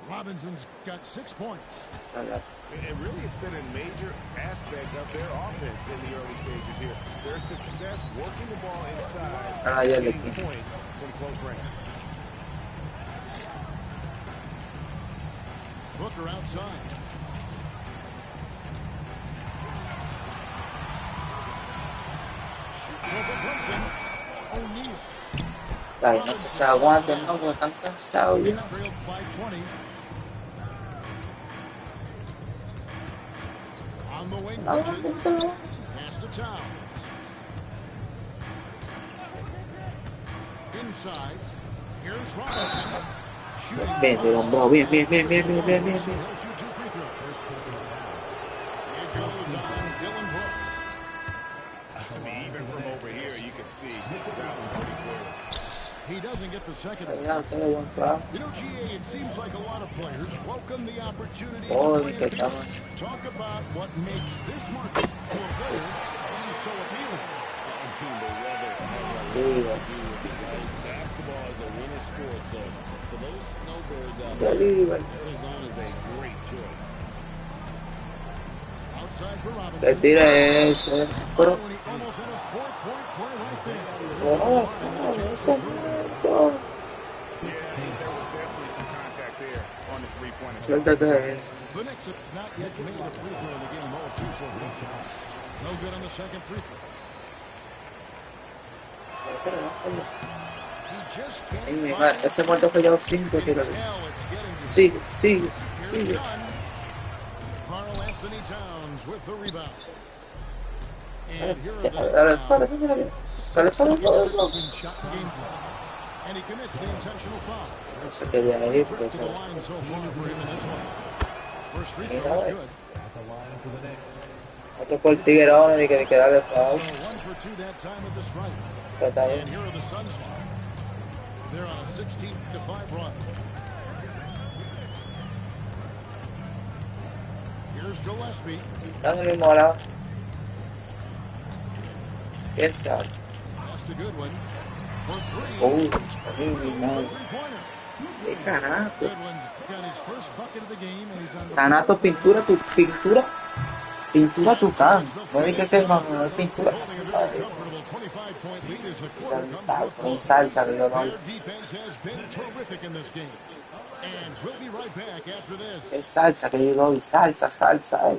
Robinson's got 6 points. Charla. And really, it's been a major aspect of their offense in the early stages here. Their success working the ball inside, Ah, ya le getting quito. points from close range. Booker outside. O'Neal. Claro, no sé si aguanten, no, porque están cansados ya. Trailed by 20. On the wing, Bridges. Pass to Towns. Inside. Here's Robinson. Shooting. Bien, bro, bien. He'll shoot 2 free throws. It goes on Dylan Brooks. I mean, even from over here, you can see that one pretty clearly. He doesn't get the second. Ya, tiene buen trabajo. You know, GA, it seems like a lot of players welcome the opportunity to Oh, play que in estamos. Talk about what makes this market to a player be so appealing. The weather has a lot to do with it, right? Basketball is a winter sport, so for those snowbirds out there, Arizona is a great choice. Outside for Robinson. Que tire ese. Pero. When he almost had a 4-point play right there. Oh, ese. Oh. Yeah, there was definitely some contact there on the three-pointer. Suéltate ese. The Knicks have not yet made a free throw in the game. 0-2 so far. No good on the second free throw. He just can't find Ese cuarto fue ya 5, pero. Sigue, sigue, sigue. Carl Anthony Towns with the rebound. And here are the Dale, para, and he commits the intentional foul. se quería ir porque To se. the line so far for him in this one. First free throw is good. Otro por tiguerón de que darle So foul. 1 for 2 that time with the strike. Pero está And bien. here are the Suns now. They're on a 16-5 run. Here's Gillespie. Está en el mismo lado. ¿Quién sabe? That's a good one. For three. Oh, Three-pointer. qué canasto. Goodwin's got his first bucket of the game, and he's on the Canasto, pintura, tu pintura. Pintura tu can. No digas que no es pintura. holding a very comfortable 25-point lead as the quarter comes to a Con close. salsa que yo no. Their defense has been terrific in this game. And we'll be right back after this. Es salsa que yo doy. Salsa, salsa.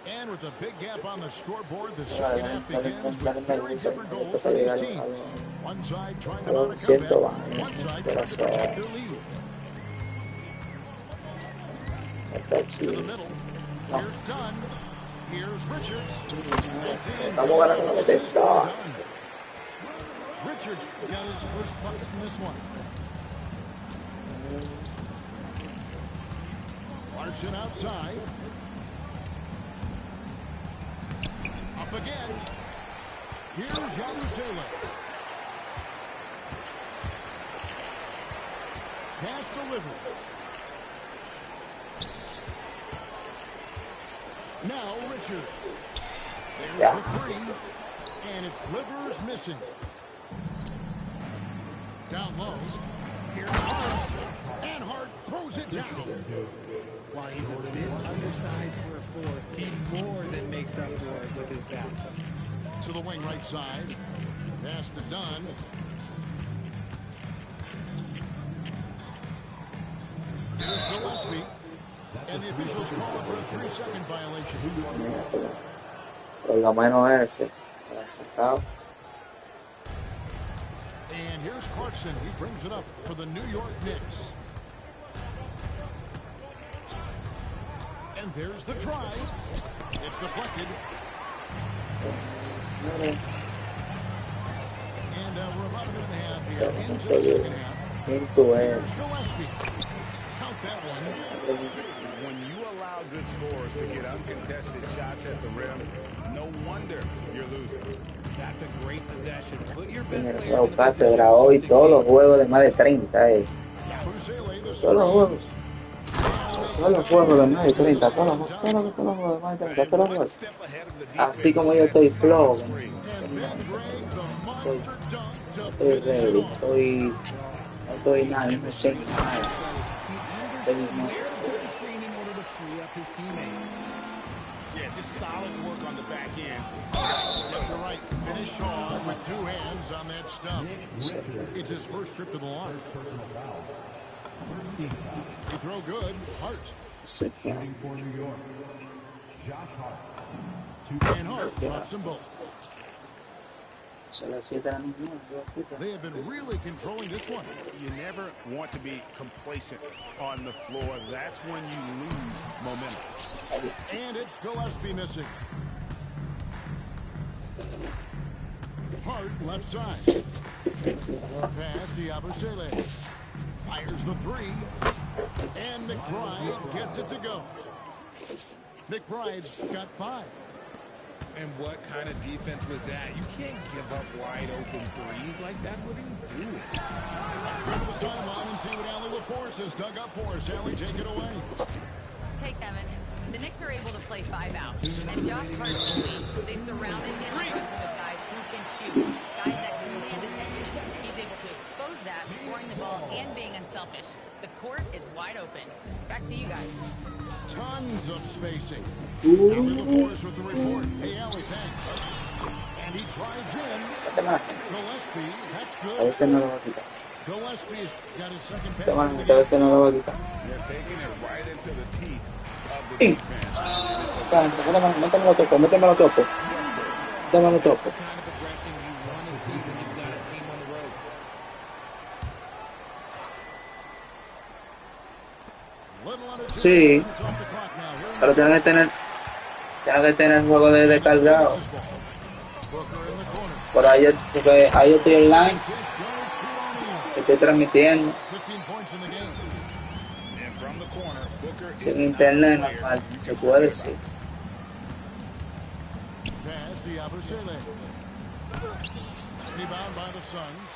And with a big gap on the scoreboard, the second half begins with very different goals for these teams. One side trying to mount a comeback, one side trying to protect their lead. To the middle. Here's Dunn. Here's Richards. That's in. Estamos ganando la temporada. Richards got his first bucket in this one. Clarkson outside. Up again. Here's Yabusele. Pass delivered. Now Richard. There's the three. And it's Livers missing. Down low. Here's Hart. And Hart throws it down. While he's a bit undersized for a 4, he more than makes up for it with his bounce. To the wing right side. Pass to Dunn. Here's Gillespie. And the officials call it for a 3-second violation. Por lo menos ese. Lo ha sacado. And here's Clarkson. He brings it up for the New York Knicks. And there's the try. It's deflected. And we're about a minute and a half here into the second half. Into él. Here's Gillespie. Count that one. When you allow good scorers to get uncontested shots at the rim, no wonder you're losing. That's a great possession. Put your En best el players juego in a pase position grabó hoy to todos los succeed. juegos de más de 30. Busele, the Todos los screen. juegos. Todos los juegos de más de 30. Todos los juegos de más de 30. Todos los juegos. Step ahead of the Así como yo estoy flow. And Ben Gregg, the monster dunk to Estoy finish ready. it off. No estoy nada. No sé nada. He understood where to put the screen in order to free up his teammate. Yeah, just solid work on the back end. You're right. Finish Shaw with 2 hands on that stuff. It's his first trip to the line. He throw good. Hart. And Hart drops them both. Son las 7 de la mañana. They have been really controlling this one. You never want to be complacent on the floor. That's when you lose momentum. And it's Gillespie missing. Hart left side. Pass to Yabusele. Fires the 3. And McBride gets it to go. McBride's got 5. And what kind of defense was that? You can't give up wide open threes like that. What are you doing? Let's go to the sideline and see what Allie LaForce has dug up for us. Allie, take it away. Okay, Kevin. The Knicks are able to play 5 out. And Josh Hart is the lead. They surrounded Jalen Brunson with guys who can shoot. Guys that command attention. He's able to expose that, scoring the ball and being unselfish. The court is wide open. Back to you guys. Tons of spacing. Allie LaForce with the report. Hey, Allie, thanks. And he drives in. Gillespie, that's good. Gillespie's got his second pass. They're taking it right into the teeth of the defense. Métemelo topo. That's the kind of progression you want to see when you've got a team on the ropes. Sí, pero tienen que tener juego de descargado. Por ahí, porque ahí yo estoy online, estoy transmitiendo. Sin internet normal, se puede decir. Rebound by the Suns.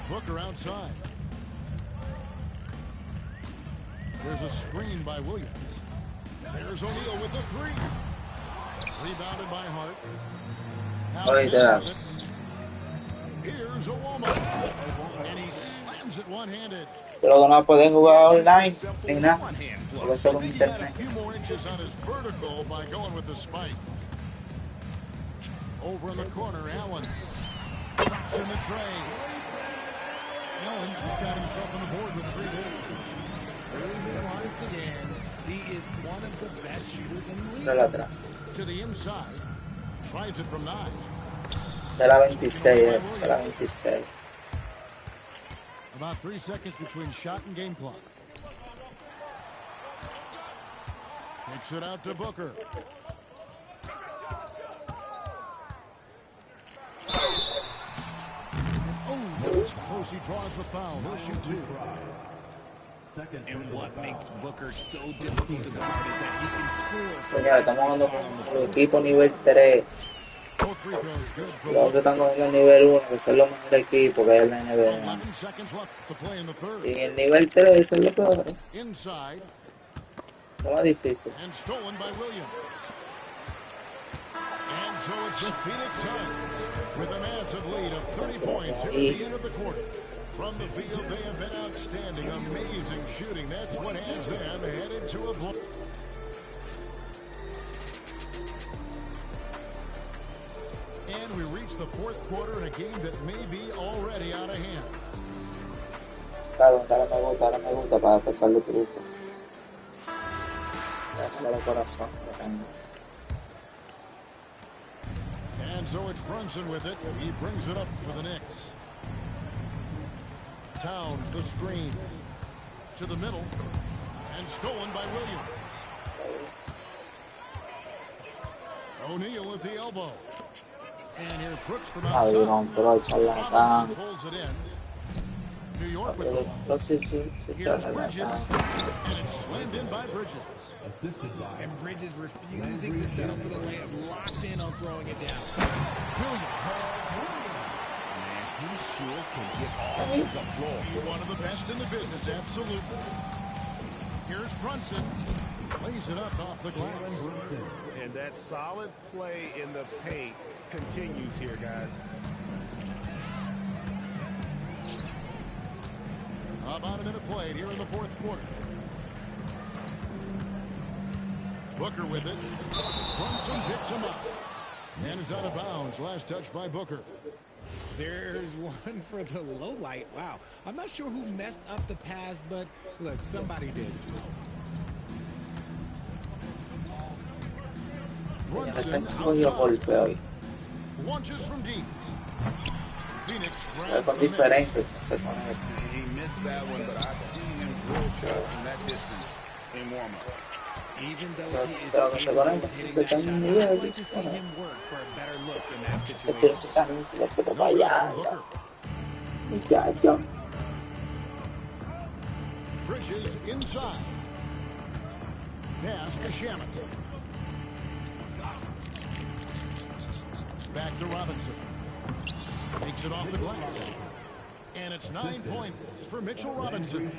Booker outside. There's a screen by Williams. There's O'Neal with the three. Rebounded by Hart. Here's a woman. And he slams it one-handed. Pero que no pueden jugar online ni nada, porque solo internet. A few more inches on his vertical by going with the spike. Over in the corner, Allen. Drops in the tray. Allen's got himself on the board with 3 hits. Once again, he is one of the best shooters in the league. To the inside. Tries it from 9. Será 26, será 26. About 3 seconds between shot and game clock. Takes it out to Booker. That was close. He draws the foul. He'll shoot 2. And what makes Booker so difficult to guard is that he can score. Señora, estamos jugando con el equipo nivel 3. Los que están con el nivel 1, que son los mejores equipos que hay en la NBA. Y en el nivel 3 son los peores. Lo más difícil. And so it's the Phoenix Suns with a massive lead of 30 points here at the end of the quarter. From the field, they have been outstanding, amazing shooting. That's what has them headed to a blow. And we reach the 4th quarter in a game that may be already out of hand. Claro, dale me gusta para tocarle truco. Dale el corazón. And so it's Brunson with it. He brings it up for the Knicks. Towns, the screen. To the middle. And stolen by Williams. O'Neal at the elbow. And here's Brooks from outside. Pulls it in. New York with the ball. Here's Bridges. And it's slammed in by Bridges. And Bridges refusing to settle for the layup. Locked in on throwing it down. Man, he sure can get off the floor. He's one of the best in the business, absolutely. Here's Brunson. Lays it up off the glass. And that solid play in the paint continues here, guys. About a minute played here in the 4th quarter. Booker with it. Brunson picks him up. And is out of bounds. Last touch by Booker. There's one for the low light. Wow. I'm not sure who messed up the pass, but look, somebody did. Launches from deep. Phoenix Son diferentes, no sé con él. He missed that one, but I've seen him drill shots from that distance in warm-up. Even though he is capable of hitting that shot, I'd like to see him work for a better look in that situation. Muchacho. Bridges inside. Pass to Shamet. Back to Robinson. Takes it off the glass. And it's 9 points for Mitchell Robinson.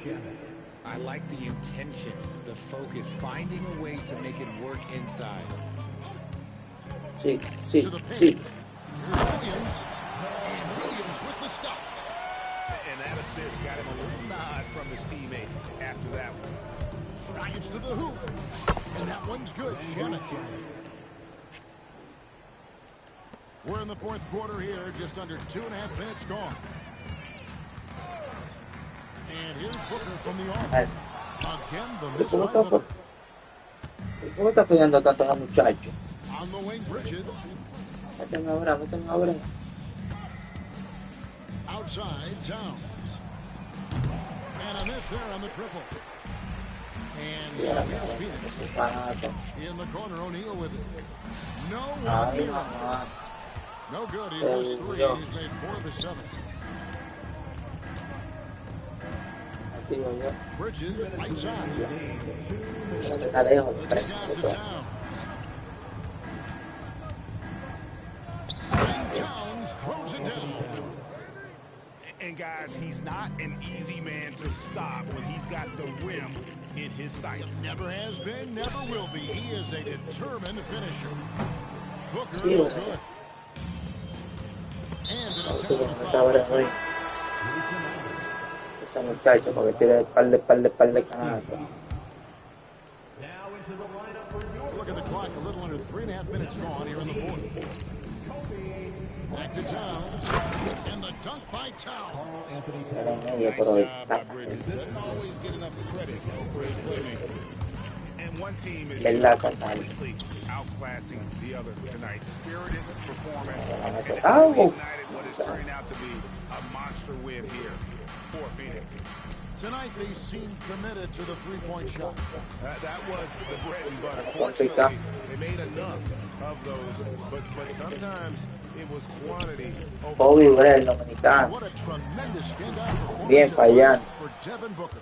I like the intention, the focus, finding a way to make it work inside. Sí. Here's Williams. And Williams with the stuff. And that assist got him a little nod from his teammate after that one. Drives to the hoop. And that one's good. Shamet. We're in the fourth quarter here. Just under 2.5 minutes gone. And here's Booker from the off. Again, the misfire. ¿Cómo está pidiendo tanto a muchacho? On the wing, Bridges. Méteme ahora. Outside, Towns. And a miss there on the triple. And so here's Phoenix. In the corner, O'Neal with it. No one near him. No good. He's missed 3 and he's made 4 of the 7. Bridges, right side. Down to Towns. And Towns throws it down. And guys, he's not an easy man to stop when he's got the rim in his sights. Never has been, never will be. He is a determined finisher. Booker, no good. And an intentional foul. Esa muchacha porque tira par de canastas. Look at the clock, a little under 3.5 minutes gone here in the fourth. Back to Towns. And the dunk by Towns. Nice job by Bridges. Doesn't always get enough credit for his playmaking. And one team is completely outclassing the other tonight. Spirited performance. And ignited what is turning out to be a monster win here for Phoenix. Tonight they seem committed to the three-point shot. That was the bread and butter. Fortunately, they made enough of those, but sometimes it was quantity over el dominicano. What a tremendous standout Bien performance for Devin Booker.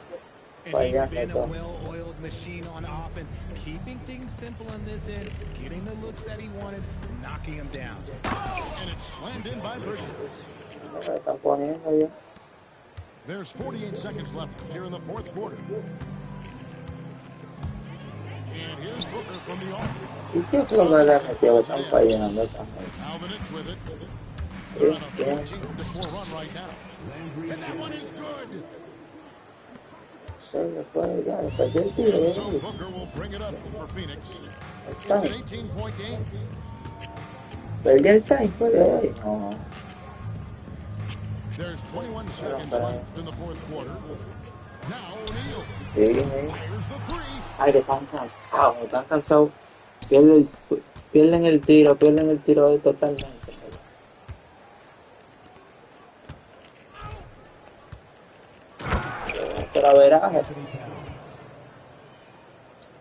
And he's been a well-oiled machine on offense, keeping things simple on this end, getting the looks that he wanted, knocking him down. And it's slammed in by Bridges. There's 48 seconds left here in the fourth quarter. And here's Booker from the off. Alvinix with it. They're on a 14-4 run right now. And that one is good. So Booker will bring it up for Phoenix. It's an 18-point game. There's 21 seconds left in the fourth quarter. Now O'Neal fires the three. Ay, están cansados. Pierden el tiro totalmente. Pero veraje.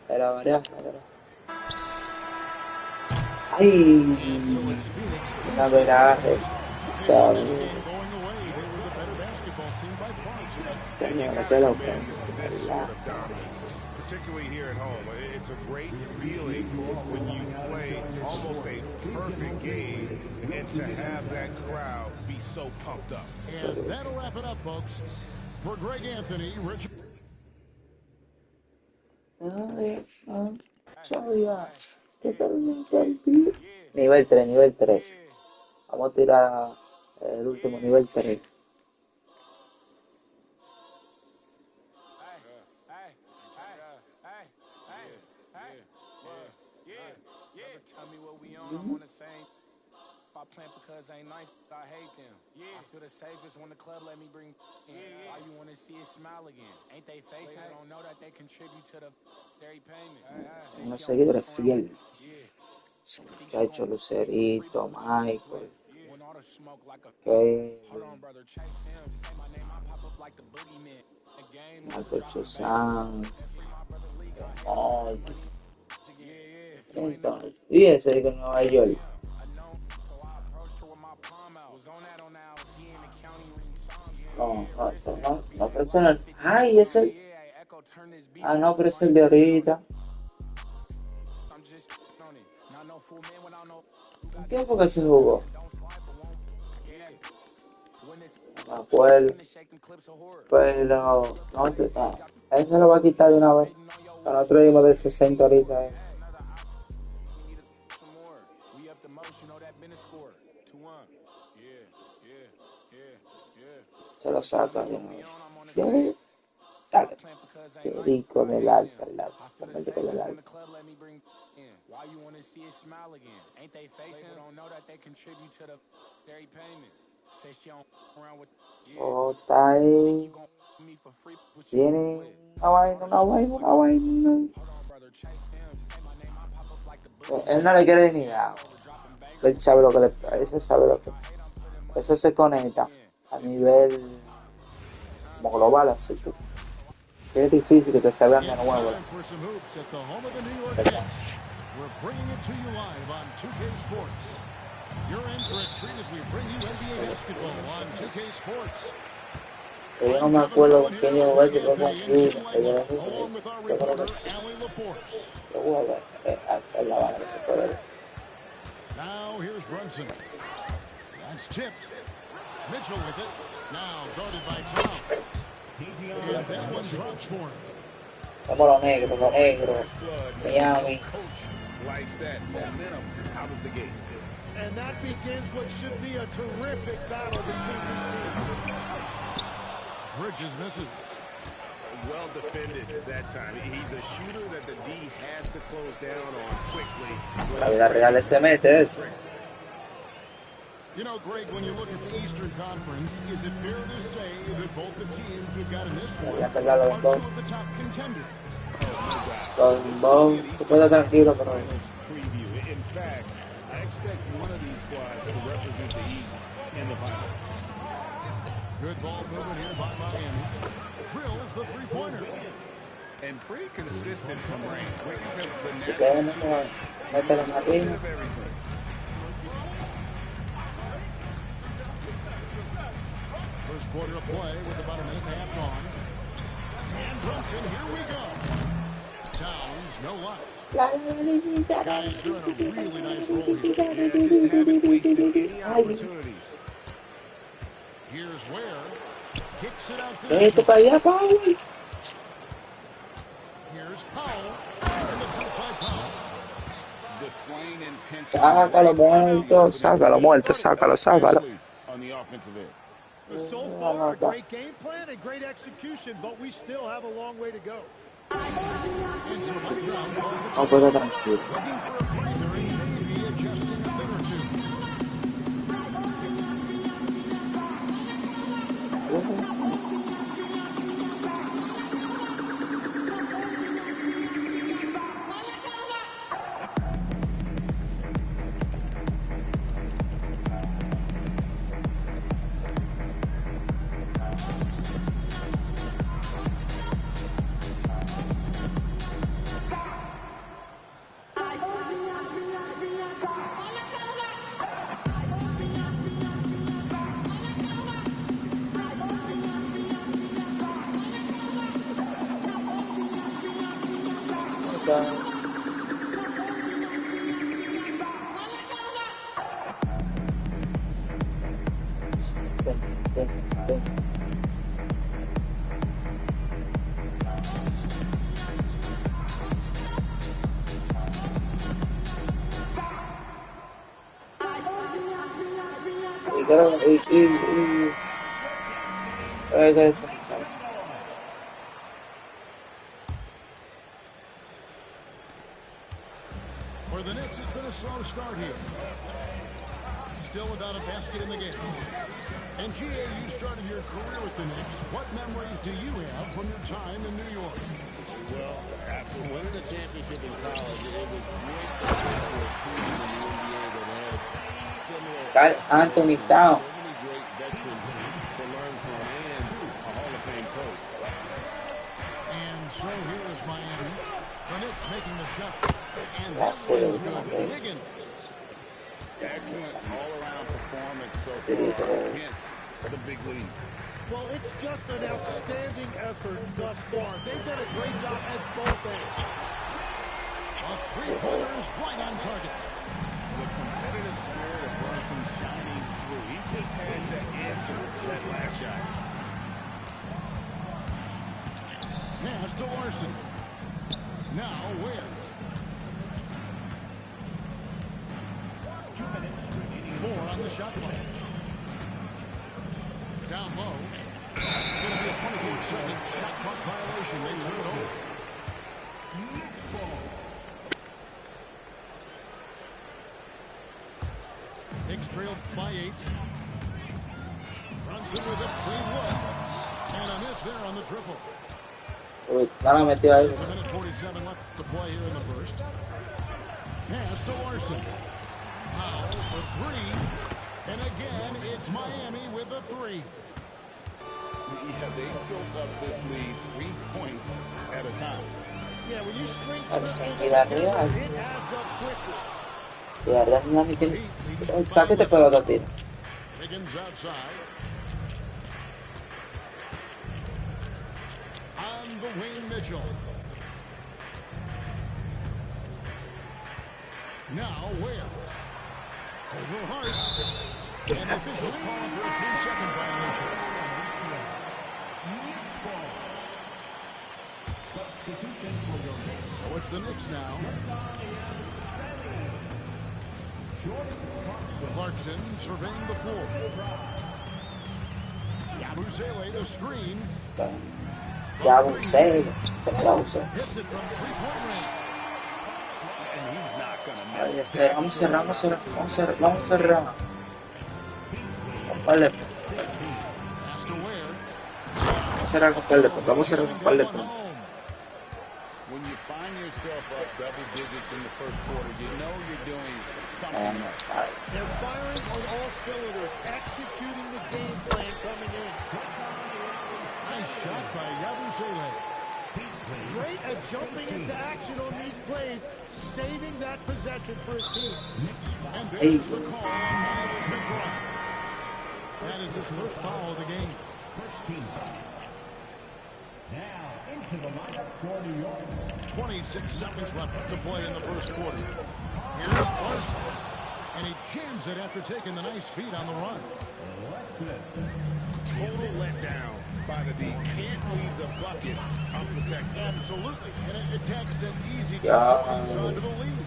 Ay, la veraje. Particularly here at home, it's a great feeling when you play almost a perfect game and to have that crowd be so pumped up. And that'll wrap it up, folks. For Greg Anthony, Richard. Nivel 3. Vamos a tirar el último nivel 3. I'm on the same. I plan because ain't nice, but I hate them. I feel the safest when the club let me bring in. Why you want to see it smile again? Ain't they facing? They don't know that they contribute to the dairy payment. Unos seguidores fieles. Son muchachos, Lucerito, Michael, Michael Chuzan, entonces, fíjense que en Nueva York. No personal. Ay, ese. Ah, no, pero es el de ahorita. ¿En qué época se jugó? No me acuerdo. Pero no, él se lo va a quitar de una vez. Nosotros dimos de 60 ahorita. Se lo saca de una vez. Dale. Qué rico del alfa, el alfa. Romántico del alfa. Why you want to see it smile again? Ain't they facing? They don't know that they contribute to the dairy payment. Say she don't around with Está ahí. Tiene una vaina. Él no le quiere ni nada. Él sabe lo que le trae. Ese sabe lo que. Eso se conecta a nivel como global, así que es difícil que te salgan de nuevo. We're bringing it to you live on 2K Sports. You're in for a treat as we bring you NBA basketball on 2K Sports. Yo no me acuerdo con quién yo voy a decir con Along with our reporter, Allie LaForce. Yo voy a ver en la banda que se puede ver. Now here's Brunson. That's tipped. Mitchell with it. Now guarded by Tom. And that one drops for him. Somos los negros. Miami. Likes that momentum out of the gate. And that begins what should be a terrific battle between these teams. Bridges misses. Well defended that time. He's a shooter that the D has to close down on quickly. La vida real se mete eso. You know, Greg, when you look at the Eastern Conference, is it fair to say that both the teams we've got in this one are two of the top contenders? Tranquilo, pero In fact, I expect one of these squads to represent the East in the finals. Good ball movement here by Miami. Drills the three-pointer. And pretty consistent from range. Wiggins has the si queremos meter en la pina. First quarter of play with about a minute and a half gone. And Brunson, here we go. Towns, no luck. Guys, you're in a really nice roll here. Yeah, just haven't wasted any opportunities. Here's Ware. Kicks it out Vete para allá, Powell. Here's Powell. And the dunk by Powell. Displaying intensity. Sácalo muerto. On the offensive end. So far, a great game plan and great execution, but we still have a long way to go. No puedo tranquilo. For the Knicks, it's been a slow start here. Still without a basket in the game. And GA, you started your career with the Knicks. What memories do you have from your time in New York? Well, after winning the championship in college, it was great to play for a team in the NBA that had similar Anthony Town. so many great veterans to learn from and a Hall of Fame coach. And so here is Miami. The Knicks making the shot. And That's that it. one's good. Wiggins. Excellent all-around performance so far. Hence the big lead. Well, it's just an outstanding effort thus far. They've done a great job at both ends. A three-pointer is right on target. swear to Brunson shining through. He just had to answer that last shot. Pass to Larson. Now Ware. 4 on the shot clock. Down low. It's going to be a 24-second shot clock violation. They turn it over. Knicks trailed by 8. Brunson with a free look. And a miss there on the triple. There's a minute 47 left to play here in the first. Pass to Larson. Powell for 3. And again, it's Miami with a 3. Yeah, they built up this lead 3 points at a time. Yeah, when you string it adds up quickly. Higgins outside. On the wing, Mitchell. Now Ware. Over Hart. And the officials calling for a 3-second violation. So it's the Knicks now. Clarkson surveying the floor. Yabusele the screen. Se aplauso. Hits it from 3-point range. And he's not going to miss. Vamos a cerrar. Vale. Pass to Ware. Vamos a cerrar con par de puntos. Vamos a cerrar con par de puntos. When you find yourself up double digits in the first quarter, you know you're doing something right. They're firing on all cylinders, executing the game plan coming in. Nice shot by Yabusele. Great at jumping into action on these plays, saving that possession for his team. And there's the call on Miles McBride. That is his first foul of the game. First team foul. Now into the lineup for New York. 26 seconds left to play in the first quarter. Here's Larson. And he jams it after taking the nice feed on the run. Total letdown by the D. Can't leave the bucket unprotected. Absolutely. And it takes an easy turn to the lead.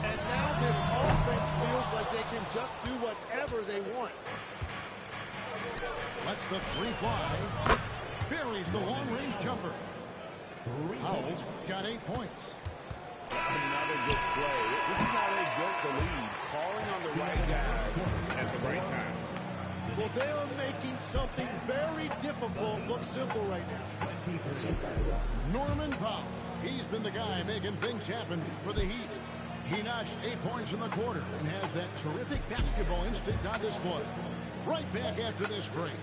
And now this offense feels like they can just do whatever they want. Lets the 3 fly. Buries the long-range jumper. Powell's got 8 points. Another good play. This is how they built the lead. Calling on the right guys at the right time. Well, they are making something very difficult look simple right now. Norman Powell. He's been the guy making things happen for the Heat. He notched 8 points in the quarter and has that terrific basketball instinct on display. Right back after this break.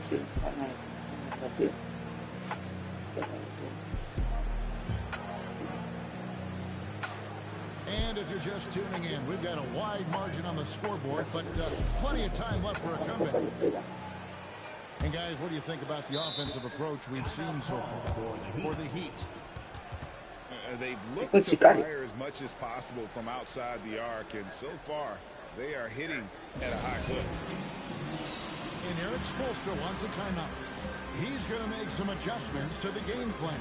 And if you're just tuning in, we've got a wide margin on the scoreboard, but plenty of time left for a comeback. And guys, what do you think about the offensive approach we've seen so far for the Heat? They've looked to fire as much as possible from outside the arc, and so far, they are hitting at a high clip. And Eric Spoelstra wants a timeout. He's going to make some adjustments to the game plan.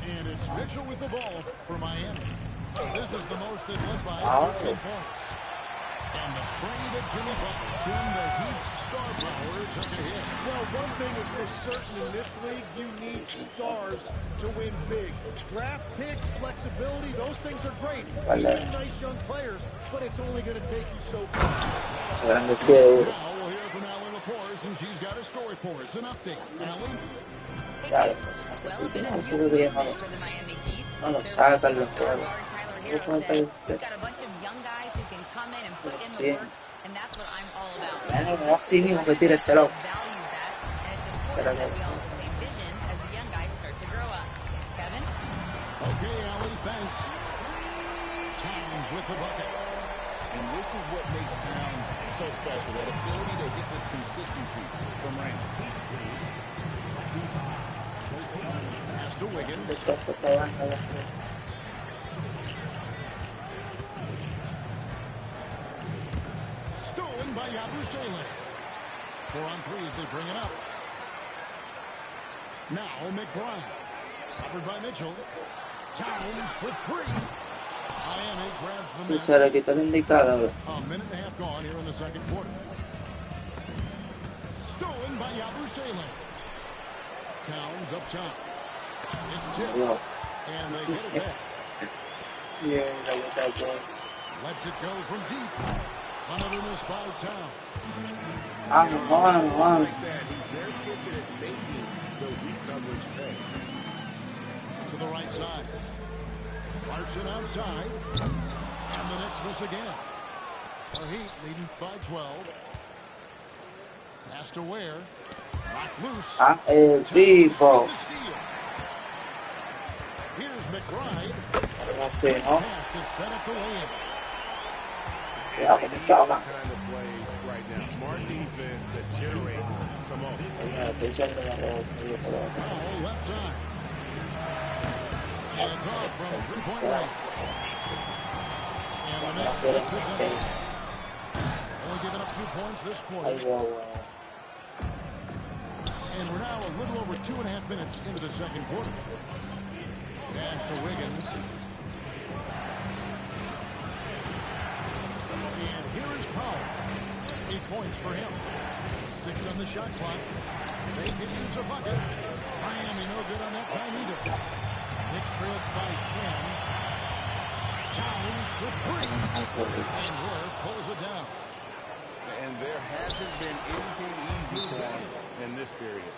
And it's Mitchell with the ball for Miami. This is the most they've led by 13 points. And the trade of Jimmy Butler, Jim, the Heat's star power took a hit. Well, one thing is for certain in this league, you need stars to win big. Draft picks, flexibility, those things are great. Even nice young players, but it's only going to take you so far. Now we'll hear from Allie LaForce, and she's got a story for us. An update. Allie? Well, a bit of youth for the Miami Heat. Star guard Tyler Hero said, we've got a bunch of young guys who can come in and put in the work, and that's what I'm all about. Así mismo que tire ese lado. Values that, and it's important that we all have the same vision as the young guys start to grow up. Kevin? Okay, Allie, thanks. Towns with the bucket. And this is what makes Towns so special, that ability to hit with consistency from range. Pass to Wiggins. Stolen by Yabusele. 4 on 3 as they bring it up. Now McBride. Covered by Mitchell. Towns for 3. Miami grabs the miss. A minute and a half gone here in the second quarter. Stolen by Yabusele. Towns up top. It's tipped. And they get it back. Lets it go from deep. Another miss by Towns. He's very gifted at making the weak coverage pay. To the right side. Clarkson outside. And the Knicks miss again. The Heat leading by 12. Pass to Ware. Knocked loose. Here's McBride. Pass to set up the lay-in. Kind of plays right now. Smart defense that generates some offense. Powell left side. And it's off from three-point range. And the Knicks get possession. Only giving up 2 points this quarter. And we're now a little over 2.5 minutes into the second quarter. Pass to Wiggins. And here is Powell. 8 points for him. 6 on the shot clock. They can use a bucket. Miami no good on that time either. Knicks trailed by 10. Towns for 3. And Ware pulls it down. And there hasn't been anything easy for him in this period.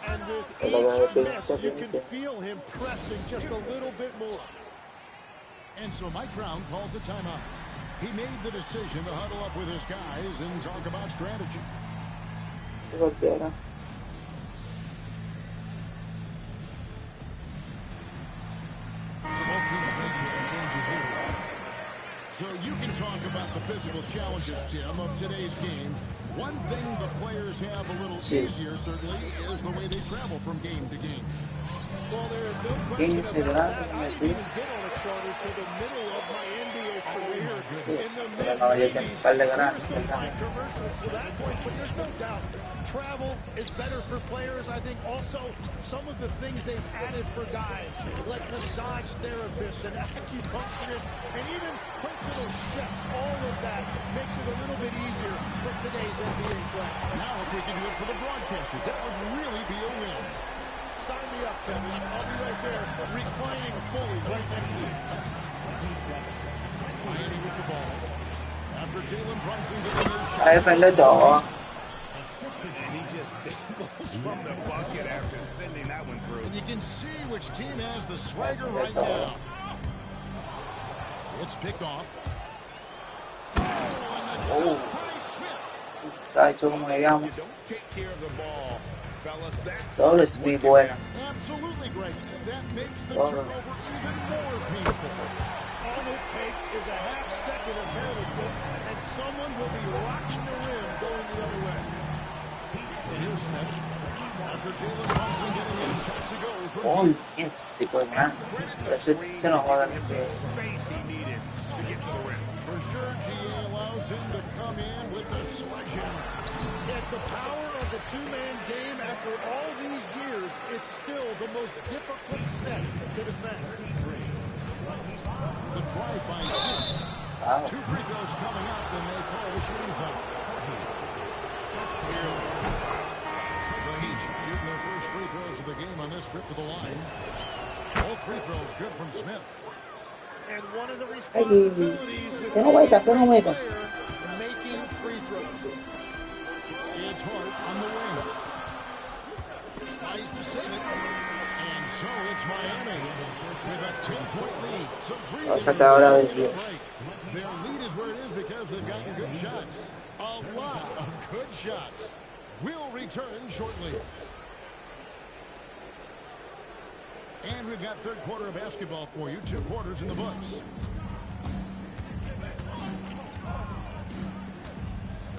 And with each miss, you can feel him pressing just a little bit more. And so Mike Brown calls a timeout. He made the decision to huddle up with his guys and talk about strategy. So both teams making some changes here. So you can talk about the physical challenges, Tim, of today's game. One thing the players have a little easier, certainly, is the way they travel from game to game. Well, there is no question about that. I didn't even get on a charter to the middle of my NBA career in the mid-80s. Here's the fine commercials to that point, but there's no doubt travel is better for players. I think also some of the things they've added for guys, like massage therapists and acupuncturists, and even personal chefs, all of that makes it a little bit easier for today's NBA play. Now, if we can do it for the broadcasters, that would really be a win. Sign me up, Kevin. I'll be right there, reclining fully right next to you. Miami with the ball. After Jalen Brunson gets the shot. And he just dangles from the bucket after sending that one through. And you can see which team has the swagger right now. It's picked off. You don't take care of the ball, fellas. That's absolutely great. That makes the turnover even more painful. All it takes is a half second of carelessness, and someone will be rocking the rim going the other way. And here's Smith. After Jalen Brunson getting his shot to go from space he needed to get to the rim. For sure, GA allows him to come in with the sledgehammer. It's the power of the two-man game. After all these years, it's still the most difficult set to defend. The drive by Smith. 2 free throws coming up, and they call the shooting foul. The Heat shooting their first free throws of the game on this trip to the line. All free throws good from Smith. And one of the responsibilities with making free throws. It's Hart on the wing. Tries to save it. And so it's Miami with a 10-point lead. Some free throws. Their lead is where it is because they've gotten good shots. A lot of good shots. We'll return shortly. And we've got third quarter of basketball for you. 2 quarters in the books.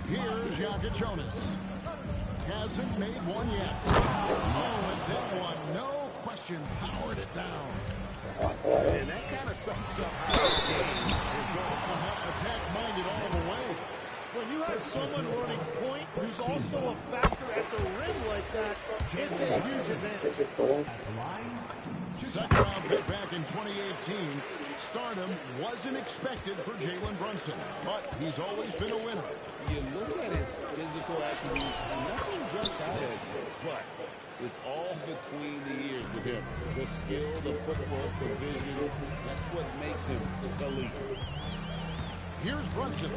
Here's Jonas. Hasn't made one yet. Oh, and that one, no question, powered it down. And that kind of sums up how this game is going to help attack-minded all the way. When you have someone running point who's also a factor at the rim like that, it's a huge advantage. Second round pick back in 2018. Stardom wasn't expected for Jalen Brunson, but he's always been a winner. You look at his physical attributes, nothing jumps out at you, but it's all between the ears with him. The skill, the footwork, the vision, that's what makes him elite. Here's Brunson.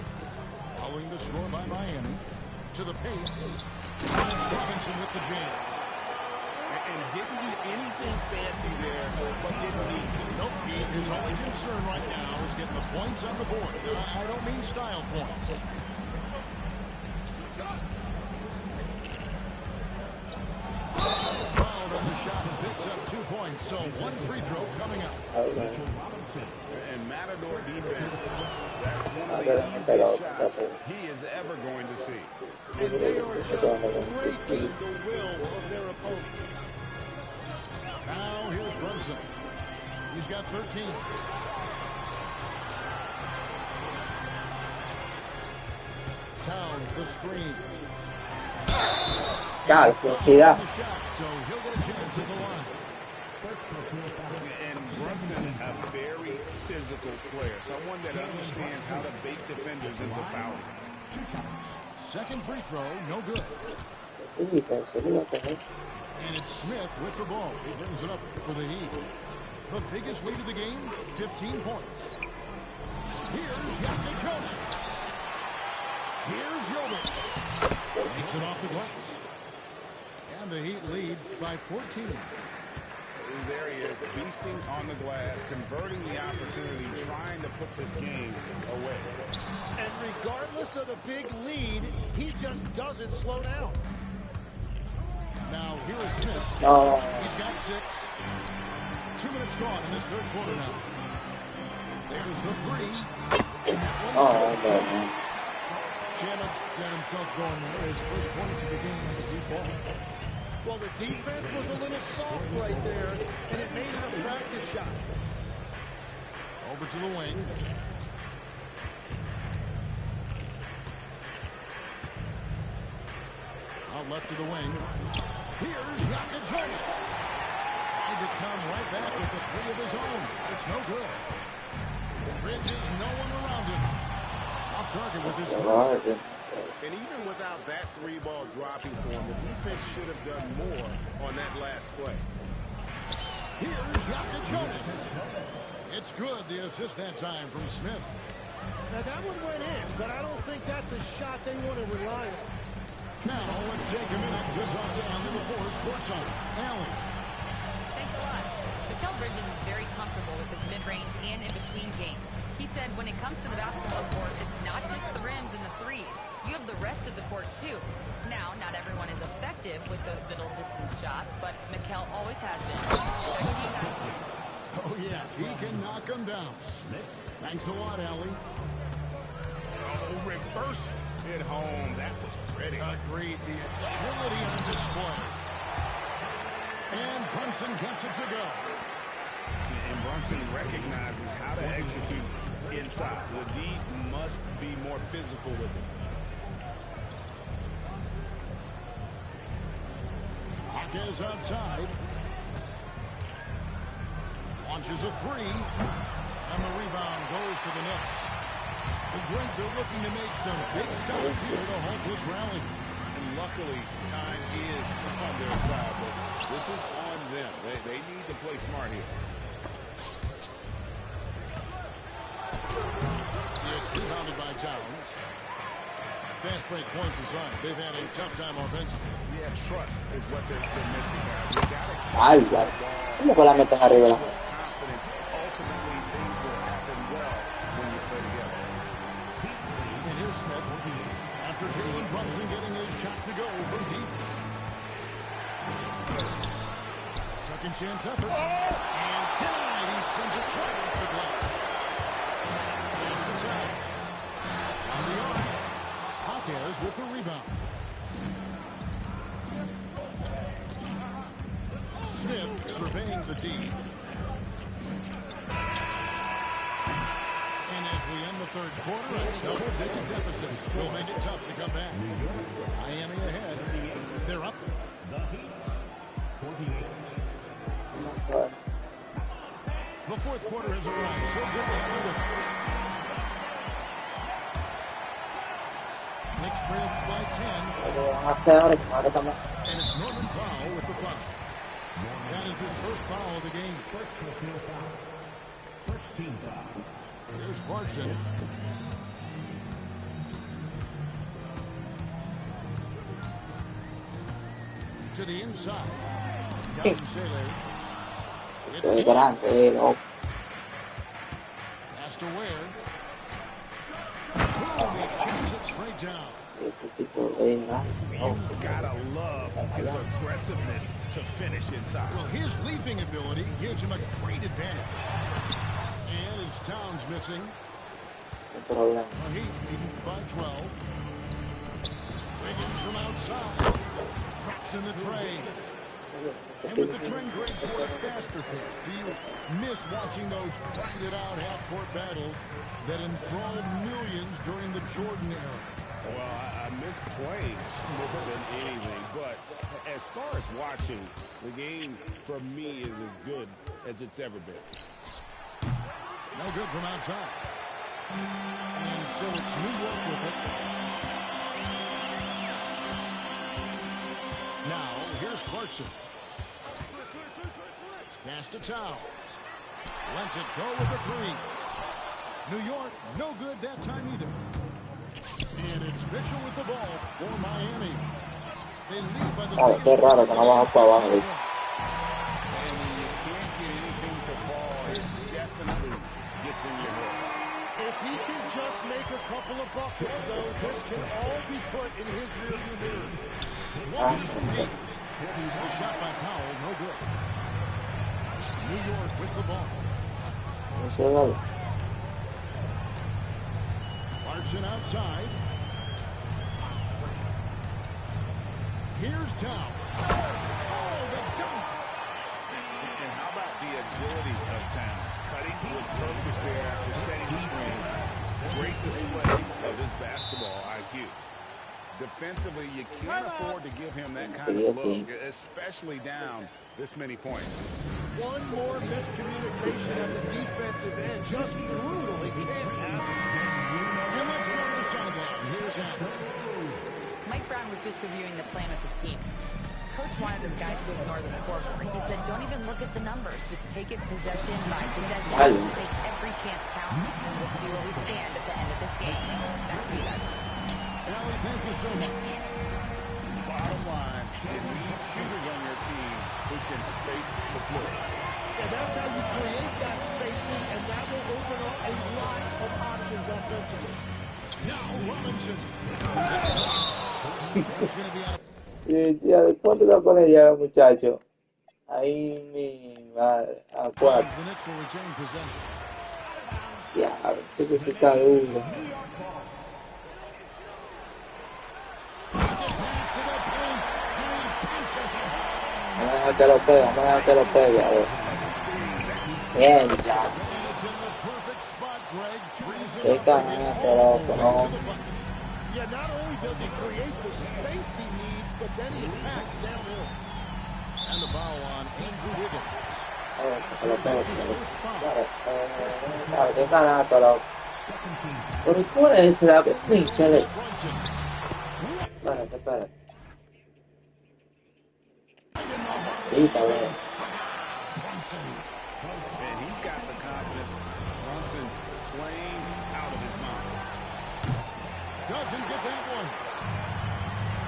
Following the score by Miami. To the paint. Robinson with the jam. And didn't do anything fancy there, but didn't need to. Nope, his only concern right now is getting the points on the board. I don't mean style points. Fouled on the shot and picks up 2 points, so one free throw coming up. And Matador defense, that's one of the easiest shots he is ever going to see. And they are just breaking the will of their opponent. Now here's Brunson. He's got 13. Towns the screen. Claro, velocidad. So he'll get a chance at the line. And Brunson, a very physical player, someone that understands how to bait defenders into fouling. Second free throw, no good. And it's Smith with the ball. He brings it up for the Heat. The biggest lead of the game, 15 points. Here's Jonas. Here's Jovic. Makes it off the glass. And the Heat lead by 14. There he is, beasting on the glass, converting the opportunity, trying to put this game away. And regardless of the big lead, he just doesn't slow down. Now, here is Smith. No. He's got 6. 2 minutes gone in this third quarter now. There's the three. And that one's good. Man. Shamit's got himself going there. His first points of the game on the deep ball. Well, the defense was a little soft right there, and it made it a practice shot. Over to the wing. Out left to the wing. Here's Jonas. Trying to come right back with the 3 of his own. It's no good. Bridges, no one around him. Off target with his 3. And even without that 3-ball dropping for him, the defense should have done more on that last play. Here's Jonas. It's good, the assist that time from Smith. Now that one went in, but I don't think that's a shot they want to rely on. Now, let's take a minute to talk to Allen before courtside. Allen. Thanks a lot. Mikal Bridges is very comfortable with his mid-range and in-between game. He said when it comes to the basketball court, it's not just the rims and the threes. You have the rest of the court, too. Now, not everyone is effective with those middle-distance shots, but Mikal always has been. Back to you guys. Oh, yeah, he can knock them down. Thanks a lot, Allie. Oh, reversed it home. That was pretty. Agreed. The agility on display. And Brunson gets it to go. And Brunson recognizes how to execute inside. The D must be more physical with it. Hawkins outside. Launches a 3. And the rebound goes to the Nets. The Great, they're looking to make some big stops here to halt this rally. And luckily, time is on their side. But this is on them. They need to play smart here. It's rebounded by Towns. Fast break points aside, they've had a tough time offensively. Yeah, trust is what they're missing, guys. You gotta Ay, ya. ¿Cómo que la meten arriba? confidence. Ultimately, things will happen well when you play together. And here's Smith. After Jalen Brunson getting his shot to go from deep. Second chance effort. And denied. He sends it right off the glass. Pass to Towns. On the arm. Vasquez with the rebound. Smith surveying the D. And as we end the third quarter, a double-digit deficit will make it tough to come back. Miami ahead. They're up. The fourth quarter has arrived. So good to have you with us. Knicks trail by 10. And it's Norman Powell with the foul. That is his first foul of the game. First team foul. Here's Clarkson. To the inside. It's Passed away. They chase it straight down. You gotta love his aggressiveness to finish inside. Well, his leaping ability gives him a great advantage. And it's Towns missing. Well, he beaten by 12. Wiggins from outside. Traps in the tray. And with the trend great toward a faster pace, do you miss watching those grinded-out half-court battles that enthralled millions during the Jordan era? Well, I miss playing more than anything, but as far as watching, the game for me is as good as it's ever been. No good from outside. And so it's New York with it. Now, here's Clarkson. Pass to Towns. Lets it go with the three. New York, no good that time either. And it's Mitchell with the ball for Miami. They lead by the biggest margin. And when you can't get anything to fall, it definitely gets in your head. If he can just make a couple of buckets, though, this can all be put in his rearview mirror. Walters from deep. A shot by Powell, no good. New York with the ball. Clarkson outside. Here's Towns. Oh, the dunk. And how about the agility of Towns? Cutting with purpose there after setting the screen. Great display of his basketball IQ. Defensively, you can't afford to give him that kind of look, especially down this many points. One more miscommunication at the defensive end. Just brutal. It can't happen. And let's go to the sideline. Here's Andrew. Mike Brown was just reviewing the plan with his team. Coach wanted his guys to ignore the scoreboard. He said, don't even look at the numbers. Just take it possession by possession. Make every chance count, and we'll see where we stand at the end of this game. Back to you guys. Allie, thank you so much. Bottom line, you need shooters on your team who can space the floor. And that's how you create that spacing, and that will open up a lot of options offensively. Now Robinson. ¿Cuánto la pone ya, muchacho? Ahí mi madre, a 4. Ya, entonces sí está duro. Vamos a dejar que lo pegue, vamos a dejar que lo pegue, a ver. Bien, ya. Qué canasto, loco, no. Yeah, not only does he create the space he needs, but then he attacks downhill. And the foul on Andrew Wiggins. Claro, qué canasto, loco. Pero ¿cómo le dice la pinche? Espérate. Sí, tal vez. And he's got the confidence. Brunson playing out of his mind. Doesn't get that one.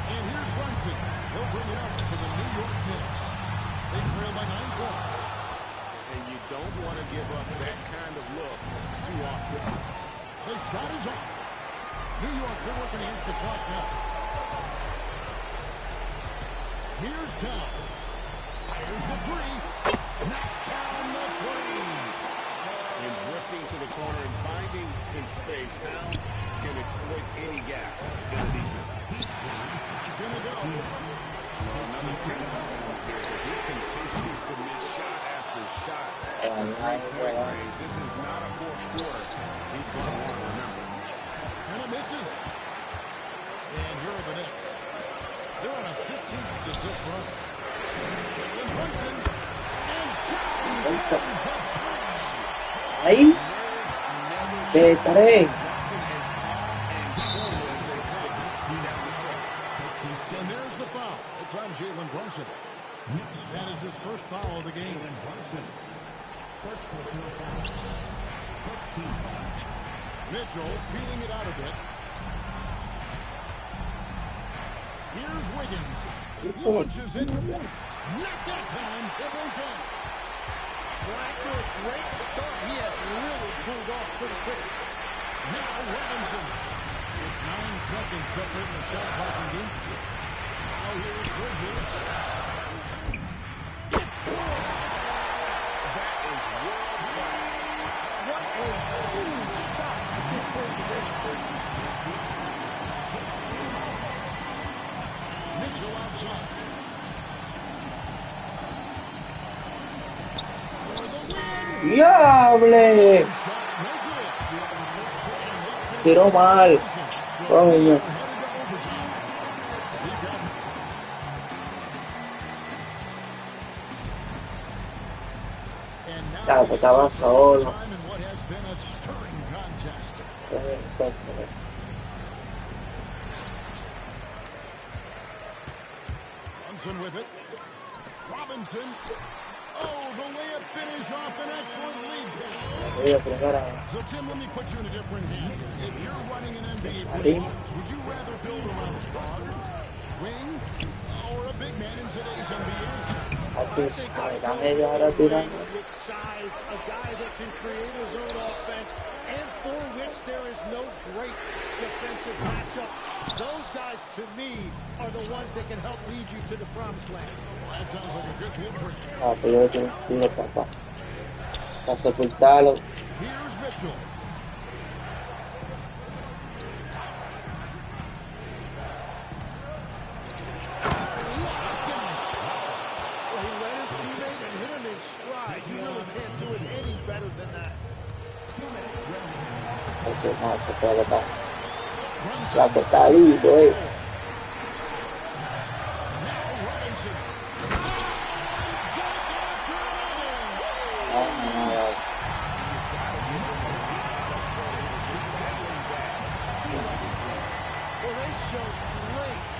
And here's Brunson. He'll bring it up to the New York Knicks. They trail by 9 points. And you don't want to give up that kind of look too often. The shot is off. New York, they're working against the clock now. Here's Towns. Fires the three. Knocks down the three. You And drifting to the corner and finding some space. Towns can exploit any gap in a defense. Gonna go. Another 10 here as he continues to miss shot after shot. This is not a fourth quarter. He's going to want to remember. And it misses. And here are the Knicks. They're on a 15-6 run. Jalen Brunson. And down. Ahí. De 3. And there's the foul. It's on Jalen Brunson. That is his first foul of the game. Mitchell feeling it out a bit. Here's Wiggins. Launches it. Not that time. It won't go. After a great start, he has really cooled off pretty quick. Now Robinson. It's 9 seconds separating the shot clock and game. Now here's Bridges. It's good. That is world class. What a huge shot at this point in the game. Mitchell outside. ¡Diable! Tiró mal. Coño. Estaba solo. Brunson with it. Robinson. Oh, the layup finish off an excellent lead pass. So, Tim, let me put you in a different hand. If you're running an NBA franchise, would you rather build around a guard, wing, or a big man in today's NBA? I think with size, a guy that can create his own offense, and for which there is no great defensive matchup. Those guys, to me, are the ones that can help lead you to the promised land. That sounds like a good blueprint. Pero yo tengo que ir para sepultarlo. Here's Mitchell. Well, he led his teammate and hit him in stride. You really can't do it any better than that. No, se puede botar. La que está ahí, güey.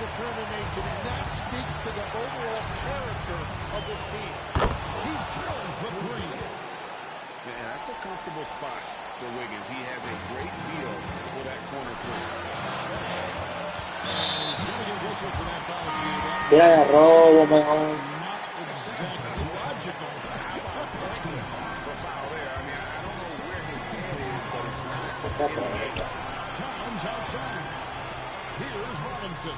Determination, and that speaks to the overall character of this team. He drills the three. Yeah, that's a comfortable spot for Wiggins. He has a great feel for that corner three. Mira, robo, mejor. Not exactly logical. How about practice? It's a foul there. I mean, I don't know where his head is, but it's not. Towns outside. Here's Robinson.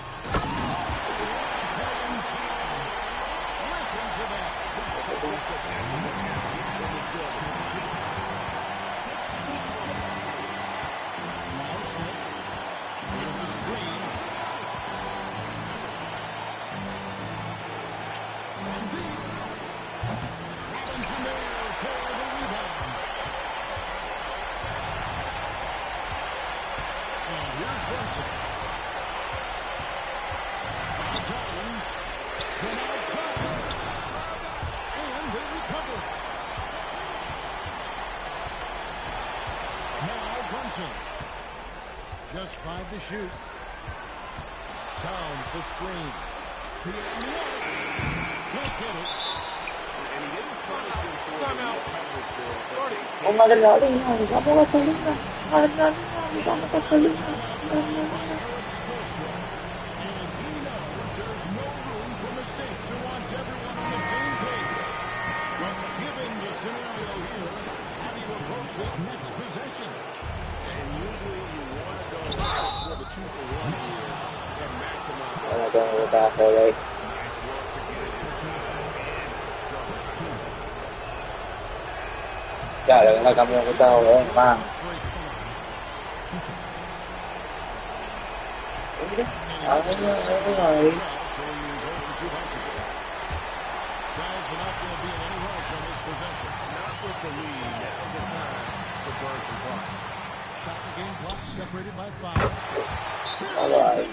Listen to that. Who's the decimal count in this building? Now Smith. Here's the screen. From deep. Robinson there for the rebound. And here's Brunson. Towns from outside. And they recover. Now Brunson. Just 5 to shoot. Towns the screen. Can't get it. And he didn't punish him for coverage there. Oh, Magdalena, dame gasolina. Magdalena, dame gasolina. This next possession. And usually you want to go for the 2-for-1 here and maximize. Ahora tengo que botar a joder. Nice work to get it inside and drop it. Claro, que no cambió que estaba bien, man. Ay. Guys are not going to be in any rush on this possession. Not with the lead. Now's the time to burn some clock. Shot and game clock separated by 5. All right.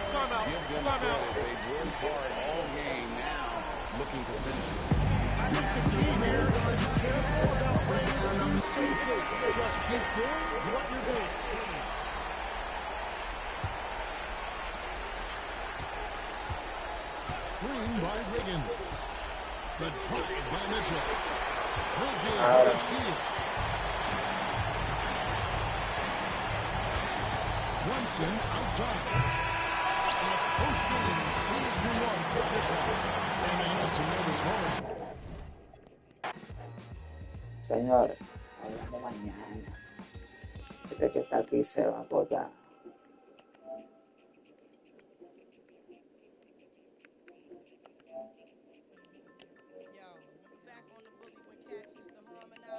Timeout. Timeout. They've worked hard all game now, looking to finish. I think the key here is to be careful about bringing it too safely. Just keep doing what you're doing. Screen by Riggin. The drive by Mitchell. Bridges with a steal. Brunson outside. So post-game sees New York take this one. And they had some nervous moments. Señores, hablando mañana. Este que está aquí se va a cortar.